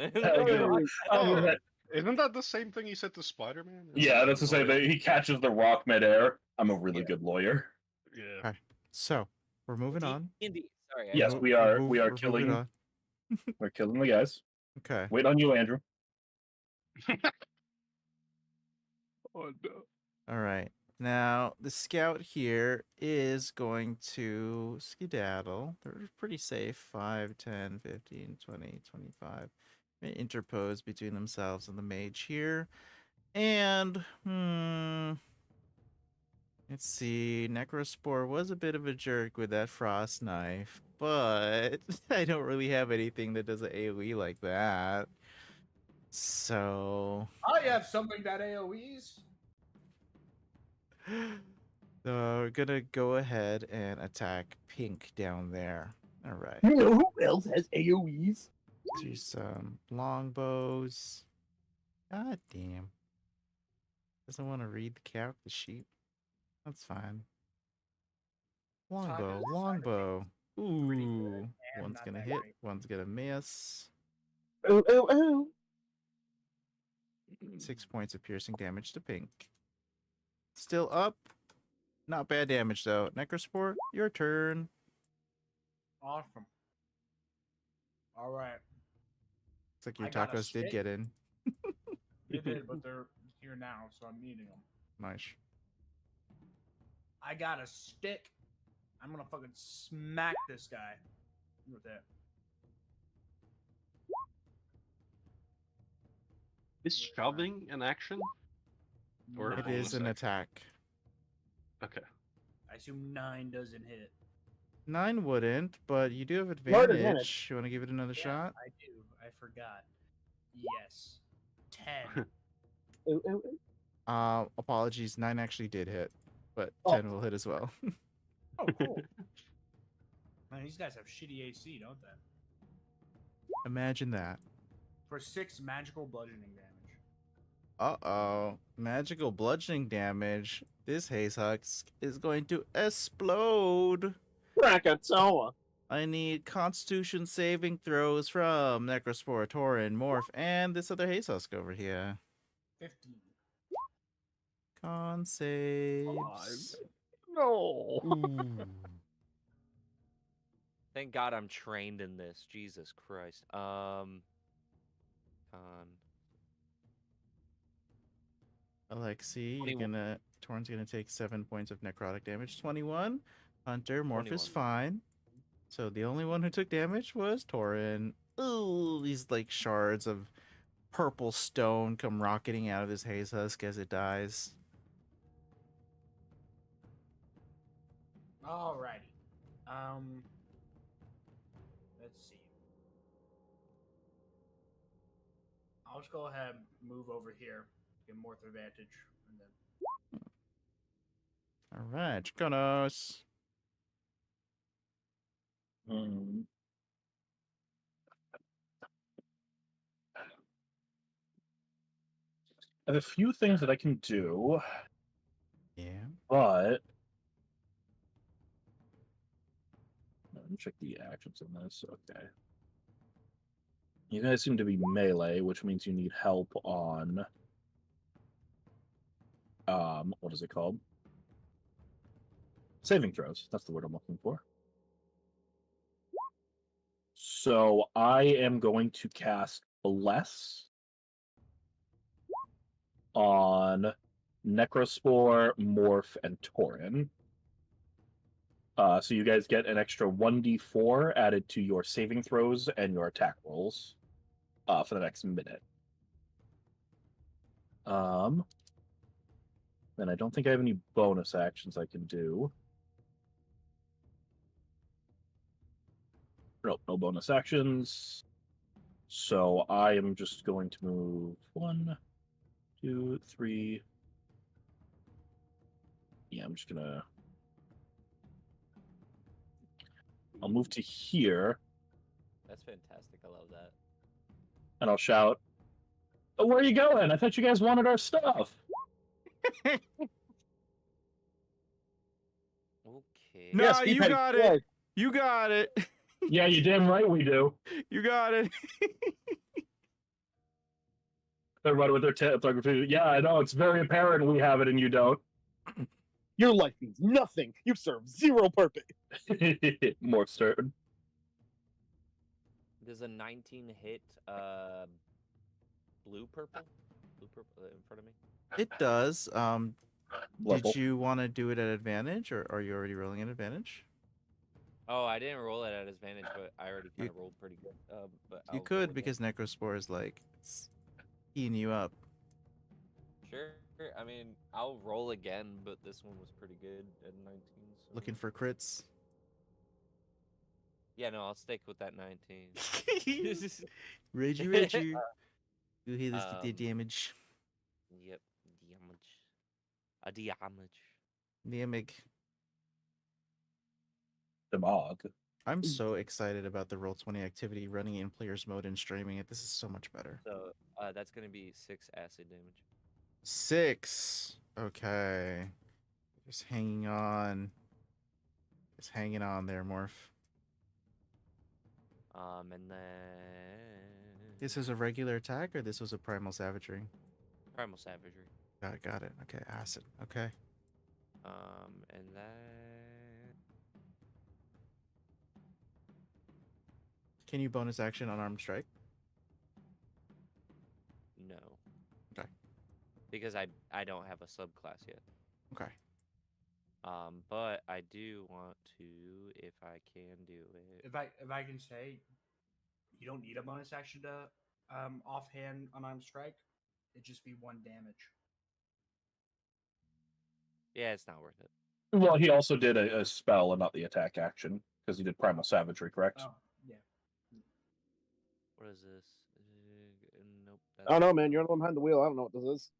Isn't that the same thing he said to Spider-Man? Yeah, that's to say that he catches the rock midair. I'm a really Yeah. good lawyer. Yeah. So, we're moving on. D&D. Sorry. Yes, I- we are We're moving killing on. we're killing the guys. Okay. Wait on you, Andrew. Oh no. All right. Now, the scout here is going to skedaddle. They're pretty safe. 5, 10, 15, 20, 25. They interpose between themselves and the mage here. And, let's see. Necrospore was a bit of a jerk with that frost knife, but I don't really have anything that does an AoE like that. So, I have something that AoEs. so we're gonna go ahead and attack Pink down there. All right. You know who else has AoEs? Do some longbows. God damn. Doesn't want to read the sheet. That's fine. Longbow, Taka's longbow. pretty good, Ooh. and One's not gonna that hit, great. one's gonna miss. Oh, oh, oh. 6 points of piercing damage to Pink. Still up. Not bad damage though. Necrosport, your turn. Awesome. All right. Looks like your I got a tacos did stick. get in. They did, but they're here now, so I'm eating them. Nice. I got a stick. I'm gonna fucking smack this guy with it. Is shoving an action? Or a It bonus is an action? attack. Okay. I assume 9 doesn't hit. 9 wouldn't, but you do have Smart advantage. advantage. You want to give it another Yeah, shot? I do. I forgot. Yes. 10. Ooh, ooh, ooh. Apologies. 9 actually did hit, but Oh. 10 will hit as well. Oh, cool. Man, these guys have shitty AC, don't they? Imagine that. For 6 magical bludgeoning damage. Uh-oh. Magical bludgeoning damage. This haze husk is going to explode. Krakatoa. I need Constitution saving throws from Necrospore, Tauren, Morph, and this other haze husk over here. 15. Con saves. No. Thank God I'm trained in this. Jesus Christ. Con. Alexi, you're 21. gonna. Tauren's gonna take 7 points of necrotic damage. 21. Hunter, Morph is 21. fine. So the only one who took damage was Tauren. Ooh, these like shards of purple stone come rocketing out of this haze husk as it dies. Alrighty. Let's see. I'll just go ahead and move over here. Get more advantage. And then All right, Draconos. Hmm. I have a few things that I can do, Yeah. but let me check the actions on this. Okay. You guys seem to be melee, which means you need help on what is it called? Saving throws. That's the word I'm looking for. So I am going to cast Bless on Necrospore, Morph, and Tauren. So you guys get an extra 1d4 added to your saving throws and your attack rolls for the next minute. Then I don't think I have any bonus actions I can do. Nope, no bonus actions. So I am just going to move 1, 2, 3. Yeah, I'm just gonna. I'll move to here That's fantastic. I love that. and I'll shout, "Oh, where are you going? I thought you guys wanted our stuff." Okay. No, Yes, you Petty. got Yeah. it. You got it. Yeah, you damn right we do. You got it. Everybody with their typography. Yeah, I know. It's very apparent we have it and you don't. Your life means nothing. You serve zero purpose. More certain. Does a 19 hit blue purple? Blue purple in front of me? It does. Level. Did you want to do it at advantage, or are you already rolling at advantage? Oh, I didn't roll it at advantage, but I already kind of rolled pretty good. But You I'll roll could again. because Necrospore is like it's eating you up. Sure. I mean, I'll roll again, but this one was pretty good at 19. So... Looking for crits. Yeah, no, I'll stick with that 19. Reggie. You hear this? Get the damage. Yep, damage. A damage. Damage. The Mog. I'm so excited about the Roll20 activity running in players mode and streaming it. This is so much better. So that's gonna be 6 acid damage. 6. Okay. Just hanging on. Just hanging on there, Morph. And then This is a regular attack, or this was a primal savagery? primal savagery. Got it. Okay, acid. Okay. And then Can you bonus action unarmed strike? because I don't have a subclass yet. Okay. But I do want to, if I can do it. If I can say, you don't need a bonus action to offhand unarmed strike. It'd just be 1 damage. Yeah, it's not worth it. Well, he also did a spell and not the attack action because he did Primal Savagery, correct? Oh, yeah. What is this? Nope. I don't know, man. You're the one behind the wheel. I don't know what this is.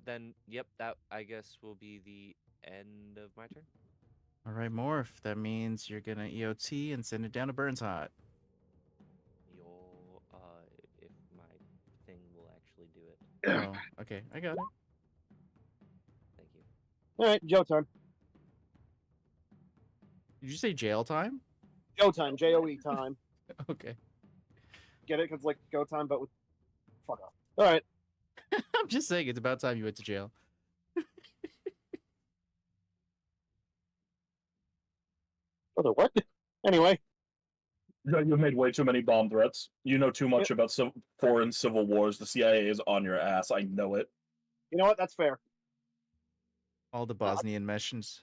Then yep, that I guess will be the end of my turn. All right, Morph. That means you're gonna EOT and send it down to Burns Hot. You'll if my thing will actually do it. Oh, okay. I got it. Thank you. All right, Joe time. Did you say jail time? Joe time. Joe time. Okay. Get it? Because like go time, but with fuck off. All right. I'm just saying it's about time you went to jail. Other what? Anyway, You've made way too many bomb threats. You know too much about foreign civil wars. The CIA is on your ass. I know it. you know what? That's fair. All the Bosnian missions.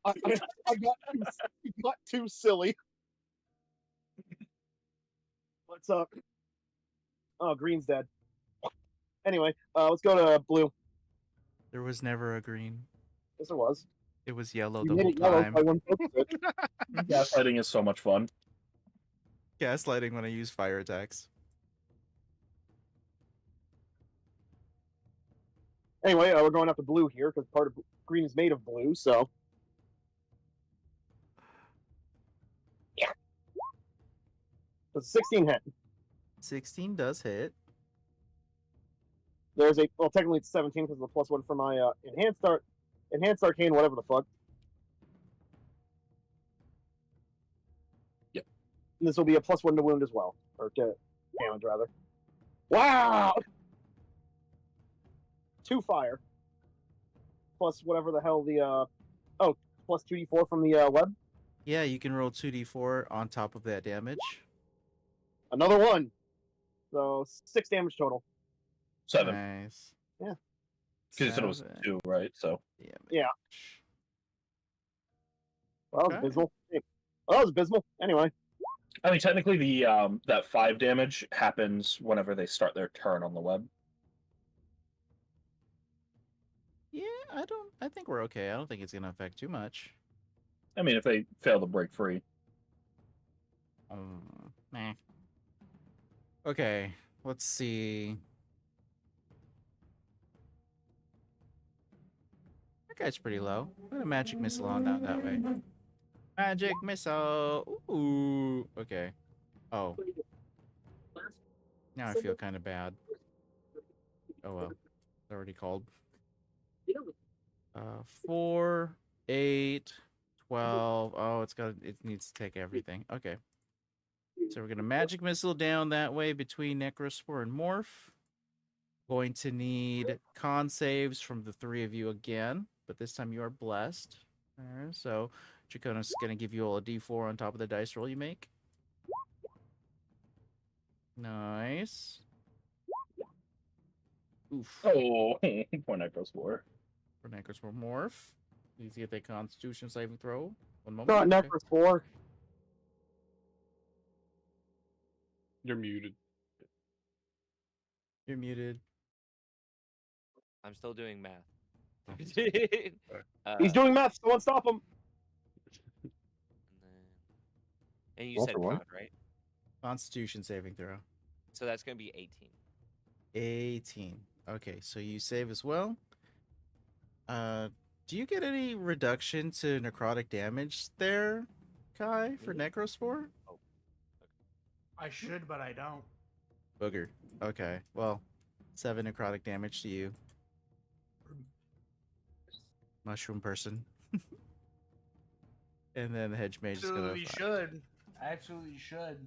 I got too silly. What's up? Oh, green's dead. Anyway, let's go to blue. There was never a green. Yes, there was. It was yellow You the made whole it yellow time. by one focus. Gaslighting is so much fun. Gaslighting when I use fire attacks. Anyway, we're going up to blue here because part of green is made of blue. So yeah, it's a 16 hit. 16 does hit. There's a well, technically it's 17 because of the +1 for my enhanced arcane, whatever the fuck. Yep. And this will be a +1 to wound as well, or to damage rather. Wow. 2 fire. Plus whatever the hell the plus 2d4 from the web. Yeah, you can roll 2d4 on top of that damage. Another one. So 6 damage total. 7. Nice. Yeah. Because you said it was 7 2, right? So damage. Yeah. Well, that was Okay. abysmal. Well, that was abysmal. Anyway. I mean, technically, the that 5 damage happens whenever they start their turn on the web. Yeah, I think we're okay. I don't think it's gonna affect too much. I mean, if they fail to break free. Meh. Okay, let's see. That guy's pretty low. Put a magic missile on down that way. Magic missile. Ooh. Okay. Oh. Now I feel kind of bad. Oh well. It's already called. 4, 8, 12. Oh, it needs to take everything. Okay. So we're gonna magic missile down that way between Necrospore and Morph. Going to need con saves from the 3 of you again, but this time you are blessed. Alright, so Dracona's gonna give you all a d4 on top of the dice roll you make. Nice. Oof. Oh, point Necrospore. For Necrospore Morph. Needs to get that Constitution saving throw. One moment. Not Okay. Necrospore. You're muted. You're muted. I'm still doing math. He's doing math. Someone stop him. And you Roll said for what? con, right? Constitution saving throw. So that's gonna be 18. 18. Okay, so you save as well. Do you get any reduction to necrotic damage there, Kai, for Necrospore? I should, but I don't. Booger. Okay, well, 7 necrotic damage to you. Mushroom person. And then the hedge mage is gonna. Absolutely should. I absolutely should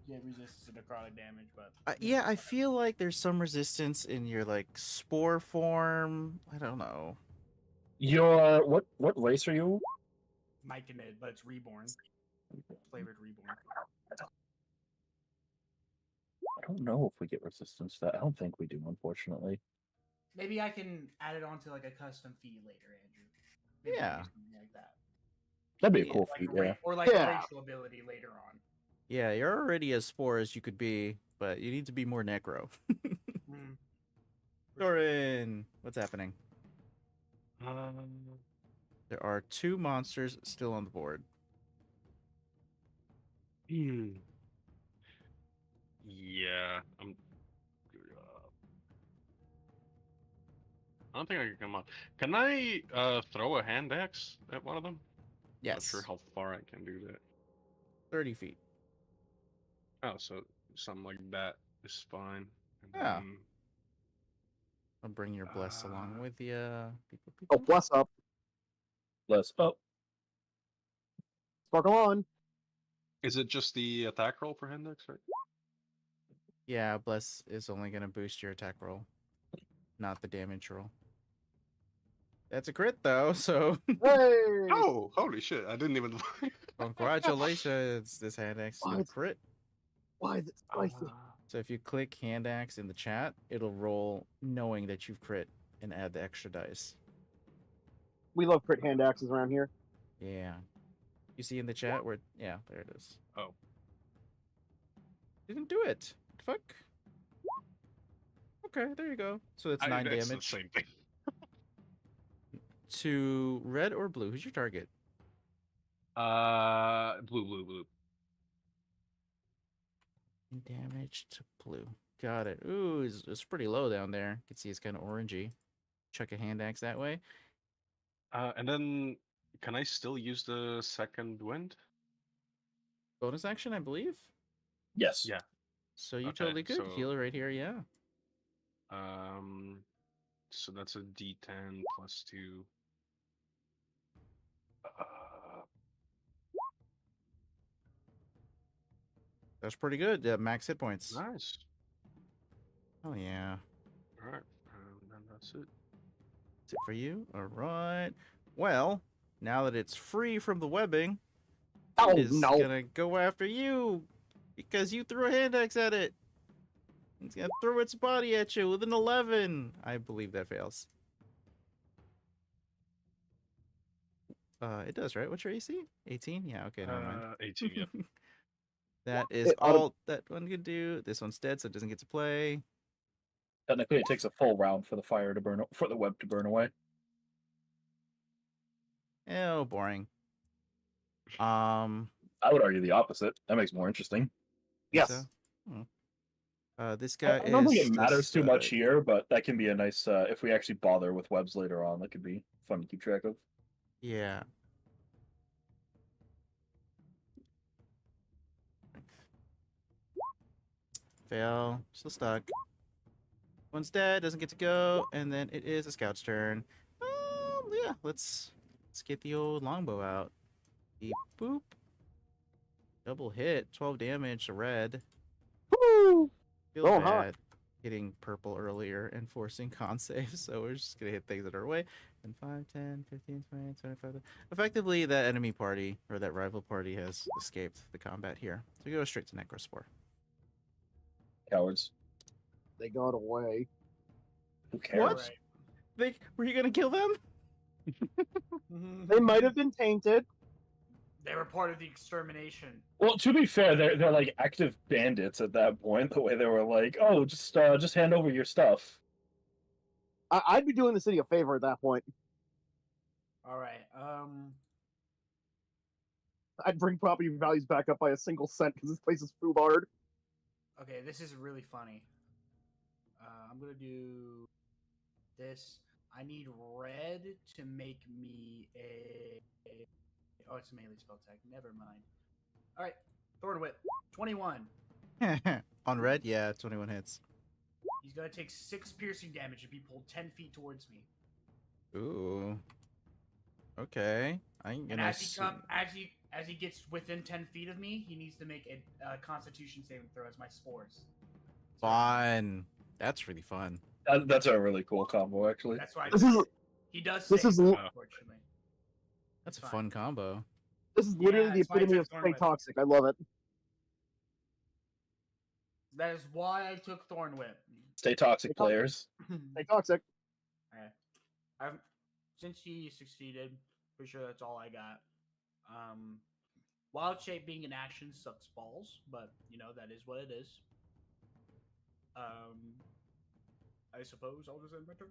get resistance to necrotic damage, but Yeah, I feel like there's some resistance in your like spore form. I don't know. Your what race are you? Myconid, but it's reborn. Flavored reborn. I don't don't know if we get resistance to that. I don't think we do, unfortunately. Maybe I can add it onto like a custom feat later, Andrew. Maybe Yeah. do something like that. That'd be a Yeah. cool Like feat, a yeah. or like a Yeah. racial ability later on. Yeah, you're already as spore as you could be, but you need to be more necro. Mm. Doran, what's happening? Um, There are 2 monsters still on the board. hmm. Yeah, I don't think I can come up. Can I throw a hand axe at one of them? Not sure Yes, how far I can do that. 30 feet. Oh, so something like that is fine. And Yeah. then, I'll bring your bless along Uh, with you. Oh, bless up. Let's up. Sparkle on. is it just the attack roll for hand axe, right? Yeah, bless is only going to boost your attack roll, not the damage roll. That's a crit though, so Hey! Oh, holy shit! I didn't even. congratulations. This hand axe is going to What? crit. Why is it spicy? So if you click hand axe in the chat, it'll roll knowing that you've crit and add the extra dice. We love crit hand axes around here. Yeah. You see in the chat where, yeah, there it is. Oh. Didn't do it. Fuck. Okay, there you go. So it's 9 That's damage. the same thing. To red or blue? Who's your target? Blue. Damage to blue. Got it. Ooh, it's pretty low down there. You can see it's kind of orangey. Chuck a hand axe that way. And then, can I still use the second wind? Bonus action, I believe. Yes. Yeah. So you Okay, totally could so- heal right here. Yeah. So that's a D10 plus 2. That's pretty good. Max hit points. Nice. Oh yeah. All right, then that's it. That's it for you. All right. Well, now that it's free from the webbing, Oh, it is no. gonna go after you because you threw a hand axe at it. It's gonna throw its body at you with an 11. I believe that fails. It does, right? What's your AC? 18? Yeah, okay, never mind. 18, yeah. That is all that one can do. This one's dead, so it doesn't get to play. Technically, it takes a full round for the fire to burn, for the web to burn away. Oh, boring. I would argue the opposite. That makes it more interesting. Yes. So, this guy I don't think is it matters too much just, here, but that can be a nice. If we actually bother with webs later on, that could be fun to keep track of. yeah. Fail. Still stuck. One's dead. Doesn't get to go. And then it is a scout's turn. Yeah. Let's get the old longbow out. Beep boop. Double hit. 12 damage to red. Woo! Feel Oh, bad hot. hitting purple earlier and forcing con saves, so we're just gonna hit things that are away. And 5, 10, 15, 20, 25. Effectively, that enemy party, or that rival party, has escaped the combat here. So we go straight to Necrospore. Cowards. They got away. Who cares? Were you gonna kill them? They might have been tainted. They were part of the extermination. Well, to be fair, they're like active bandits at that point. The way they were like, "Oh, just hand over your stuff." I'd be doing the city a favor at that point. All right. I'd bring property values back up by a single cent because this place is foobarred. Okay, this is really funny. I'm gonna do this. I need red to make me a. Oh, it's a melee spell tag. Never mind. All right, Thorn Whip, 21. On red, yeah, 21 hits. He's gonna take 6 piercing damage and be pulled 10 feet towards me. Ooh. Okay. I'm And gonna. as he gets within 10 feet of me, he needs to make a Constitution saving throw as my spores. Fun. That's really fun. That's a really cool combo, actually. That's why This is he does. this save, is- unfortunately. That's a Fine. fun combo. this is literally the that's why it's epitome a of Thorn stay Whip. toxic. I love it. That is why I took Thorn Whip. Stay toxic, players. Stay toxic. Okay. I've since he succeeded, pretty sure that's all I got. Wild shape being an action sucks balls, but that is what it is. I suppose I'll just end my turn.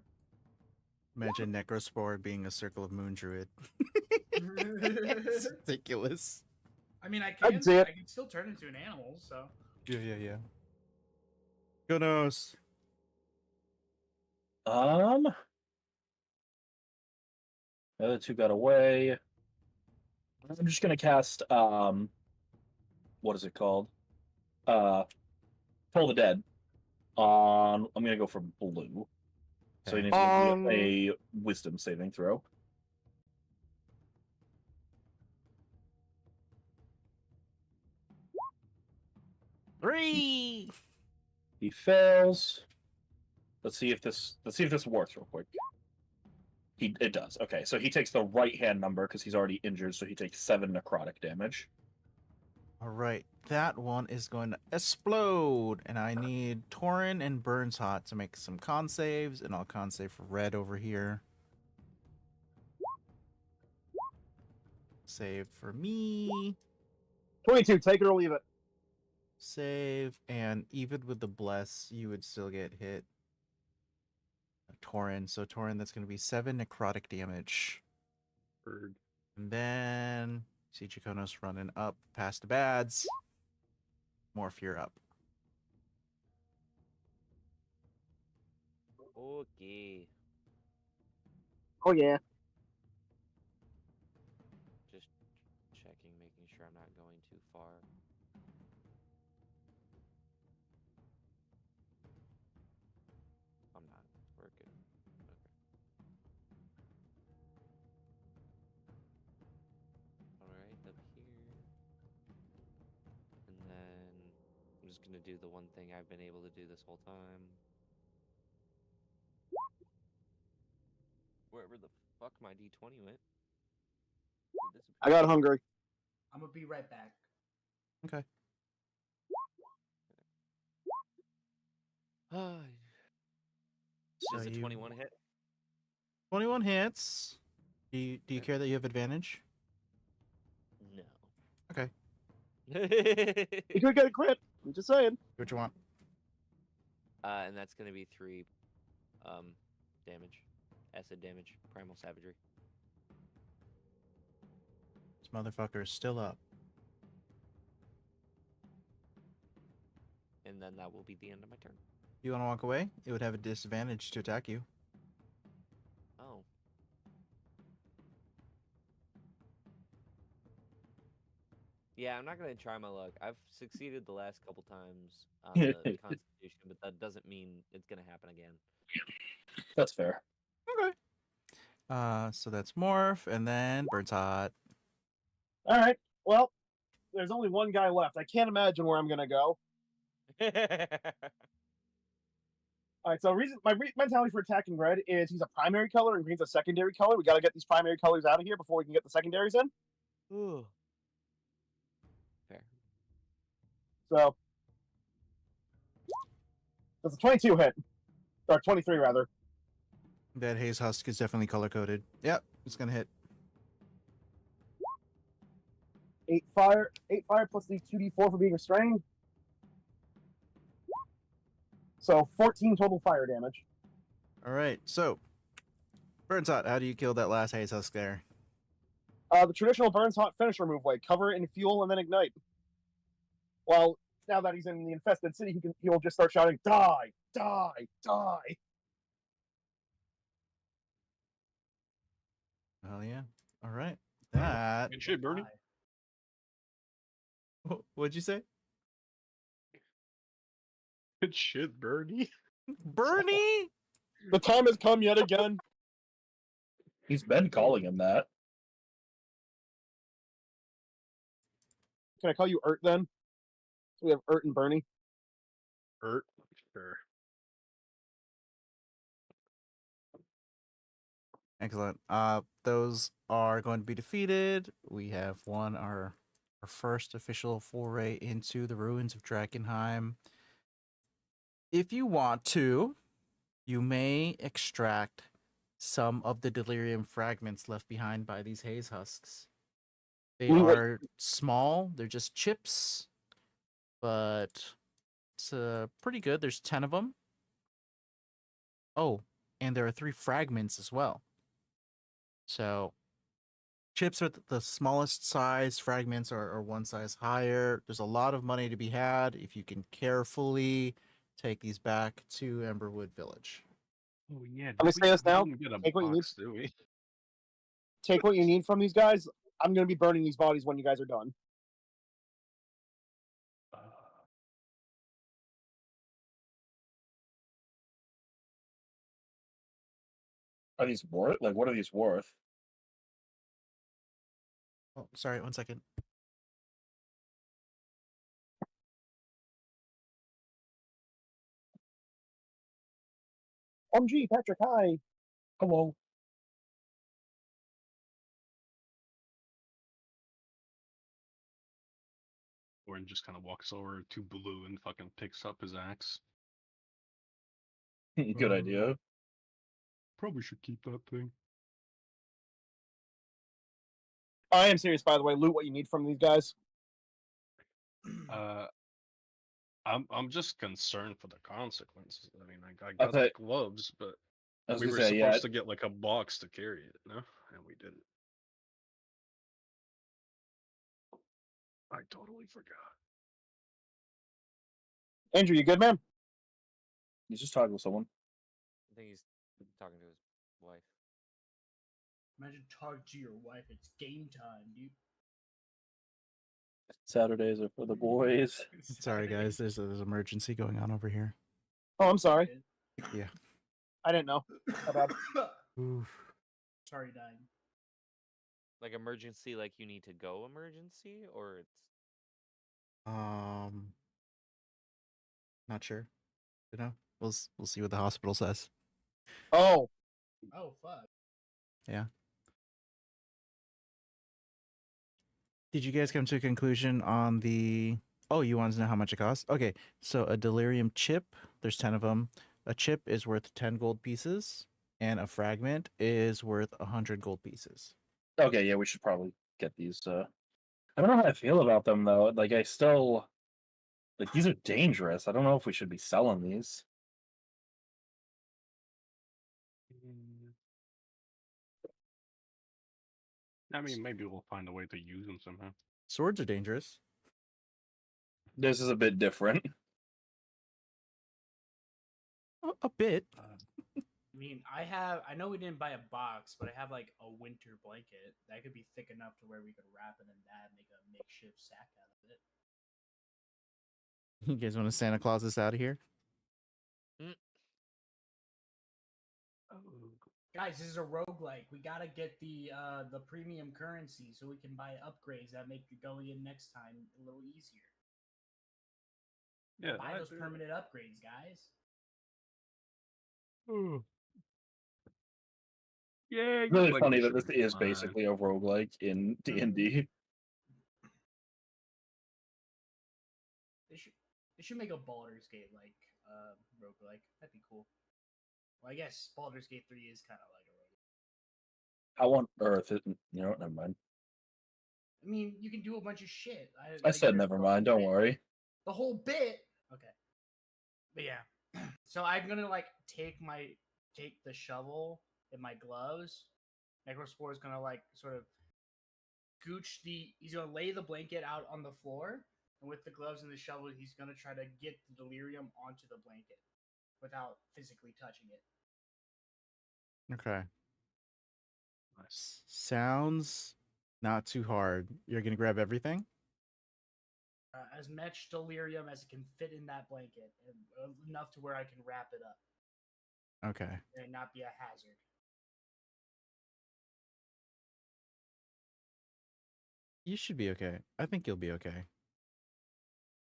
Imagine Necrospore being a Circle of Moon Druid. It's ridiculous. I mean, I I'd say it. can still turn into an animal, so Yeah. Goodness. The other two got away. I'm just gonna cast what is it called? Toll the Dead. I'm gonna go for blue. So he needs to make a wisdom saving throw. Three. He fails. Let's see if this works real quick. It does. Okay, so he takes the right hand number because he's already injured, so he takes 7 necrotic damage. All right, that one is going to explode, and I need Torin and Burns Hot to make some con saves, and I'll con save for red over here. Save for me. 22. Take it or leave it. Save, and even with the bless, you would still get hit. Torin, so Torin, that's going to be 7 necrotic damage. Bird. And then see Jaconos running up past the bads. Morph, you're up. Okay. Oh yeah. Just checking, making sure I'm not going too far. I'm not. We're good. Okay. Alright, up here. And then I'm just gonna do the one thing I've been able to do this whole time. Wherever the fuck my D20 went. It I got hungry. I'm gonna be right back. Okay. So Does a you 21 hit? 21 hits. Do you care that you have advantage? No. Okay. You could get a crit. I'm just saying. What you want? And that's gonna be 3 damage. Acid damage. Primal savagery. This motherfucker is still up. And then that will be the end of my turn. You want to walk away? It would have a disadvantage to attack you. Oh. Yeah, I'm not gonna try my luck. I've succeeded the last couple times on the Constitution, but that doesn't mean it's gonna happen again. That's fair. Okay. So that's Morph, and then Burns Hot. All right. Well, there's only one guy left. I can't imagine where I'm gonna go. All right. So my mentality for attacking red is he's a primary color and green's a secondary color. We got to get these primary colors out of here before we can get the secondaries in. Ooh. Fair. So that's a 22 hit, or 23 rather. That Haze Husk is definitely color coded. Yep, it's gonna hit. 8 fire plus the 2d4 for being restrained. So 14 total fire damage. All right, so Burns Hot, how do you kill that last Haze Husk there? The traditional Burns Hot finisher move way: cover it in fuel and then ignite. Well, now that he's in the infested city, he'll just start shouting, "Die! Die! Die!" Hell yeah! All right, that. Good shit, Bernie. What'd you say? Good shit, Bernie. Bernie. The time has come yet again. He's been calling him that. Can I call you Ert then? So we have Ert and Bernie. Hurt. Sure. Excellent. Those are going to be defeated. We have won our first official foray into the ruins of Drakkenheim. if you want to, you may extract some of the delirium fragments left behind by these haze husks. They Ooh, what- are small, they're just chips, but it's pretty good. There's 10 of them. Oh, and there are 3 fragments as well. So, chips are the smallest size, fragments are one size higher. There's a lot of money to be had if you can carefully take these back to Emberwood Village. Oh yeah, I'm gonna say this we now. didn't get a Take what you need. box, do we? Take what you need from these guys. I'm gonna be burning these bodies when you guys are done. Uh, Are these worth? Like, what are these worth? Oh, sorry, 1 second. Gee, Patrick, hi. Hello. Orin just kind of walks over to Blue and fucking picks up his axe. Good idea. Probably should keep that thing. I am serious, by the way. Loot what you need from these guys. Uh, I'm just concerned for the consequences. I mean, I I got the thought- gloves, but I was we gonna were say, yeah. supposed to get like a box to carry it, no? And we didn't. I totally forgot. Andrew, you good, man? He's just talking with someone. I think he's talking to his wife. Imagine talking to your wife. It's game time, dude. Saturdays are for the boys. Sorry, guys. There's an emergency going on over here. Oh, I'm sorry. Yeah. I didn't know. My bad. Oof. Sorry, dying. Like emergency, like you need to go emergency, or it's Not sure. You know, we'll see what the hospital says. Oh, Oh fuck. Did you guys come to a conclusion on the? Oh, you want to know how much it costs? Okay, so a delirium chip. There's 10 of them. A chip is worth 10 gold pieces, and a fragment is worth 100 gold pieces. Okay, yeah, we should probably get these. I don't know how I feel about them though. Like, I still like these are dangerous. I don't know if we should be selling these. I mean, maybe we'll find a way to use them somehow. Swords are dangerous. This is a bit different. A bit. I mean, I know we didn't buy a box, but I have like a winter blanket that could be thick enough to where we could wrap it in that, and make a makeshift sack out of it. You guys want to Santa Claus this out of here? Guys, this is a roguelike. We gotta get the premium currency so we can buy upgrades that make going in next time a little easier. Yeah, Buy I those do. permanent upgrades, guys. Yeah, It's really like, funny we that should this be is fine. basically a roguelike in D&D. They should make a Baldur's Gate like roguelike. That'd be cool. Well, I guess Baldur's Gate 3 is kind of like a roguelike. How on earth? Never mind. I mean, you can do a bunch of shit. I said never mind. Don't worry. The whole bit. Okay. But yeah. So I'm gonna like take the shovel in my gloves. Necrospore is gonna like sort of he's gonna lay the blanket out on the floor, and with the gloves and the shovel, he's gonna try to get the delirium onto the blanket without physically touching it. Okay. Nice. Sounds not too hard. You're gonna grab everything? As much delirium as it can fit in that blanket, and enough to where I can wrap it up Okay. and not be a hazard. You should be okay. I think you'll be okay.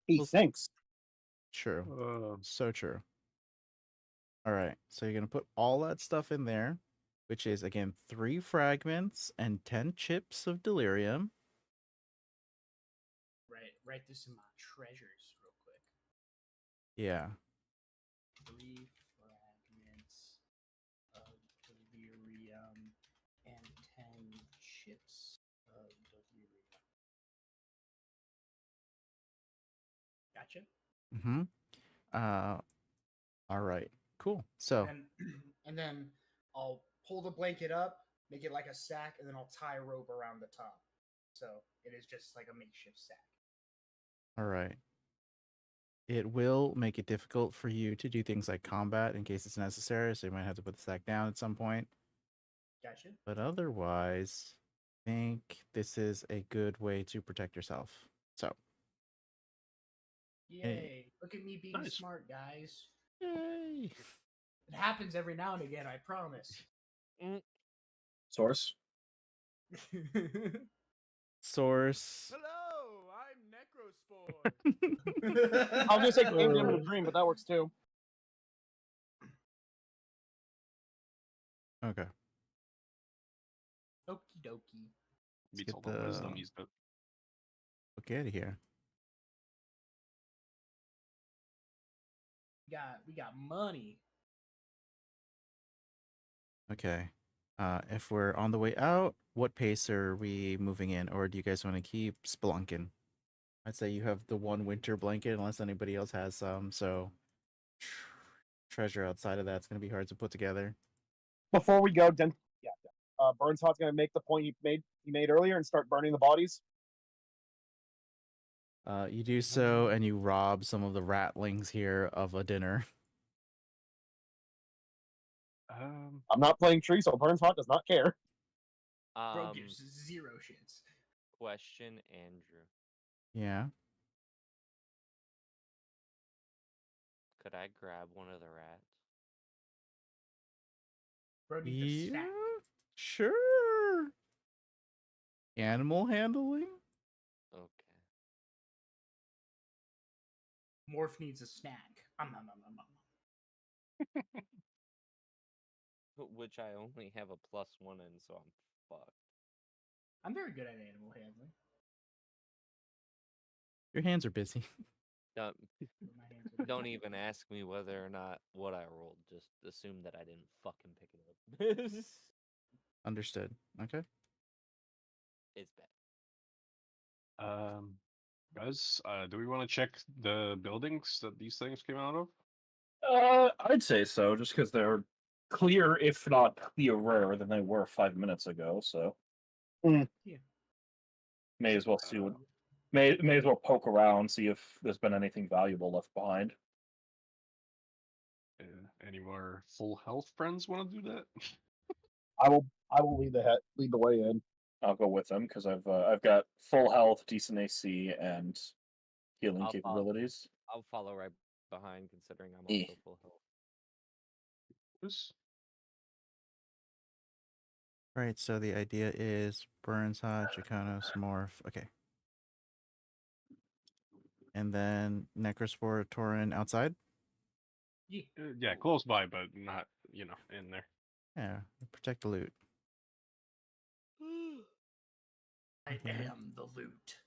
he Well, thinks. True. So true. All right. So you're going to put all that stuff in there, which is, again, 3 fragments and 10 chips of delirium. Write this in my treasures real quick. Yeah. 3 fragments of delirium and 10 chips of delirium. Gotcha. Mm-hmm. All right. Cool. So, And and then I'll pull the blanket up, make it like a sack, and then I'll tie a rope around the top. So it is just like a makeshift sack. all right. It will make it difficult for you to do things like combat in case it's necessary, so you might have to put the sack down at some point. Gotcha. But otherwise, I think this is a good way to protect yourself. So, Yay. Look at me being Nice. smart, guys. yay! It happens every now and again, I promise. Source. Source. Hello, I'm Necrospore. I was gonna say came to him in a dream, but that works too. Okay. Okie dokie. Let's Beats get all the wisdom the he's got. get out of here. We got money. Okay. If we're on the way out, what pace are we moving in, or do you guys want to keep spelunking? I'd say you have the one winter blanket, unless anybody else has some. So, treasure outside of that's gonna be hard to put together. Before we go, Burns Hot's gonna make the point he made earlier and start burning the bodies. You do so, and you rob some of the ratlings here of a dinner. I'm not playing tree, so Burns Hot does not care. Bro gives 0 shits. Question, Andrew. Yeah. Could I grab one of the rats? Bro needs a Yeah. snack. Sure. Animal handling. Okay. Morph needs a snack. Which I only have a +1 in, so I'm fucked. I'm very good at animal handling. Your hands are busy. Don't, But my hands are don't busy. even ask me whether or not what I rolled. Just assume that I didn't fucking pick it up. Understood. Okay. It's bad. Guys, do we want to check the buildings that these things came out of? I'd say so, just because they're clear, if not clearer, than they were 5 minutes ago. So, Yeah. may as well see what. May as well poke around, see if there's been anything valuable left behind. Any more full health friends want to do that? I will lead the way in. I'll go with them because I've got full health, decent AC, and healing I'll follow- capabilities. I'll follow right behind, considering I'm Eh. also full health. Yes. Right. So the idea is Burns Hot, Chicanos, Morph. Okay. And then Necrospore, Tauren outside. Yeah. Yeah, close by, but not, in there. Yeah. Protect the loot. I Okay. am the loot.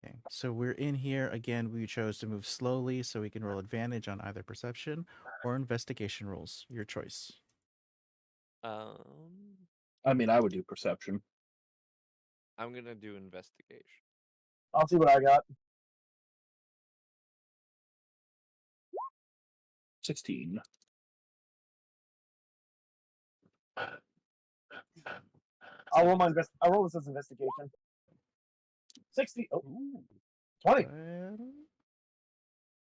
Okay. So we're in here again. We chose to move slowly so we can roll advantage on either perception or investigation rolls. Your choice. I mean, I would do perception. I'm gonna do investigation. I'll see what I got. 16. I'll roll this as investigation. 60. Oh, Ooh, 20.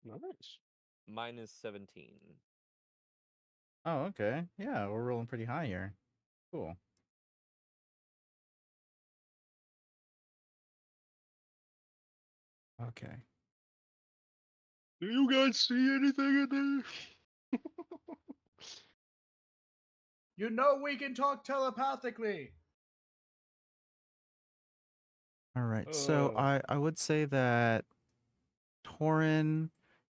nice. Mine is 17. Oh, okay. Yeah, we're rolling pretty high here. Cool. Okay. Do you guys see anything in there? You know we can talk telepathically. All right. So I would say that Tauren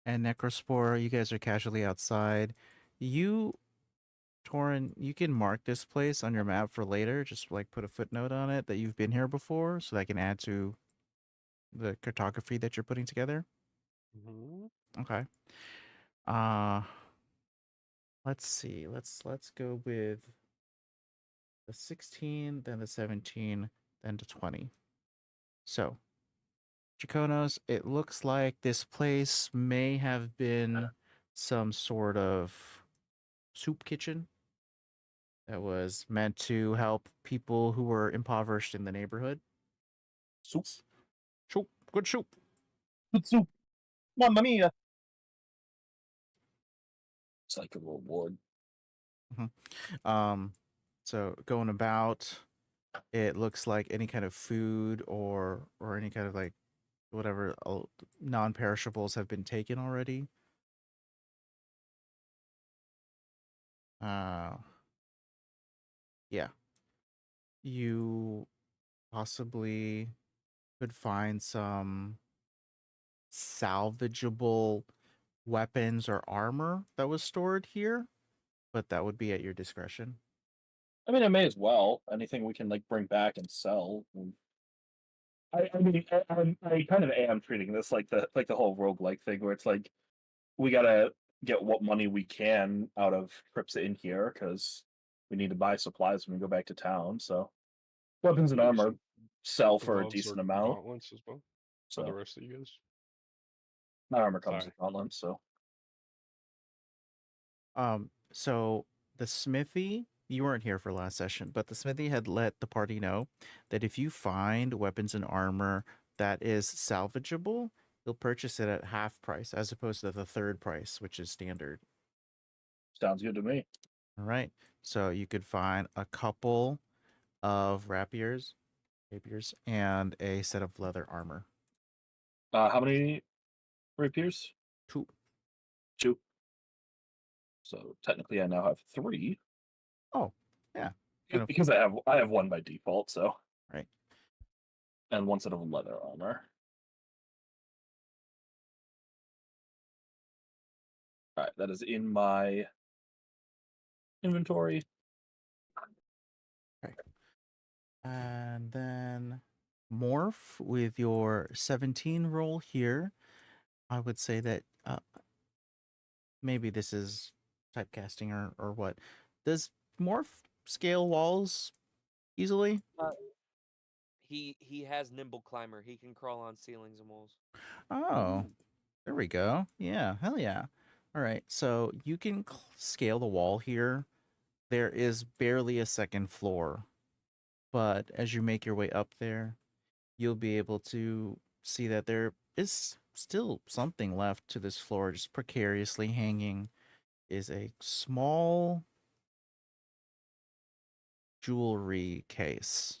and Necrospore, you guys are casually outside. Tauren, you can mark this place on your map for later. Just like put a footnote on it that you've been here before, so that I can add to the cartography that you're putting together. Mhm. Okay. Uh let's see. Let's go with the 16, then the 17, then the 20. So, Draconos, it looks like this place may have been some sort of soup kitchen that was meant to help people who were impoverished in the neighborhood. Soup. Soup, good soup. Good soup. Mamma mia. It's like a reward. Um, so going about, it looks like any kind of food or any kind of like whatever non-perishables have been taken already. Uh, yeah, you possibly could find some salvageable weapons or armor that was stored here, but that would be at your discretion. I mean, I may as well. Anything we can like bring back and sell. I mean, I kind of am treating this like the whole roguelike thing, where it's like we gotta get what money we can out of trips in here because we need to buy supplies when we go back to town. So weapons and Maybe armor some sell for a gloves or decent amount. gauntlets as well for the So rest of you guys. my armor comes Sorry. with gauntlets. So So the smithy, you weren't here for last session, but the smithy had let the party know that if you find weapons and armor that is salvageable, you'll purchase it at half price as opposed to the third price, which is standard. sounds good to me. All right. So you could find a couple of rapiers, and a set of leather armor. How many rapiers? 2. 2. So technically, I now have 3 Oh, yeah. Kind of, because I have 1 by default. So right. and 1 set of leather armor. All right, that is in my inventory. And then morph with your 17 roll here. I would say that maybe this is typecasting or what. Does morph scale walls easily? He has nimble climber. He can crawl on ceilings and walls. Oh, there we go. Yeah, hell yeah. All right, so you can scale the wall here. There is barely a second floor, but as you make your way up there, you'll be able to see that there is still something left to this floor, just precariously hanging is a small jewelry case.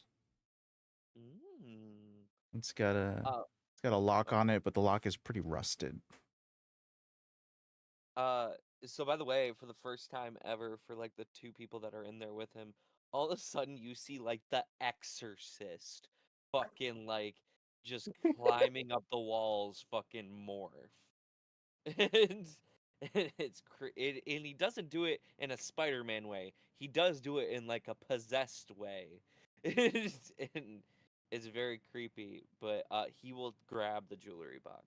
Mm. It's got a Uh, it's got a lock on it, but the lock is pretty rusted. uh. So by the way, for the first time ever, for like the 2 people that are in there with him, all of a sudden you see like the Exorcist, fucking like just climbing up the walls, fucking morph. and, and he doesn't do it in a Spider-Man way. He does do it in like a possessed way, and it's very creepy. But he will grab the jewelry box.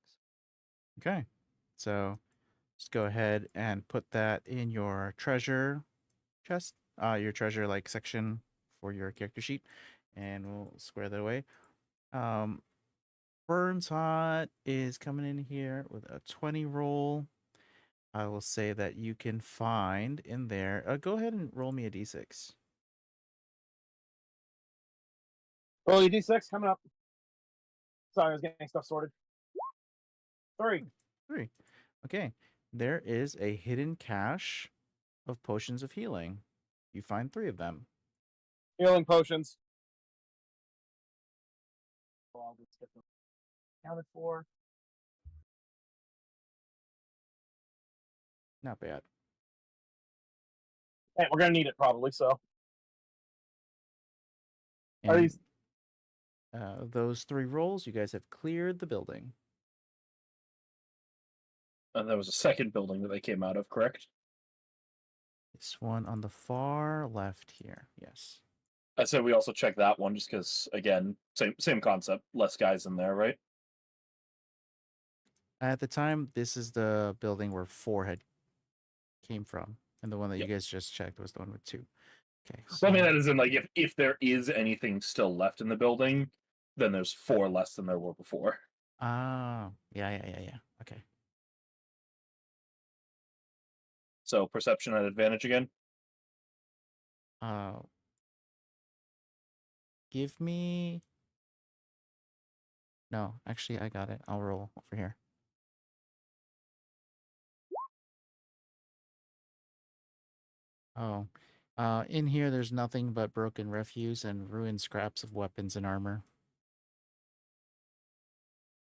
Okay. So just go ahead and put that in your treasure chest, your treasure like section for your character sheet, and we'll square that away. Burns Hot is coming in here with a 20 roll. I will say that you can find in there. Go ahead and roll me a d6. Roll your d6 coming up. Sorry, I was getting stuff sorted. 3. 3. Okay. There is a hidden cache of potions of healing. You find 3 of them. Healing potions. Oh, I'll just get them accounted for. Not bad. Hey, we're gonna need it probably. So are And these? those 3 rolls, you guys have cleared the building. And there was a second building that they came out of, correct? This one on the far left here. Yes. I said we also check that one just because, again, same concept. Less guys in there, right? At the time, this is the building where 4 had came from. And the one that Yep. you guys just checked was the one with 2. Okay. So I mean, that is in like if there is anything still left in the building, then there's 4 less than there were before. Ah, yeah. Okay. So perception at advantage again. Uh, give me. No, actually, I got it. I'll roll over here. Oh, in here, there's nothing but broken refuse and ruined scraps of weapons and armor.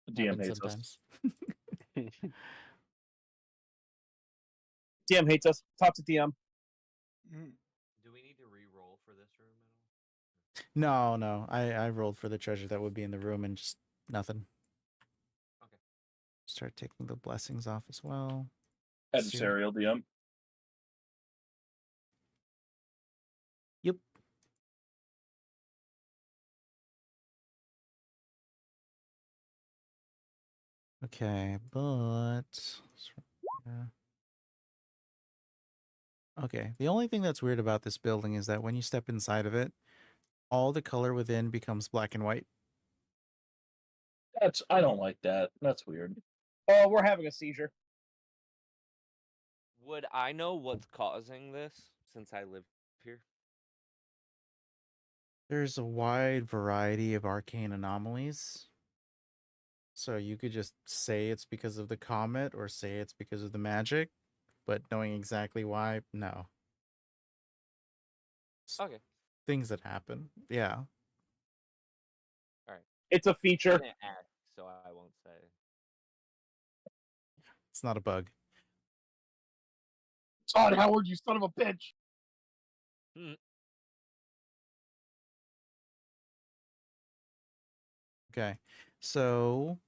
The DM Happens hates us. sometimes. DM hates us. Talk to DM. Do we need to re-roll for this room at all? No. I rolled for the treasure that would be in the room and just nothing. Okay. Start taking the blessings off as well. Adversarial DM. Yep. Okay, but yeah. Okay, the only thing that's weird about this building is that when you step inside of it, all the color within becomes black and white. I don't like that. That's weird. Oh, we're having a seizure. Would I know what's causing this since I live here? There's a wide variety of arcane anomalies. So you could just say it's because of the comet or say it's because of the magic, but knowing exactly why, no. Okay. Things that happen. Yeah. All right. It's a I feature. didn't ask, so I won't say. It's not a bug. Todd Howard, you son of a bitch. Okay. So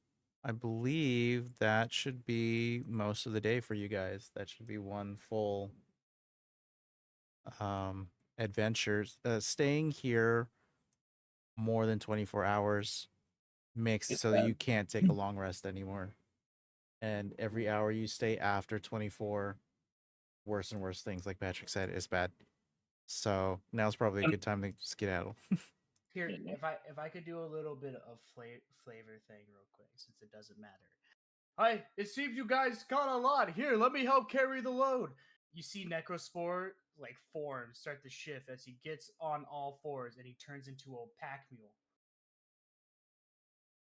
I believe that should be most of the day for you guys. That should be one full adventures. Staying here more than 24 hours makes it It's so that bad. you can't take a long rest anymore. And every hour you stay after 24, worse and worse things, like Patrick said, is bad. So now's probably a good time to skedaddle. Here, if I could do a little bit of flavor thing real quick, since it doesn't matter. Hi, it seems you guys got a lot. Here, let me help carry the load. You see Necrospore like form start to shift as he gets on all fours and he turns into a pack mule.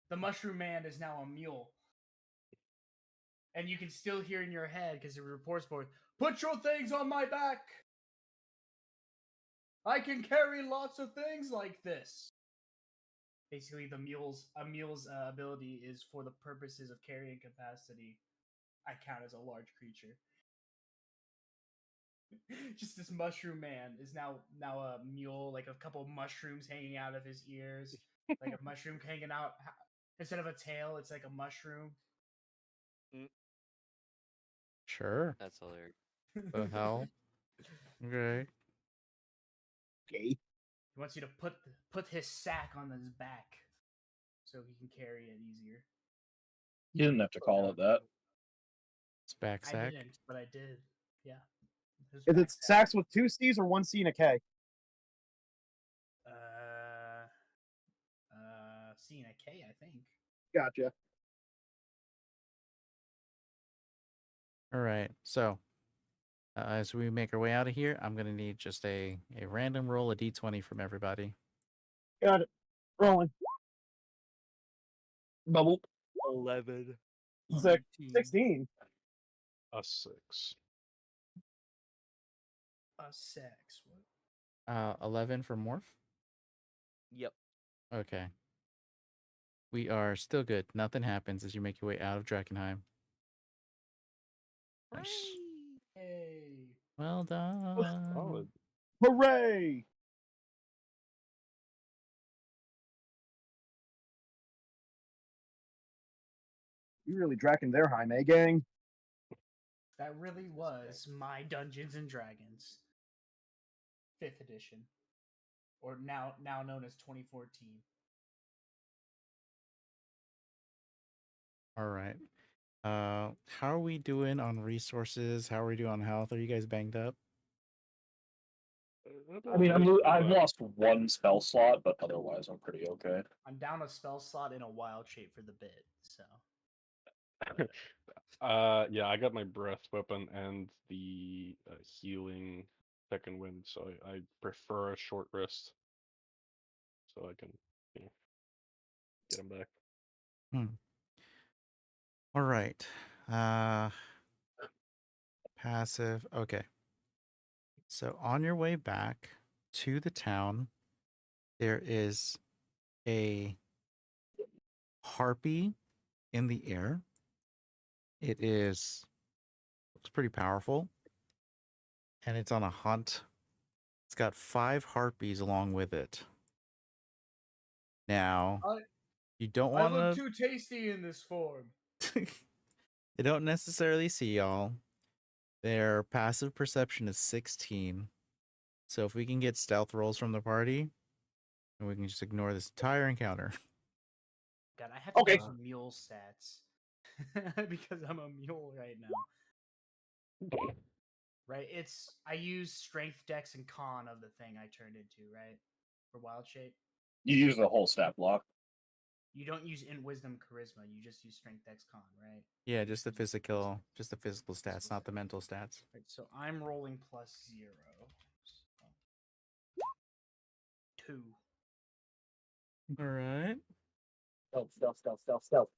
The Mushroom Man is now a mule. And you can still hear in your head because it reports forth, put your things on my back. I can carry lots of things like this. Basically, a mule's ability is for the purposes of carrying capacity. I count as a large creature. Just this mushroom man is now a mule, like a couple of mushrooms hanging out of his ears, like a mushroom hanging out. Instead of a tail, it's like a mushroom. Sure. That's hilarious. The hell? Okay. Okay. He wants you to put his sack on his back so he can carry it easier. You didn't have to call it that. It's back I sack. didn't, but I did. Yeah. Is it sacks with 2 C's or 1 C and a K? C and a K, I think. Gotcha. All right. So as we make our way out of here, I'm gonna need just a random roll, a d20 from everybody. Got it. Rolling. Bubble. 11. 16. A 6. A sex. What? 11 for Morph. Yep. Okay. We are still good. Nothing happens as you make your way out of Drakkenheim. Nice. Hey. Well done. Solid. Hooray! You really Drakkenheim, eh, gang? That really was my Dungeons and Dragons 5th edition, or now known as 2014. All right. How are we doing on resources? How are we doing on health? Are you guys banged up? I mean, I've lost one spell slot, but otherwise I'm pretty okay. I'm down a spell slot in a wild shape for the bit, so. Yeah, I got my breath weapon and the healing second wind, so I prefer a short rest, so I can, get him back. All right. Passive. Okay. So on your way back to the town, there is a harpy in the air. It looks pretty powerful, and it's on a hunt. It's got 5 harpies along with it. Now, you don't I look want too tasty in this form. to. They don't necessarily see y'all. Their passive perception is 16. So if we can get stealth rolls from the party, and we can just ignore this entire encounter. God, I have to Okay. do some mule stats because I'm a mule right now. Right? I use strength, dex, and con of the thing I turned into, right? For wild shape. You use the whole stat block. You don't use in wisdom charisma, you just use strength, dex, con, right? Yeah, just the physical stats, not the mental stats. Right, so I'm rolling +0. So 2. All right. Stealth.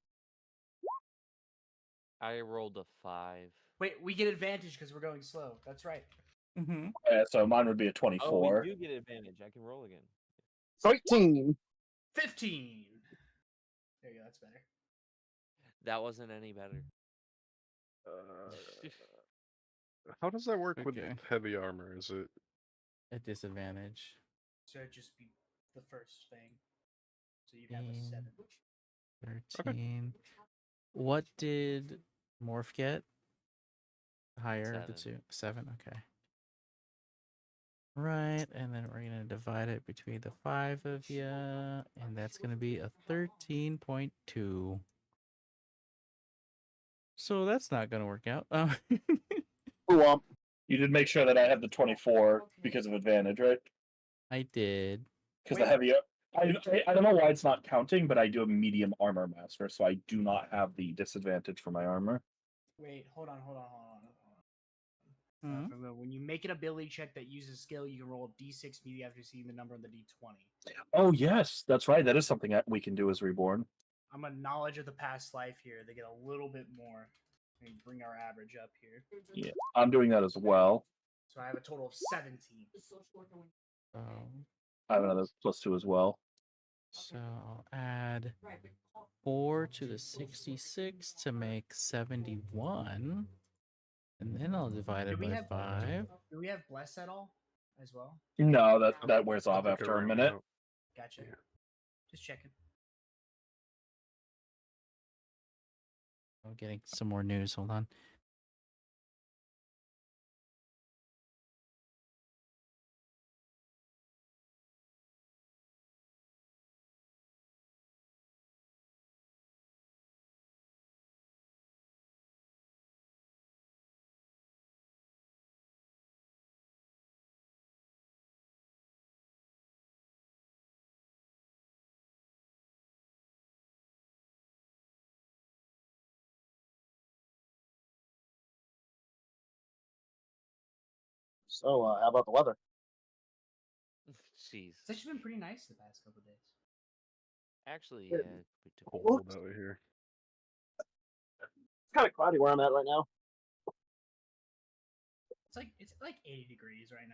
I rolled a 5. Wait, we get advantage because we're going slow. That's right. Mm-hmm. So mine would be a Oh, 24. we do get advantage. I can roll again. 13. 15. There you go. That's better. That wasn't any better. How does that work with Okay. heavy armor? Is it At disadvantage. So it'd just be the first thing. So you'd have a 7. 13. What did Morph get? Higher of the 7. two. 7. Okay. Right, and then we're gonna divide it between the 5 of you, and that's gonna be a 13.2. So that's not gonna work out. Womp. You did make sure that I have the 24 because of advantage, right? I did. Because the heavy. I don't know why it's not counting, but I do a medium armor master, so I do not have the disadvantage for my armor. Wait, hold on. Mhm. When you make an ability check that uses skill, you can roll a d6 immediately after seeing the number on the d20. Oh yes, that's right. That is something that we can do as reborn. I'm a knowledge of the past life here. They get a little bit more. And bring our average up here. Yeah, I'm doing that as well. So I have a total of 17. Oh, I have another +2 as well. so I'll add 4 to the 66 to make 71. And then I'll divide it by 5. Do we have bless at all as well? No, that wears off like after a round minute. out? Gotcha. Yeah. Just checking. I'm getting some more news. Hold on. So, how about the weather? Jeez. It's actually been pretty nice the past couple days. Actually, Yeah. yeah. Cold out here. It's kind of cloudy where I'm at right now. It's like 80 degrees right now.